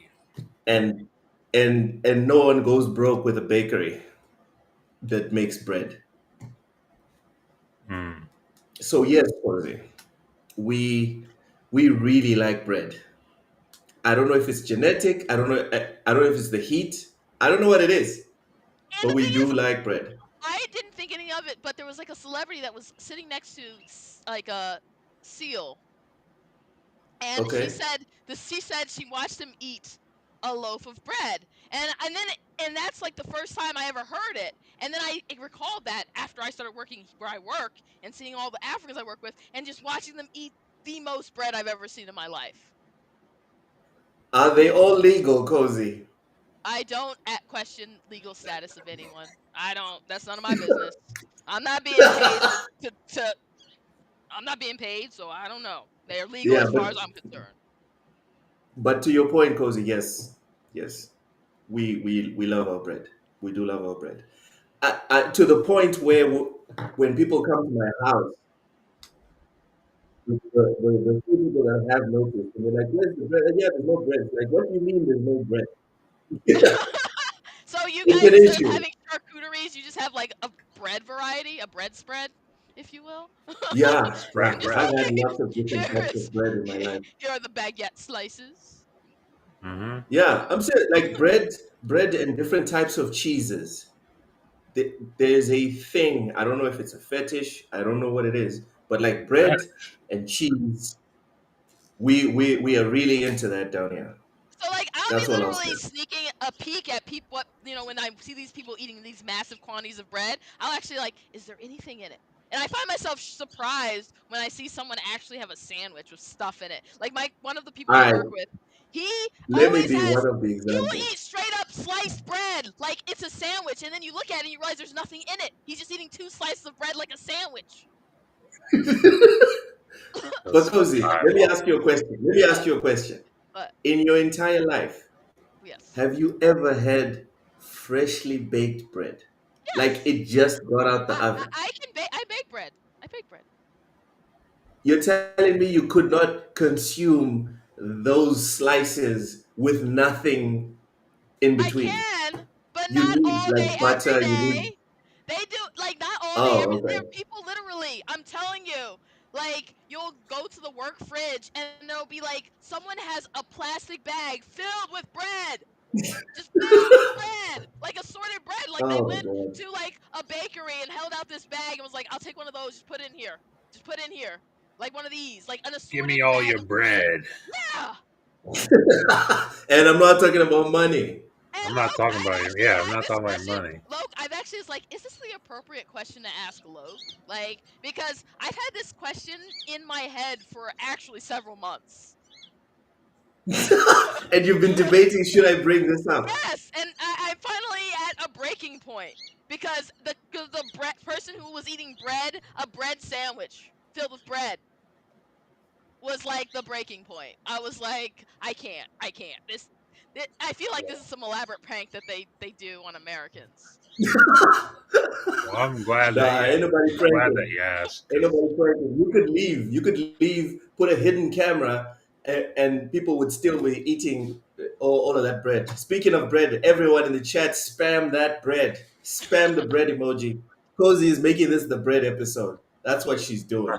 and and no one goes broke with a bakery that makes bread. Hmm. So yes, Jose, we we really like bread. I don't know if it's genetic. I don't know if it's the heat. I don't know what it is, And but the we thing is, do like bread. I didn't think any of it, but there was like a celebrity that was sitting next to like a seal, and Okay. she said she watched him eat a loaf of bread, and that's like the first time I ever heard it, and then I recalled that after I started working where I work and seeing all the Africans I work with, and just watching them eat the most bread I've ever seen in my life. Are they all legal, Cozy? I don't question legal status of anyone. I don't. That's none of my business. I'm not being paid to I'm not being paid, so I don't know. They're legal Yeah, as far as I'm concerned. but to your point, Cozy, yes, yes, we love our bread. We do love our bread. To the point where when people come to my house, the few people that have noticed, and they're like, "Where's the bread?" And, yeah, there's no bread. It's like, what do you mean there's no bread? Yeah, So you it's guys, an instead of issue. having charcuteries, you just have like a bread variety, a bread spread, if you will. Yeah, Spread yeah. Just I've bread. had like, lots of here different types is of bread in my life. here are the baguette slices. Mm-hmm. Yeah, I'm saying like bread and different types of cheeses. There's a thing. I don't know if it's a fetish. I don't know what it is, but like bread and cheese, we are really into that down here. So like I'll be That's all I'll say. literally sneaking a peek at people. What when I see these people eating these massive quantities of bread, I'll actually like, is there anything in it? And I find myself surprised when I see someone actually have a sandwich with stuff in it. Like one of the people All I right, work with, he let me always be one has. of the He will eat examples. straight up sliced bread like it's a sandwich, and then you look at it and you realize there's nothing in it. He's just eating 2 slices of bread like a sandwich. But That's Cozy, let me ask you a question. Let me ask But you a question. but In your entire life, yes, have you ever had freshly baked bread? Like yes, it just got out the I I, oven. I can bake. I bake bread. I bake bread. You're telling me you could not consume those slices with nothing in I between? can, but You not need all day, like every butter, you day. need. They do like not all day. Oh, There okay. are people literally. I'm telling you, like you'll go to the work fridge and there'll be like someone has a plastic bag filled with bread, just filled with bread, like assorted bread. Like they Oh went God. to like a bakery and held out this bag and was like, "I'll take one of those. Just put it in here. Just put it in here." Like one of these, like an give me assorted all bag your of bread. bread. Yeah. And I'm not talking about money. And I'm not Loke, talking I've about your actually yeah. I'm had not this talking about your question. money. Loke, I've actually is like, is this the appropriate question to ask Loke? Like, because I've had this question in my head for actually several months. And you've been debating, should I bring this up? Yes, and I'm finally at a breaking point because the person who was eating bread, a bread sandwich filled with bread, was like the breaking point. I was like, I can't. I feel like this is some elaborate prank that they do on Americans. Well, I'm glad that Nah, you. ain't nobody I'm glad that pranking. you asked Ain't because nobody pranking. You could leave. You could leave, put a hidden camera, and people would still be eating all of that bread. Speaking of bread, everyone in the chat spam that bread. Spam the bread emoji. Cozy is making this the bread episode. That's what she's doing.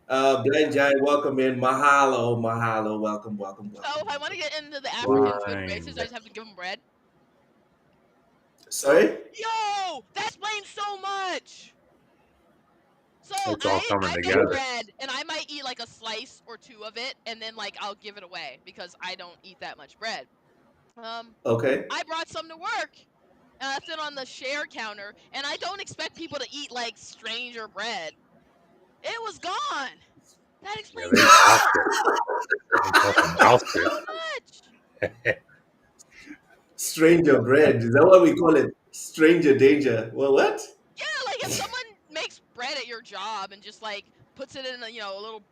Blind Giant, welcome in. Mahalo, mahalo. Welcome, welcome, So welcome, if I want to welcome. get into the African food races, blind. I just have to give them bread. Sorry? Yo, that explains so much. So It's all I coming bake together. bread, and I might eat like a slice or two of it, and then like I'll give it away because I don't eat that much bread. Um, Okay. I brought some to work, and I left it on the share counter, and I don't expect people to eat like stranger bread. It was gone. That Yeah, explains they so mouthed much. it. They That fucking explains mouthed so it. much. Stranger bread. Is that what we call it? Stranger danger. Well, what? Yeah, like if someone makes bread at your job and just like puts it in a little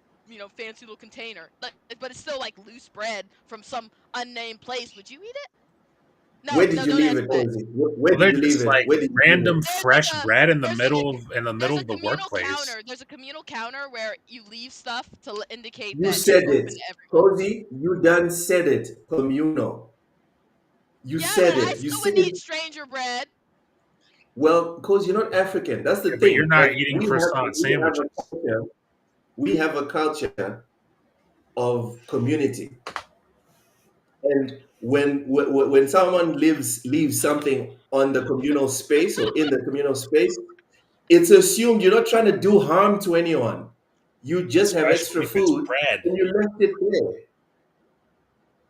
fancy little container, but it's still like loose bread from some unnamed place, would you eat it? No, Where did no, you don't leave answer it, that. Cozy? Where Well, did they're you leave just it? like Where did you leave random it? There's like fresh a bread in the there's like a middle of the workplace. there's a communal counter where you leave stuff to indicate You that it's said open it. to everyone. Cozy, you done said it. Communal. You Yeah, but said I it. You still said wouldn't it. eat stranger bread. Well, because you're not African. That's the Yeah, but you're thing. not Like eating croissant we have a sandwiches. culture. We have a culture of community. And when someone leaves something on the communal space or in the communal space, it's assumed you're not trying to do harm to anyone. You just have Especially extra if it's food bread. and you left it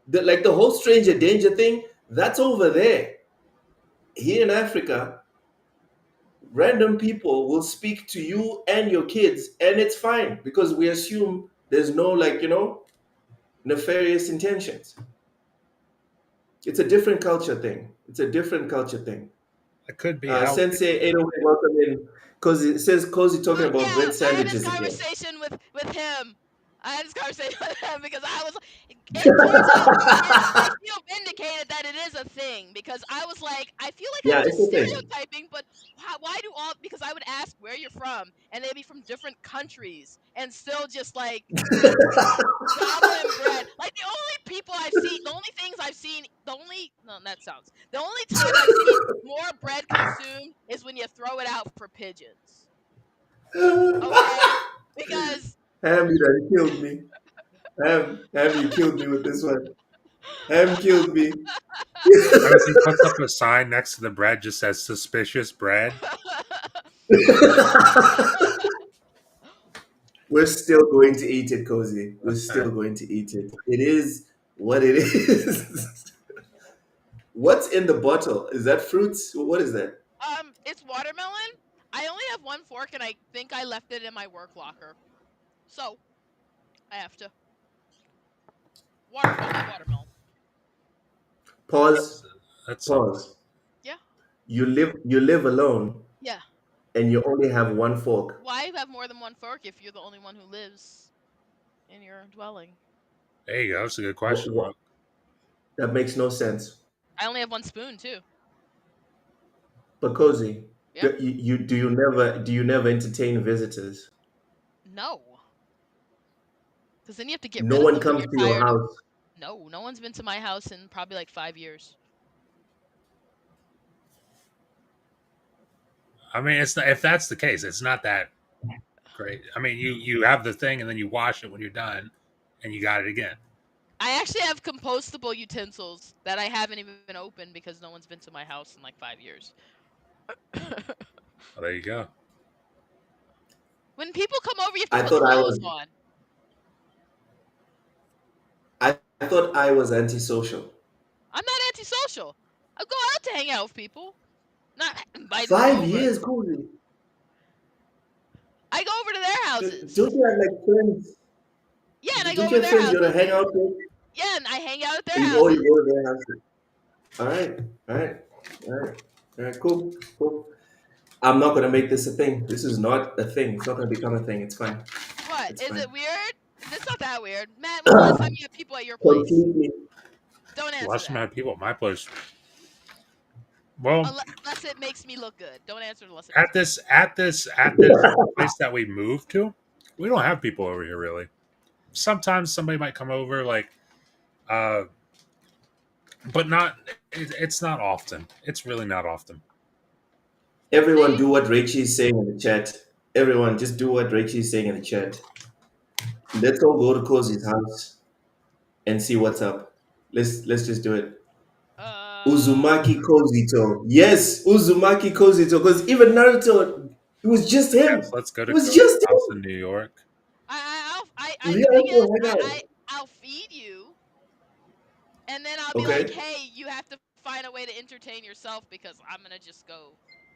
there. Like the whole stranger danger thing, that's over there. Here in Africa, random people will speak to you and your kids, and it's fine because we assume there's no, like, nefarious intentions. It's a different culture thing. It's a different culture thing. It could be healthy. Sensei 808, welcome in. Because it says Cozy talking about Yeah, bread I had this sandwiches again. conversation with him. I had this conversation with him because I was. It turns out I feel vindicated that it is a thing because I was like, I feel like Yeah, I'm it's just a thing. stereotyping, but why do all? Because I would ask where you're from, and they'd be from different countries, and still just like gobbling bread. Like the only things I've seen, no, that sounds. The only time I've seen more bread consumed is when you throw it out for pigeons. Okay, because Ham, you done killed me. Ham, you killed me with this one. Ham killed me. Notice he puts up a sign next to the bread just says suspicious bread. We're still going to eat it, Cozy. We're still going to eat it. It is what it is. What's in the bottle? Is that fruits? What is that? It's watermelon. I only have one fork, and I think I left it in my work locker, so I have to watermelon. Pause. That's something. Pause. Yeah, You live alone yeah. and you only have one fork. Why have more than one fork if you're the only one who lives in your dwelling? There you go. That's a good Wh- question, wh- Rook. that makes no sense. I only have one spoon too. But Cozy, Yeah. do you never entertain visitors? No, because then you have to get No rid of one them when comes you're to your tired of. house. No one's been to my house in probably like 5 years. I mean, it's not, if that's the case, it's not that great. I mean, you have the thing and then you wash it when you're done, and you got it again. I actually have compostable utensils that I haven't even opened because no one's been to my house in like 5 years. Well, there you go. When people come over, you have to I put thought I clothes was on. I thought I was antisocial. I'm not antisocial. I go out to hang out with people, not inviting them Five over. years, Cozy. I go over to their houses. Don't you have like friends? Yeah, and I go Don't over you to have their friends you wanna houses. hang out with? Yeah, and I hang out at their You houses. go to their house. All right, all right, all right, all right. Cool, cool. I'm not gonna make this a thing. This is not a thing. It's not gonna become a thing. It's fine. What? It's Is fine. it weird? It's not that weird. Matt, when's the last time you had people at your place? Completely. Don't answer Last time I that. had people at my place. Well, Unless it makes me look good. Don't answer unless it at makes me this at this at this place that we moved to, we don't have people over here really. Sometimes somebody might come over, like, uh, but not. It's not often. It's really not often. Everyone, See? do what Rachie is saying in the chat. Everyone, just do what Rachie is saying in the chat. Let's all go to Cozy's house and see what's up. Let's just do it. Uzumaki Kozito. Yes, Uzumaki Kozito. Because even Naruto, it was just him. Yes, let's go It to was Cody's just house him. in New York. We The thing have to is, hang out. I'll feed you, and then I'll be like, Okay. hey, you have to find a way to entertain yourself because I'm gonna just go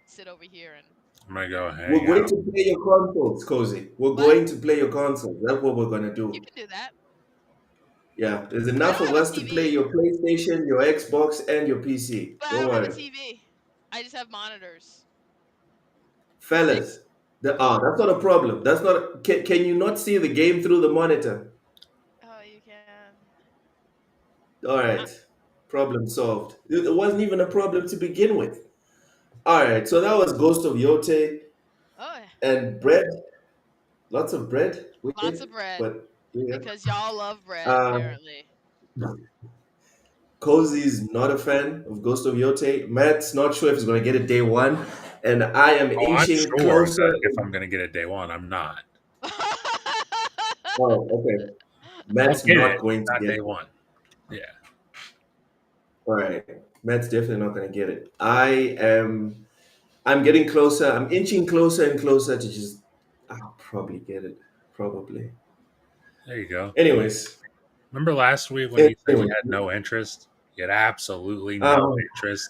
sit over here and I'm gonna go We're hang going out. to play your consoles, Cozy. We're what? going to play your consoles. That's what we're gonna You do. can do that. Yeah, there's I enough don't of have a us to play TV, your PlayStation, your Xbox, and your PC. but I Don't don't have a worry, TV. I just have monitors. See? fellas. That's not a problem. That's not. Can you not see the game through the monitor? Oh, you can. All right, problem solved. It wasn't even a problem to begin with. All right, so that was Ghost of Yotei Oh, yeah. and bread. Lots of bread Lots with, of bread but yeah. because y'all love bread Uh, apparently. Cozy's not a fan of Ghost of Yotei. Matt's not sure if he's going to get it day one. And I am Oh, I'm inching sure that closer. if I'm gonna get it day one, I'm not. Oh, okay. I'll Matt's get it, not going to not get day it. one. Yeah. All right. Matt's definitely not going to get it. I'm getting closer. I'm inching closer and closer to just, I'll probably get it. Probably. There you go. Anyways. Remember last week when you said you Anyway. had no interest? You had absolutely no Um, interest.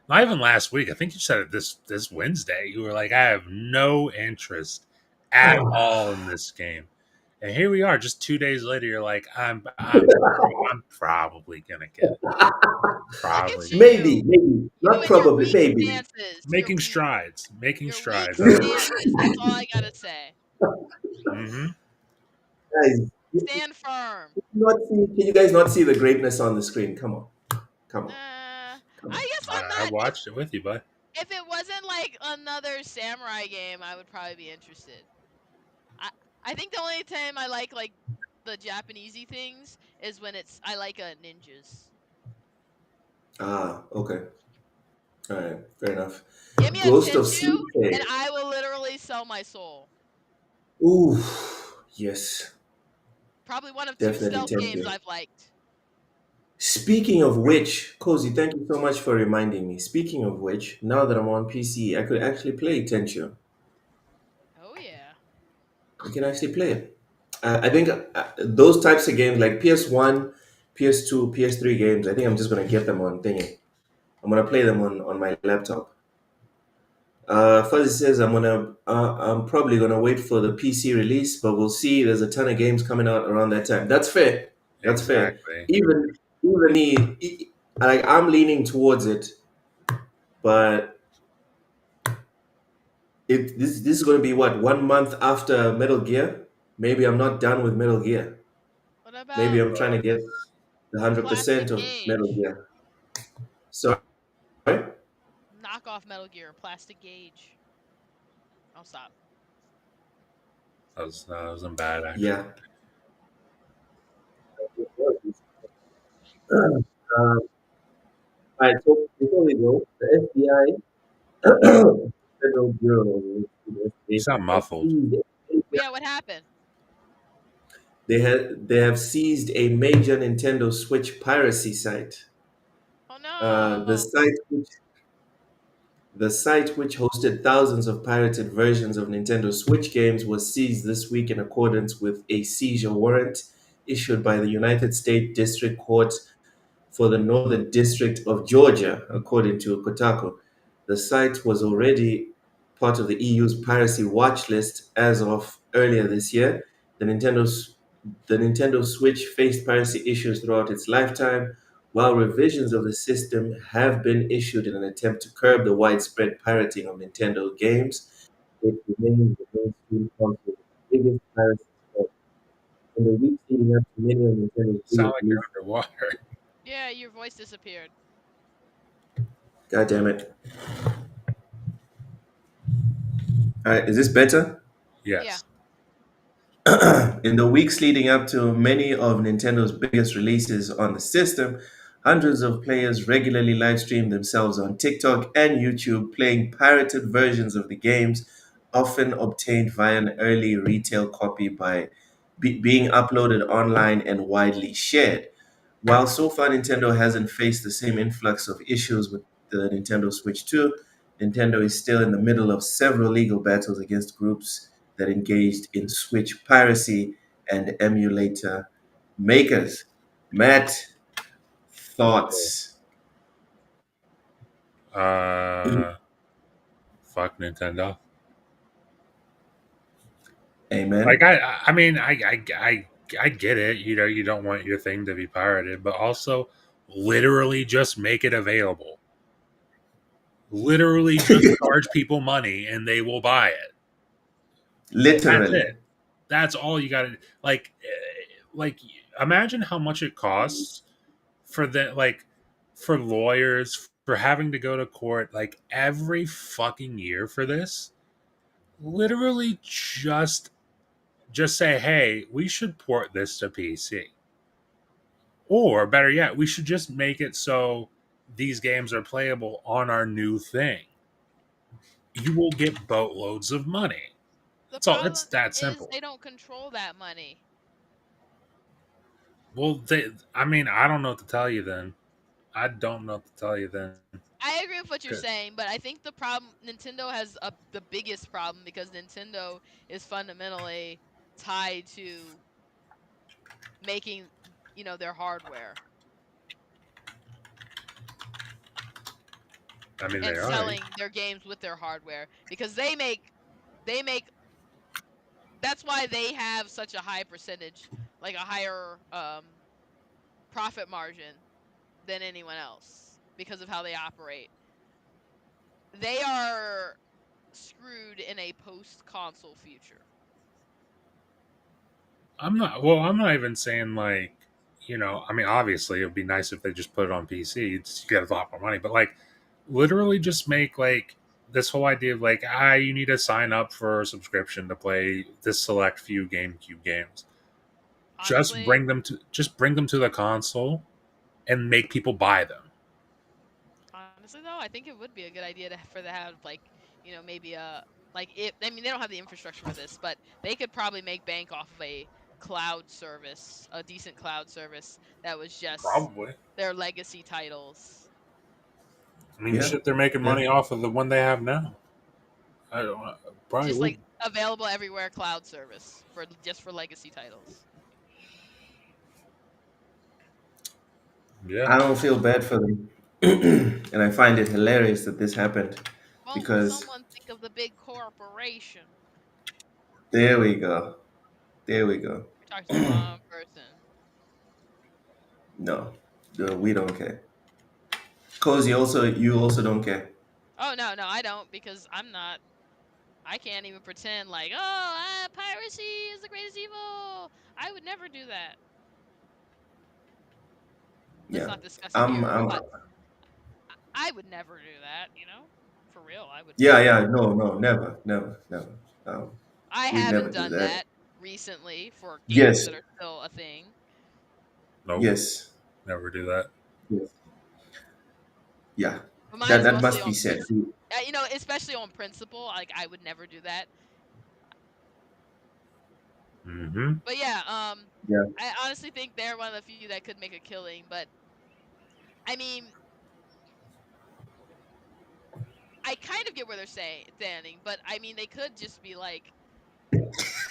Not even last week. I think you said it this Wednesday. You were like, I have no interest at all in this game. And here we are, just 2 days later. You're like, I'm probably gonna get it. Look Probably at maybe, you. maybe. You Not and your probably, weak maybe. stances. making strides. Making Your weak strides. stances. That's all I gotta say. Mm-hmm. Guys, Stand firm. can you guys not see the greatness on the screen? Come on. Come on. I Come on. guess I'm I not. watched it with you, bud. If it wasn't like another samurai game, I would probably be interested. I think the only time I like the Japanesey things is when I like ninjas. Okay. All right, fair enough. Give me a Ghost of Tenchu, Sleep. and I will literally sell my soul. Ooh, yes, Probably one of two definitely stealth games tempting. I've liked. Speaking of which, Cozy, thank you so much for reminding me. Speaking of which, now that I'm on PC, I could actually play Tenchu. Oh yeah. I can actually play it. I think those types of games like PS1, PS2, PS3 games, I think I'm just gonna get them on thingy. I'm gonna play them on my laptop. Fuzzy says I'm probably gonna wait for the PC release, but we'll see. There's a ton of games coming out around that time. That's fair. That's fair. Exactly. Even me, like I'm leaning towards it, but if this is gonna be what 1 month after Metal Gear, maybe I'm not done with Metal Gear. What Maybe about I'm trying to get the 100% Plastic of Metal Gauge? Gear. Sorry. Knock off Metal Gear, Plastic Gauge. I'll stop. That wasn't bad actually. Yeah. All right. So before we go, the FBI, Federal Bureau of You Investigation, sound has muffled. seized. Yeah, what happened? They have seized a major Nintendo Switch piracy site. Oh Uh, the no. site which The site, which hosted thousands of pirated versions of Nintendo Switch games, was seized this week in accordance with a seizure warrant issued by the United States District Court for the Northern District of Georgia, according to Kotaku. The site was already part of the EU's piracy watch list as of earlier this year. The the Nintendo Switch faced piracy issues throughout its lifetime, while revisions of the system have been issued in an attempt to curb the widespread pirating of Nintendo games. It remains the mainstream console's biggest piracy threat. In the weeks leading up to many of Nintendo's Sound biggest like you're releases, underwater. Yeah, your voice disappeared. God damn it. All right, is this better? Yeah. Yes. In the weeks leading up to many of Nintendo's biggest releases on the system, hundreds of players regularly live stream themselves on TikTok and YouTube playing pirated versions of the games, often obtained via an early retail copy by being uploaded online and widely shared. While so far Nintendo hasn't faced the same influx of issues with the Nintendo Switch 2, Nintendo is still in the middle of several legal battles against groups that engaged in Switch piracy and emulator makers. Matt, thoughts? Uh, fuck Nintendo. Like Amen. I mean, I get it. You know, you don't want your thing to be pirated, but also literally just make it available. Literally just charge people money and they will buy it. That's Literally. it. That's all you got to like. Imagine how much it costs for the for lawyers for having to go to court like every fucking year for this. Literally just say, hey, we should port this to PC. Or better yet, we should just make it so these games are playable on our new thing. You will get boatloads of money. The It's all it's problem that is simple. they don't control that money. Well, I mean, I don't know what to tell you then. I don't know what to tell you then. I agree with what you're 'Cause- saying, but I think the problem Nintendo has the biggest problem because Nintendo is fundamentally tied to making, their hardware I mean, they and are. selling their games with their hardware because they make that's why they have such a high percentage, like a higher profit margin than anyone else because of how they operate. They are screwed in a post-console future. I'm not. Well, I'm not even saying like, I mean, obviously, it would be nice if they just put it on PC. You get a lot more money, but like, literally, just make like this whole idea of like, you need to sign up for a subscription to play this select few GameCube games. Honestly, Just bring them to the console and make people buy them. honestly though, I think it would be a good idea for to have like, maybe a like it. I mean, they don't have the infrastructure for this, but they could probably make bank off of a cloud service, a decent cloud service that was just Probably. their legacy titles. I mean, Yeah, shit, they're making yeah. money off of the one they have now. I don't know. Probably Just would. like available everywhere cloud service for just for legacy titles. Yeah. I don't feel bad for them, and I find it hilarious that this happened Won't because someone think of the big corporation? there we go, there we go. We talked to the wrong person. No, we don't care. Cozy, also you also don't care. Oh no, I don't because I'm not. I can't even pretend like, piracy is the greatest evil. I would never do that. Let's Yeah, not discuss it I'm, here. I'm. But I would never do that. For real, I would Yeah, never. yeah. No, no, never, never, never. I We'd never haven't do done that. that recently for games Yes, that are still a thing. Nope. yes, Never do that. yes. Yeah, But that mine's that mostly must be on said. principle. Especially on principle. Like I would never do that. Mm-hmm. But yeah, Yeah, I honestly think they're one of the few that could make a killing. But I mean, I kind of get where they're standing. But I mean, they could just be like,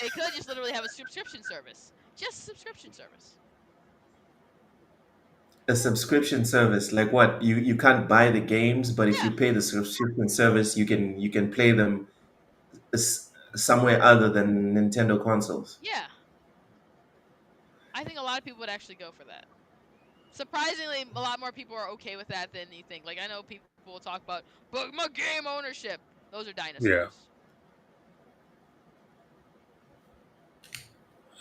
they could just literally have a subscription service, just subscription service. a subscription service like what? You can't buy the games, but if you Yeah, pay the subscription service, you can play them somewhere other than Nintendo consoles. yeah. I think a lot of people would actually go for that. Surprisingly, a lot more people are okay with that than you think. Like I know people will talk about, but my game ownership. Those are Yeah. dinosaurs.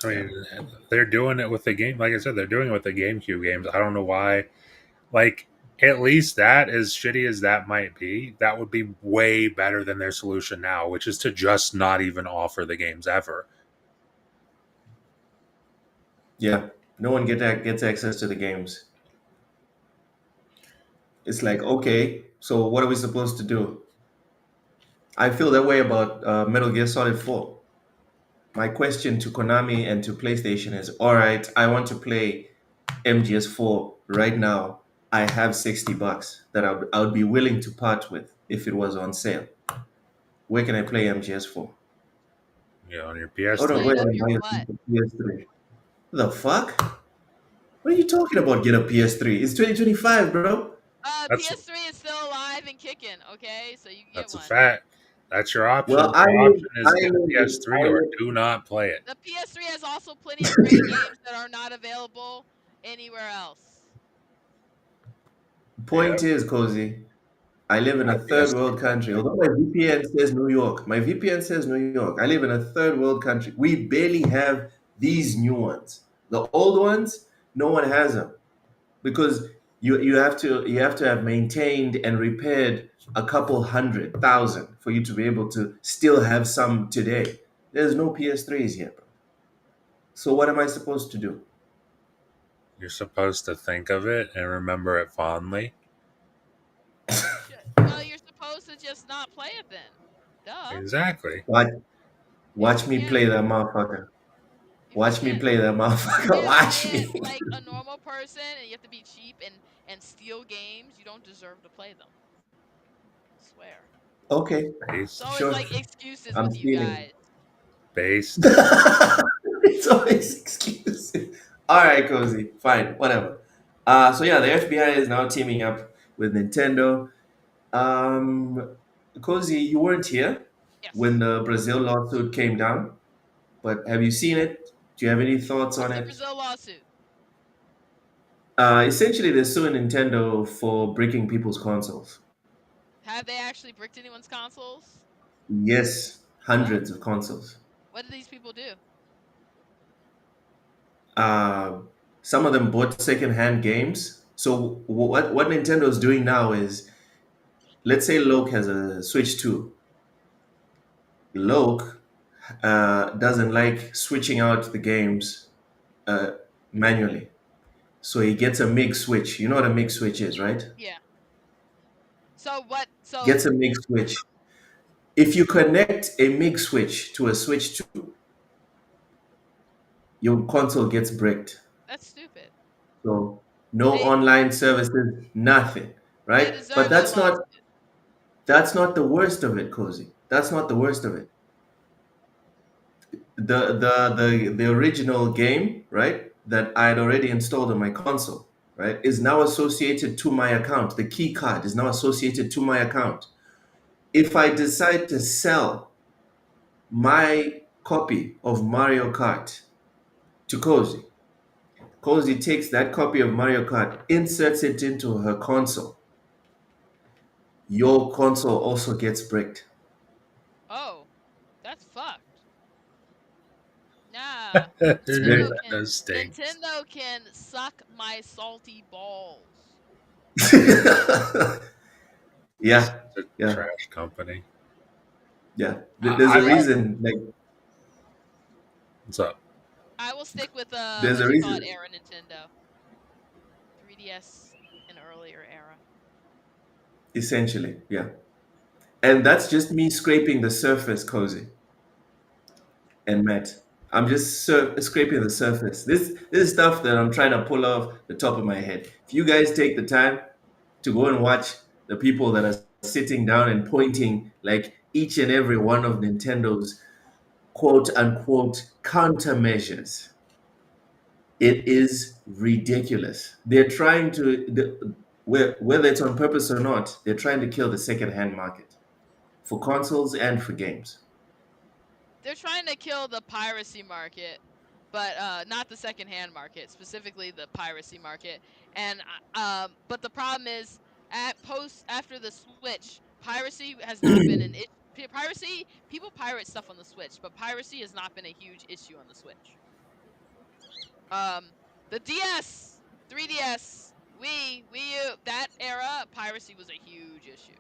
I Yeah, mean, they're doing it with the game. Like I said, they're doing it with the GameCube games. I don't know why. Like, at least that, as shitty as that might be, that would be way better than their solution now, which is to just not even offer the games ever. yeah. No one gets access to the games. It's like, okay, so what are we supposed to do? I feel that way about Metal Gear Solid 4. My question to Konami and to PlayStation is, all right, I want to play MGS4 right now. I have $60 that I would be willing to part with if it was on sale. Where can I play MGS4? On your Oh no, Play go it ahead PS3. up and your buy butt. a PS3. The fuck? What are you talking about? Get a PS3? It's 2025, bro. That's PS3 is still alive and kicking. Okay, so you can get that's a one. fact. That's your Well, option. I Your live, option is I get a live, PS3 I or live. do not play it. The PS3 has also plenty of great games that are not available anywhere else. Yeah, Point is, Cozy, I live in got a a third PS3. world country. Although my VPN says New York, my VPN says New York. I live in a third world country. We barely have these new ones. The old ones, no one has them because you have to have maintained and repaired a couple 100,000 for you to be able to still have some today. There's no PS3s here, bro. So what am I supposed to do? You're supposed to think of it and remember it fondly. Well, you're supposed to just not play it then. Duh. Exactly. Watch, If watch you me can't, play that motherfucker. if you Watch me can't, play that if you motherfucker. can't play Watch it me. like a normal person and you have to be cheap and steal games, you don't deserve to play them. Swear. Okay, It's Based. always sure. like excuses I'm with you stealing. guys. Based. It's always excuses. All right, Cozy. Fine, whatever. So yeah, the FBI is now teaming up with Nintendo. Um, Cozy, you weren't here when Yes. the Brazil lawsuit came down, but have you seen it? Do you have any thoughts What's on the it? Brazil lawsuit? Essentially, they're suing Nintendo for breaking people's consoles. Have they actually bricked anyone's consoles? Yes, Oh, hundreds of consoles. what did these people do? Uh, some of them bought secondhand games. So what Nintendo's doing now is, let's say Loke has a Switch 2. Loke doesn't like switching out the games uh, manually. So he gets a MIG switch. You know what a MIG switch is, right? Yeah. So what? Gets So a MIG switch. If you connect a MIG switch to a Switch 2, your console gets bricked. That's stupid. So no They online services, nothing, they right? But deserve it, love. that's not the worst of it, Cozy. That's not the worst of it. The original game, right, that I had already installed on my console, right, is now associated to my account. The key card is now associated to my account. If I decide to sell my copy of Mario Kart to Cozy, Cozy takes that copy of Mario Kart, inserts it into her console. Your console also gets bricked. Oh, that's fucked. Nah, It's very That stinks. Nintendo can suck my salty balls. yeah, Such a yeah, trash company. yeah. There's I a like. reason, like, What's up? I will stick with there's what a do you call it, reason. era Nintendo, 3DS and earlier era. Essentially, yeah. And that's just me scraping the surface, Cozy and Matt. I'm just scraping the surface. This is stuff that I'm trying to pull off the top of my head. If you guys take the time to go and watch the people that are sitting down and pointing like each and every one of Nintendo's quote unquote countermeasures, it is ridiculous. They're trying to, whether it's on purpose or not, they're trying to kill the second-hand market for consoles and for games. They're trying to kill the piracy market, but not the secondhand market, specifically the piracy market. And but the problem is, after the Switch, piracy has not been an issue. Piracy, people pirate stuff on the Switch, but piracy has not been a huge issue on the Switch. Um, the DS, 3DS, Wii U, that era, piracy was a huge issue.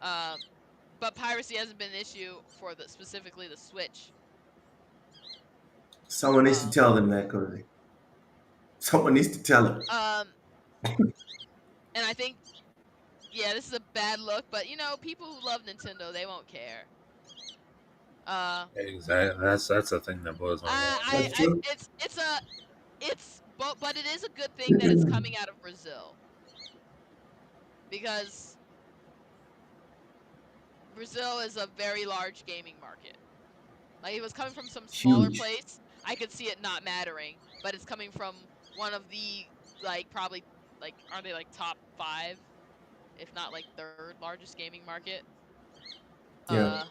Um, but piracy hasn't been an issue for specifically the Switch. Someone needs to Um, tell them that, Cody. Someone needs to tell them. um, and I think, yeah, this is a bad look, but people who love Nintendo, they won't care. Exactly. That's the thing that blows my mind. That's true. But it is a good thing that it's coming out of Brazil, because Brazil is a very large gaming market. Like, if it was coming from some smaller Huge. place, I could see it not mattering. But it's coming from one of the, probably, are they like top 5, if not like 3rd largest gaming market? Yeah. Uh,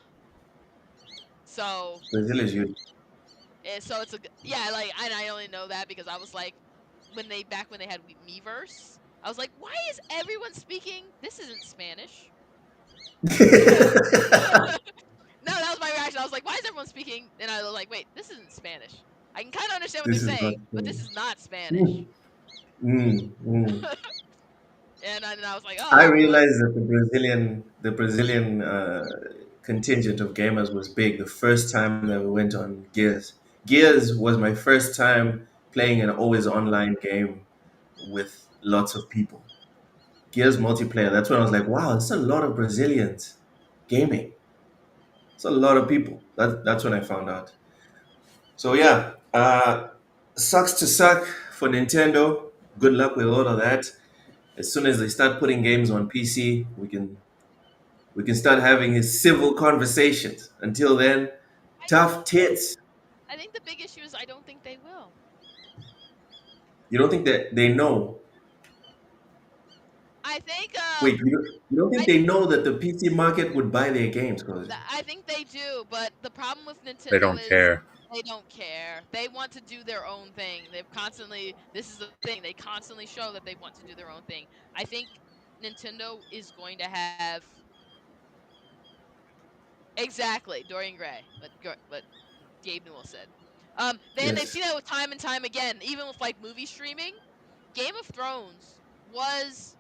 so Brazil is huge. so it's yeah, and I only know that because I was like, back when they had Miiverse, I was like, why is everyone speaking? This isn't Spanish. No, that was my reaction. I was like, why is everyone speaking? And I was like, wait, this isn't Spanish. I can kind of understand what This they're is not saying, but this is not Spanish. Mm, mm. And then I was like, oh, I everyone. realized that the Brazilian contingent of gamers was big the first time that we went on Gears. Gears was my first time playing an always online game with lots of people. Gears multiplayer. That's when I was like, wow, it's a lot of Brazilians gaming. It's a lot of people. That's when I found out. So yeah, sucks to suck for Nintendo. Good luck with all of that. As soon as they start putting games on PC, we can start having his civil conversations. Until then, I think tough tits. I think the big issue is I don't think they will. You don't think that they know? I think Wait, you don't think I they know that the PC market would buy their games? Cause I think they do, but the problem with They Nintendo don't is care. they don't care. They want to do their own thing. This is the thing, they constantly show that they want to do their own thing. I think Nintendo is going to have exactly Dorian Gray, what Gabe Newell said. They've yes, seen that with time and time again, even with like movie streaming. Game of Thrones was,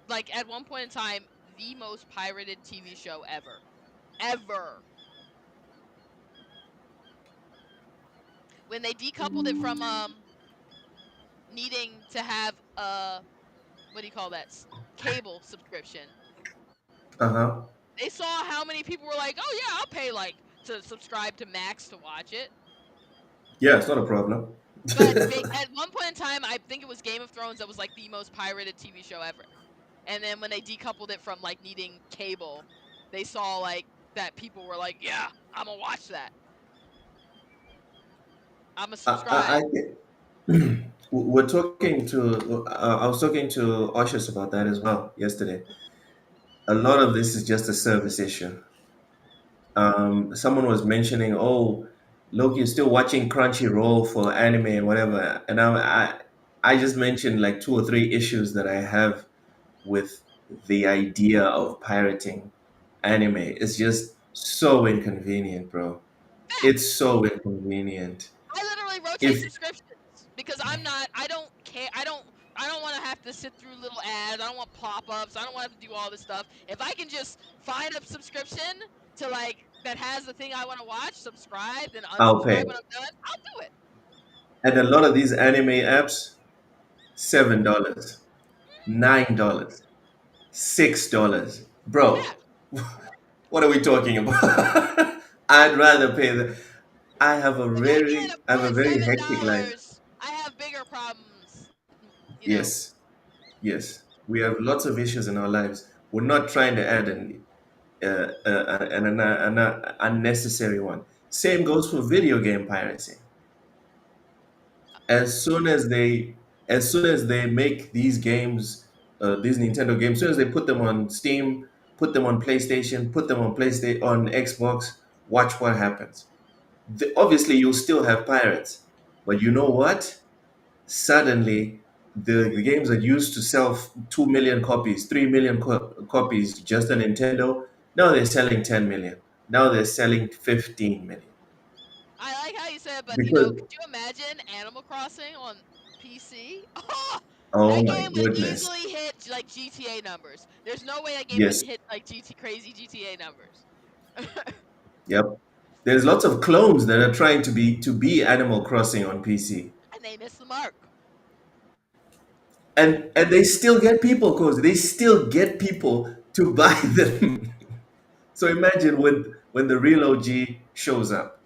like, at one point in time, the most pirated TV show ever. Ever. When they decoupled it from needing to have a, what do you call that, cable subscription, uh huh, they saw how many people were like, oh yeah, I'll pay like to subscribe to Max to watch it. Yeah, it's not a problem. But at one point in time, I think it was Game of Thrones that was like the most pirated TV show ever. And then when they decoupled it from like needing cable, they saw like that people were like, "Yeah, I'm gonna watch that. I'm gonna I subscribe." think we're talking to. I was talking to Ushers about that as well yesterday. A lot of this is just a service issue. Someone was mentioning, "Oh, look, you're still watching Crunchyroll for anime and whatever," and I just mentioned like two or three issues that I have with the idea of pirating anime. It's just so inconvenient, bro. It's Facts. so inconvenient. I literally rotate If subscriptions because I don't care. I don't want to have to sit through little ads. I don't want pop-ups. I don't want to have to do all this stuff. If I can just find a subscription to like that has the thing I want to watch, subscribe, then I'll pay, unsubscribe when I'm done, I'll do it. and a lot of these anime apps, $7, $9, $6, bro. Yeah. What are we talking about? I'd rather pay the. But then again, if I I'm have a at very seven hectic life. dollars, I have bigger problems. You know. Yes, yes, we have lots of issues in our lives. We're not trying to add an unnecessary one. Same goes for video game piracy. As soon as they make these games, these Nintendo games, as soon as they put them on Steam, put them on PlayStation, put them on PlayStation, on Xbox, watch what happens. Obviously, you'll still have pirates, but you know what? Suddenly, the games that used to sell 2 million copies, 3 million copies just on Nintendo, now they're selling 10 million. Now they're selling 15 million. I like how you said, but Because, could you imagine Animal Crossing on PC? Oh, oh that my game would goodness. easily hit like GTA numbers. There's no way that game Yes. wouldn't hit like crazy GTA numbers. Yep. There's lots of clones that are trying to be Animal Crossing on PC. And they missed the mark. And they still get people, cause they still get people to buy them. So imagine when the real OG shows up.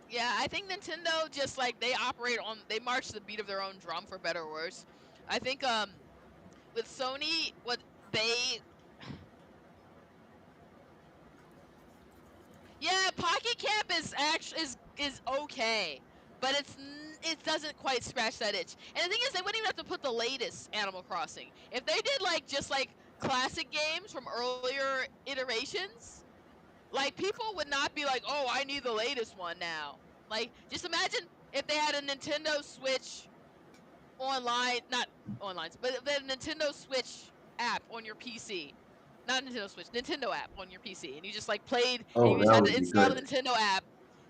Yeah, I think Nintendo just like they march to the beat of their own drum for better or worse. I think with Sony what they Yeah, Pocket Camp is actually is okay, but it doesn't quite scratch that itch. And the thing is, they wouldn't even have to put the latest Animal Crossing. If they did like just like classic games from earlier iterations, like people would not be like, "Oh, I need the latest one now." Like, just imagine if they had a Nintendo Switch online, not online, but the Nintendo Switch app on your PC. Not Nintendo Switch, Nintendo app on your PC. And you just like played and Oh, you just that had would to be install the good. Nintendo app.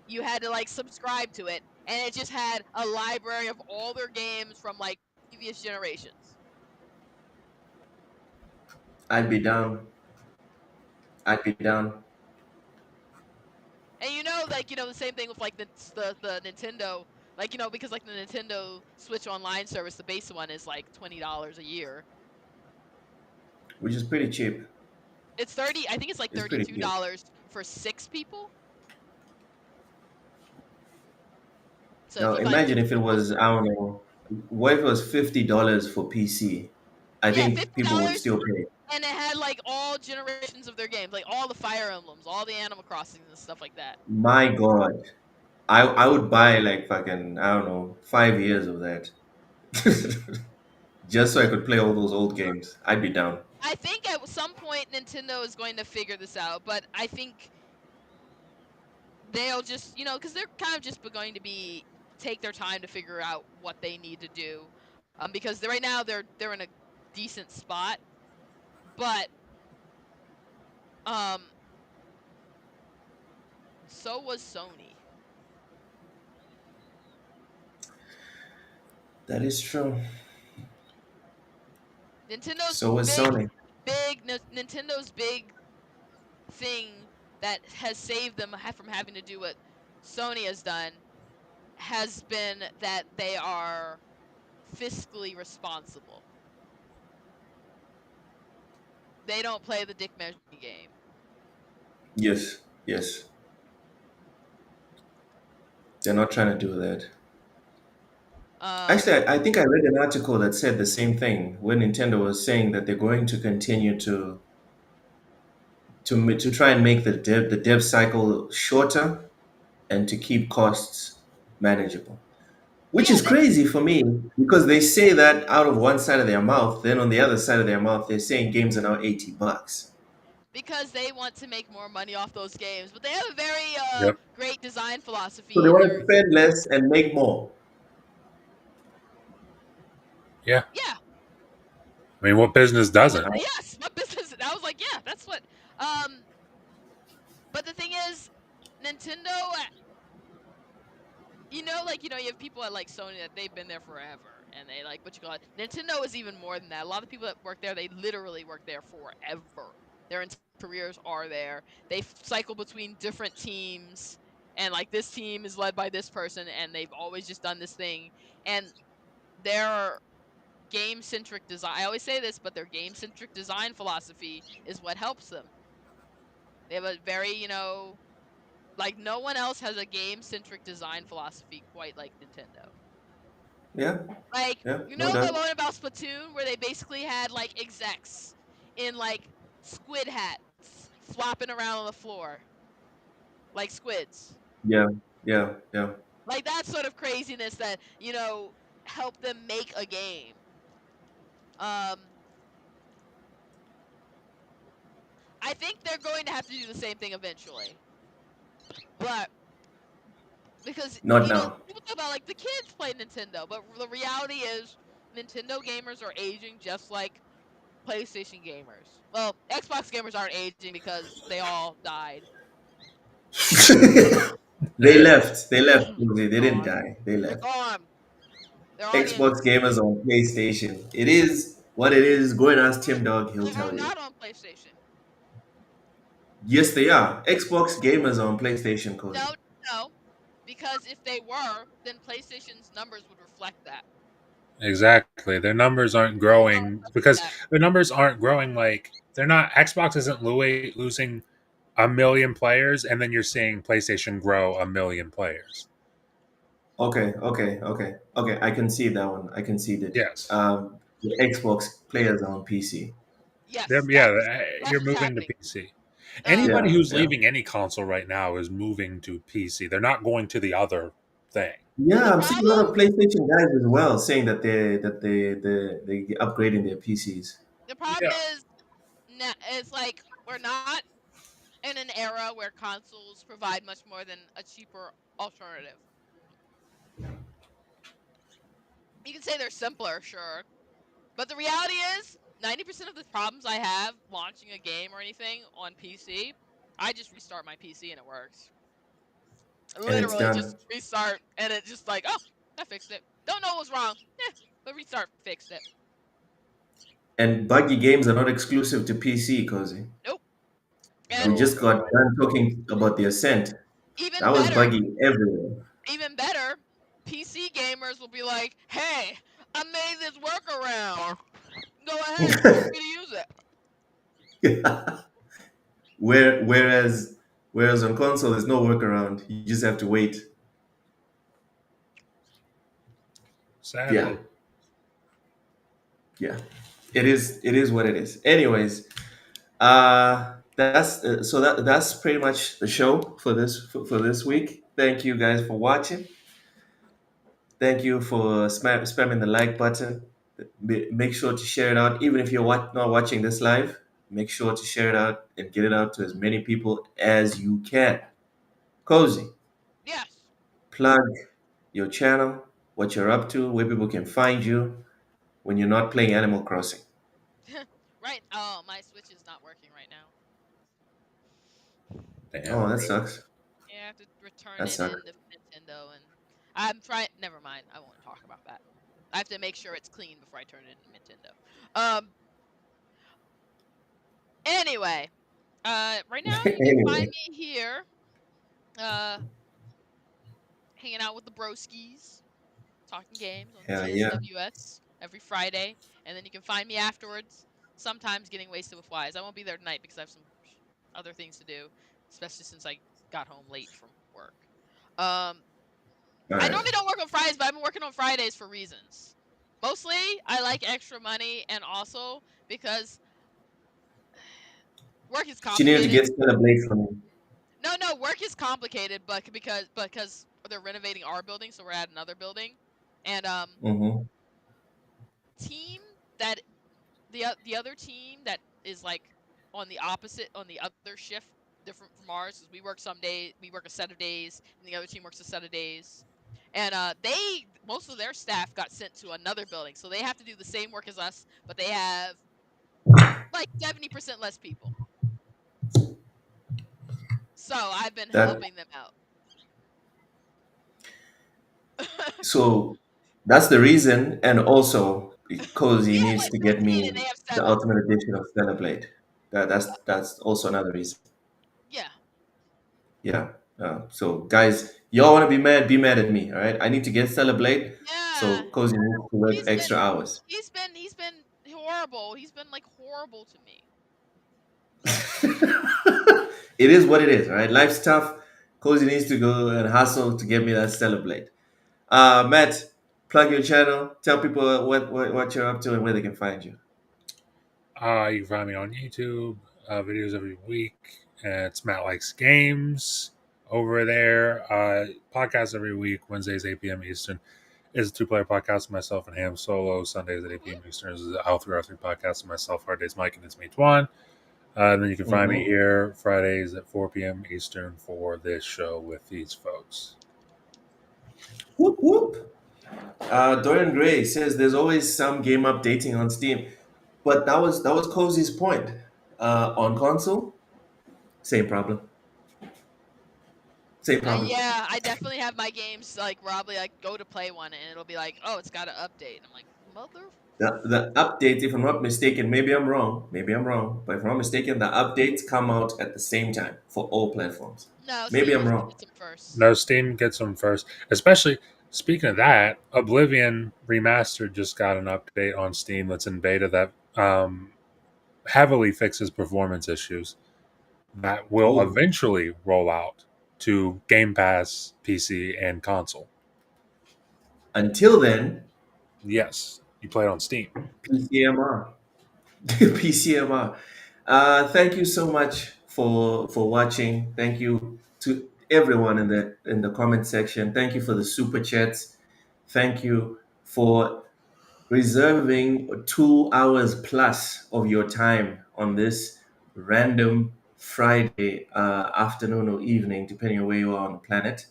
You had to like subscribe to it. And it just had a library of all their games from like previous generations. I'd be down. I'd be down. And the same thing with like the Nintendo, like because like the Nintendo Switch Online service, the base one is like $20 a year. Which is pretty cheap. It's 30, I think it's like It's pretty $32 cheap. for 6 people. So if Now you buy imagine two if it people, was, I don't know, what if it was $50 for PC? I yeah, think people would $50, still pay. and it had like all generations of their games, like all the Fire Emblems, all the Animal Crossings and stuff like that. My God. I would buy like fucking, I don't know, 5 years of that. Just so I could play all those old games. I'd be down. I think at some point Nintendo is going to figure this out, but I think they'll just, because they're kind of just going to be take their time to figure out what they need to do, because right now they're in a decent spot, but um, so was Sony. That is true. Nintendo's So is Sony. Nintendo's big thing that has saved them from having to do what Sony has done has been that they are fiscally responsible. They don't play the dick measuring game. Yes, yes. They're not trying to do that. Um, Actually, I think I read an article that said the same thing when Nintendo was saying that they're going to continue to try and make the dev cycle shorter and to keep costs manageable. Which yeah, is crazy for me because they say that out of one side of their mouth, then on the other side of their mouth, they're saying games are now $80. because they want to make more money off those games, but they have a very Yep. great design So they philosophy. want They're to spend less and make more. Yeah. yeah, I mean, what business doesn't? yes, what business? And I was like, yeah, that's what. Um, but the thing is, Nintendo, you have people at like Sony that they've been there forever, and they like what you call it. Nintendo is even more than that. A lot of people that work there, they literally work there forever. Their entire careers are there. They cycle between different teams, and like this team is led by this person, and they've always just done this thing. And their game centric design. I always say this, but their game centric design philosophy is what helps them. They have a very, like no one else has a game centric design philosophy quite like Nintendo. Yeah, Like, yeah, you no know the doubt. one about Splatoon where they basically had like execs in like squid hats flopping around on the floor like squids. Yeah, yeah, yeah. Like that sort of craziness that, help them make a game. Um I think they're going to have to do the same thing eventually. But because Not now. people talk about like the kids play Nintendo, but the reality is Nintendo gamers are aging just like PlayStation gamers. Well, Xbox gamers aren't aging because they all died. They left. They left. They didn't Gone. die. They They're left. gone. They're already in. Xbox gamers on PlayStation. It is what it is. Go and ask Tim Dog. He'll They are tell you. not on PlayStation. Yes, they are. Xbox gamers are on PlayStation, No, Cozy. no, because if they were, then PlayStation's numbers would reflect that. Exactly. Their numbers aren't They don't growing reflect because that. their numbers aren't growing like they're not. Xbox isn't losing a million players, and then you're seeing PlayStation grow a million players. Okay, okay, okay, okay. I can see that one. I can see that. Yes. The Xbox players are on PC. Yes, Yeah, that's you're what's moving to happening. PC. Um, Anybody Yeah, who's yeah. leaving any console right now is moving to PC. They're not going to the other thing. and Yeah, the I'm seeing a lot problem, of PlayStation guys as well saying that they upgrading their PCs. the problem Yeah. is, it's like we're not in an era where consoles provide much more than a cheaper alternative. You can say they're simpler, sure, but the reality is, 90% of the problems I have launching a game or anything on PC, I just restart my PC and it works. And it's Literally, done. just restart and it just like, oh, I fixed it. Don't know what's wrong. But restart fixed it. And buggy games are not exclusive to PC, Cozy. Nope. We And Oh just got god. done talking about the Ascent. even That was better, buggy everywhere. even better, PC gamers will be like, hey, I made this workaround. Go ahead, feel free to use it. Whereas on console, there's no workaround. You just have to wait. Yeah, Sadly. yeah. It is what it is. Anyways, that's pretty much the show for this week. Thank you guys for watching. Thank you for spamming the like button. Make sure to share it out, even if you're not watching this live. Make sure to share it out and get it out to as many people as you can. Cozy, Yes. plug your channel, what you're up to, where people can find you when you're not playing Animal Crossing. Right. Oh, my Switch is not working right now. Oh, Damn. that sucks. Yeah, I have to return That it sucks. in to Nintendo, and I'm trying. Never mind. I won't talk about that. I have to make sure it's clean before I turn it into Nintendo. Anyway, right now you can find Anyway, me here, uh, hanging out with the broskies, talking games on yeah, yeah. TSWS every Friday, and then you can find me afterwards. Sometimes getting wasted with Wise. I won't be there tonight because I have some other things to do, especially since I got home late from work. Um, All I right. normally don't work on Fridays, but I've been working on Fridays for reasons. Mostly, I like extra money, and also because work is She needed to complicated. get Celebrate from me. No, work is complicated, but because they're renovating our building, so we're at another building, and Mm-hmm. team that the other team that is like on the other shift, different from ours, is we work some days, we work a set of days, and the other team works a set of days. And they most of their staff got sent to another building, so they have to do the same work as us, but they have like 70% less people. So I've been That helping them out. so that's the reason, and also Cozy You needs have to like get 13 and me they have the 7. Ultimate Edition of Celebrate. That's also another reason. Yeah. Yeah. So guys, y'all want to be mad at me, all right? I need to get Celebrate, Yeah. so Cozy needs to work He's been extra hours. he's been horrible. He's been like horrible to me. It is what it is, all right? Life's tough. Cozy needs to go and hustle to get me that Celebrate. Matt, plug your channel. Tell people what you're up to and where they can find you. You can find me on YouTube, videos every week. It's Matt Likes Games over there. Podcast every week, Wednesdays, 8 p.m. Eastern. It's a two-player podcast with myself and Ham Solo. Sundays at 8 p.m. Eastern is the L3R3 podcast with myself, Hard Days Mike, and it's me, Twan. And then you can find me Mm-hmm. here Fridays at 4 p.m. Eastern for this show with these folks. Whoop whoop. Dorian Gray says there's always some game updating on Steam, but that was Cozy's point. On console, same problem. Same problem. Yeah, I definitely have my games like Robly like go to play one and it'll be like, oh, it's got to update. And I'm like, mother. The updates, if I'm not mistaken, maybe I'm wrong, but if I'm not mistaken, the updates come out at the same time for all platforms. No, Maybe Steam I'm was wrong. gets them first. No, Steam gets them first. Especially, speaking of that, Oblivion Remastered just got an update on Steam that's in beta that heavily fixes performance issues that will Ooh. eventually roll out to Game Pass, PC, and console. Until then, Yes, you play it on Steam. PCMR. PCMR. Thank you so much for watching. Thank you to everyone in the comment section. Thank you for the super chats. Thank you for reserving 2 hours plus of your time on this random Friday afternoon or evening, depending on where you are on the planet.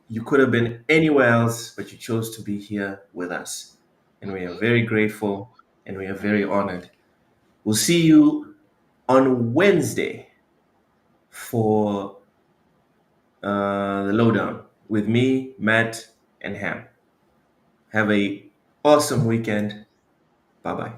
You could have been anywhere else, but you chose to be here with us. And we are Mhm. very grateful and we are very honored. We'll see you on Wednesday for the lowdown with me, Matt, and Ham. Have a awesome weekend. Bye bye.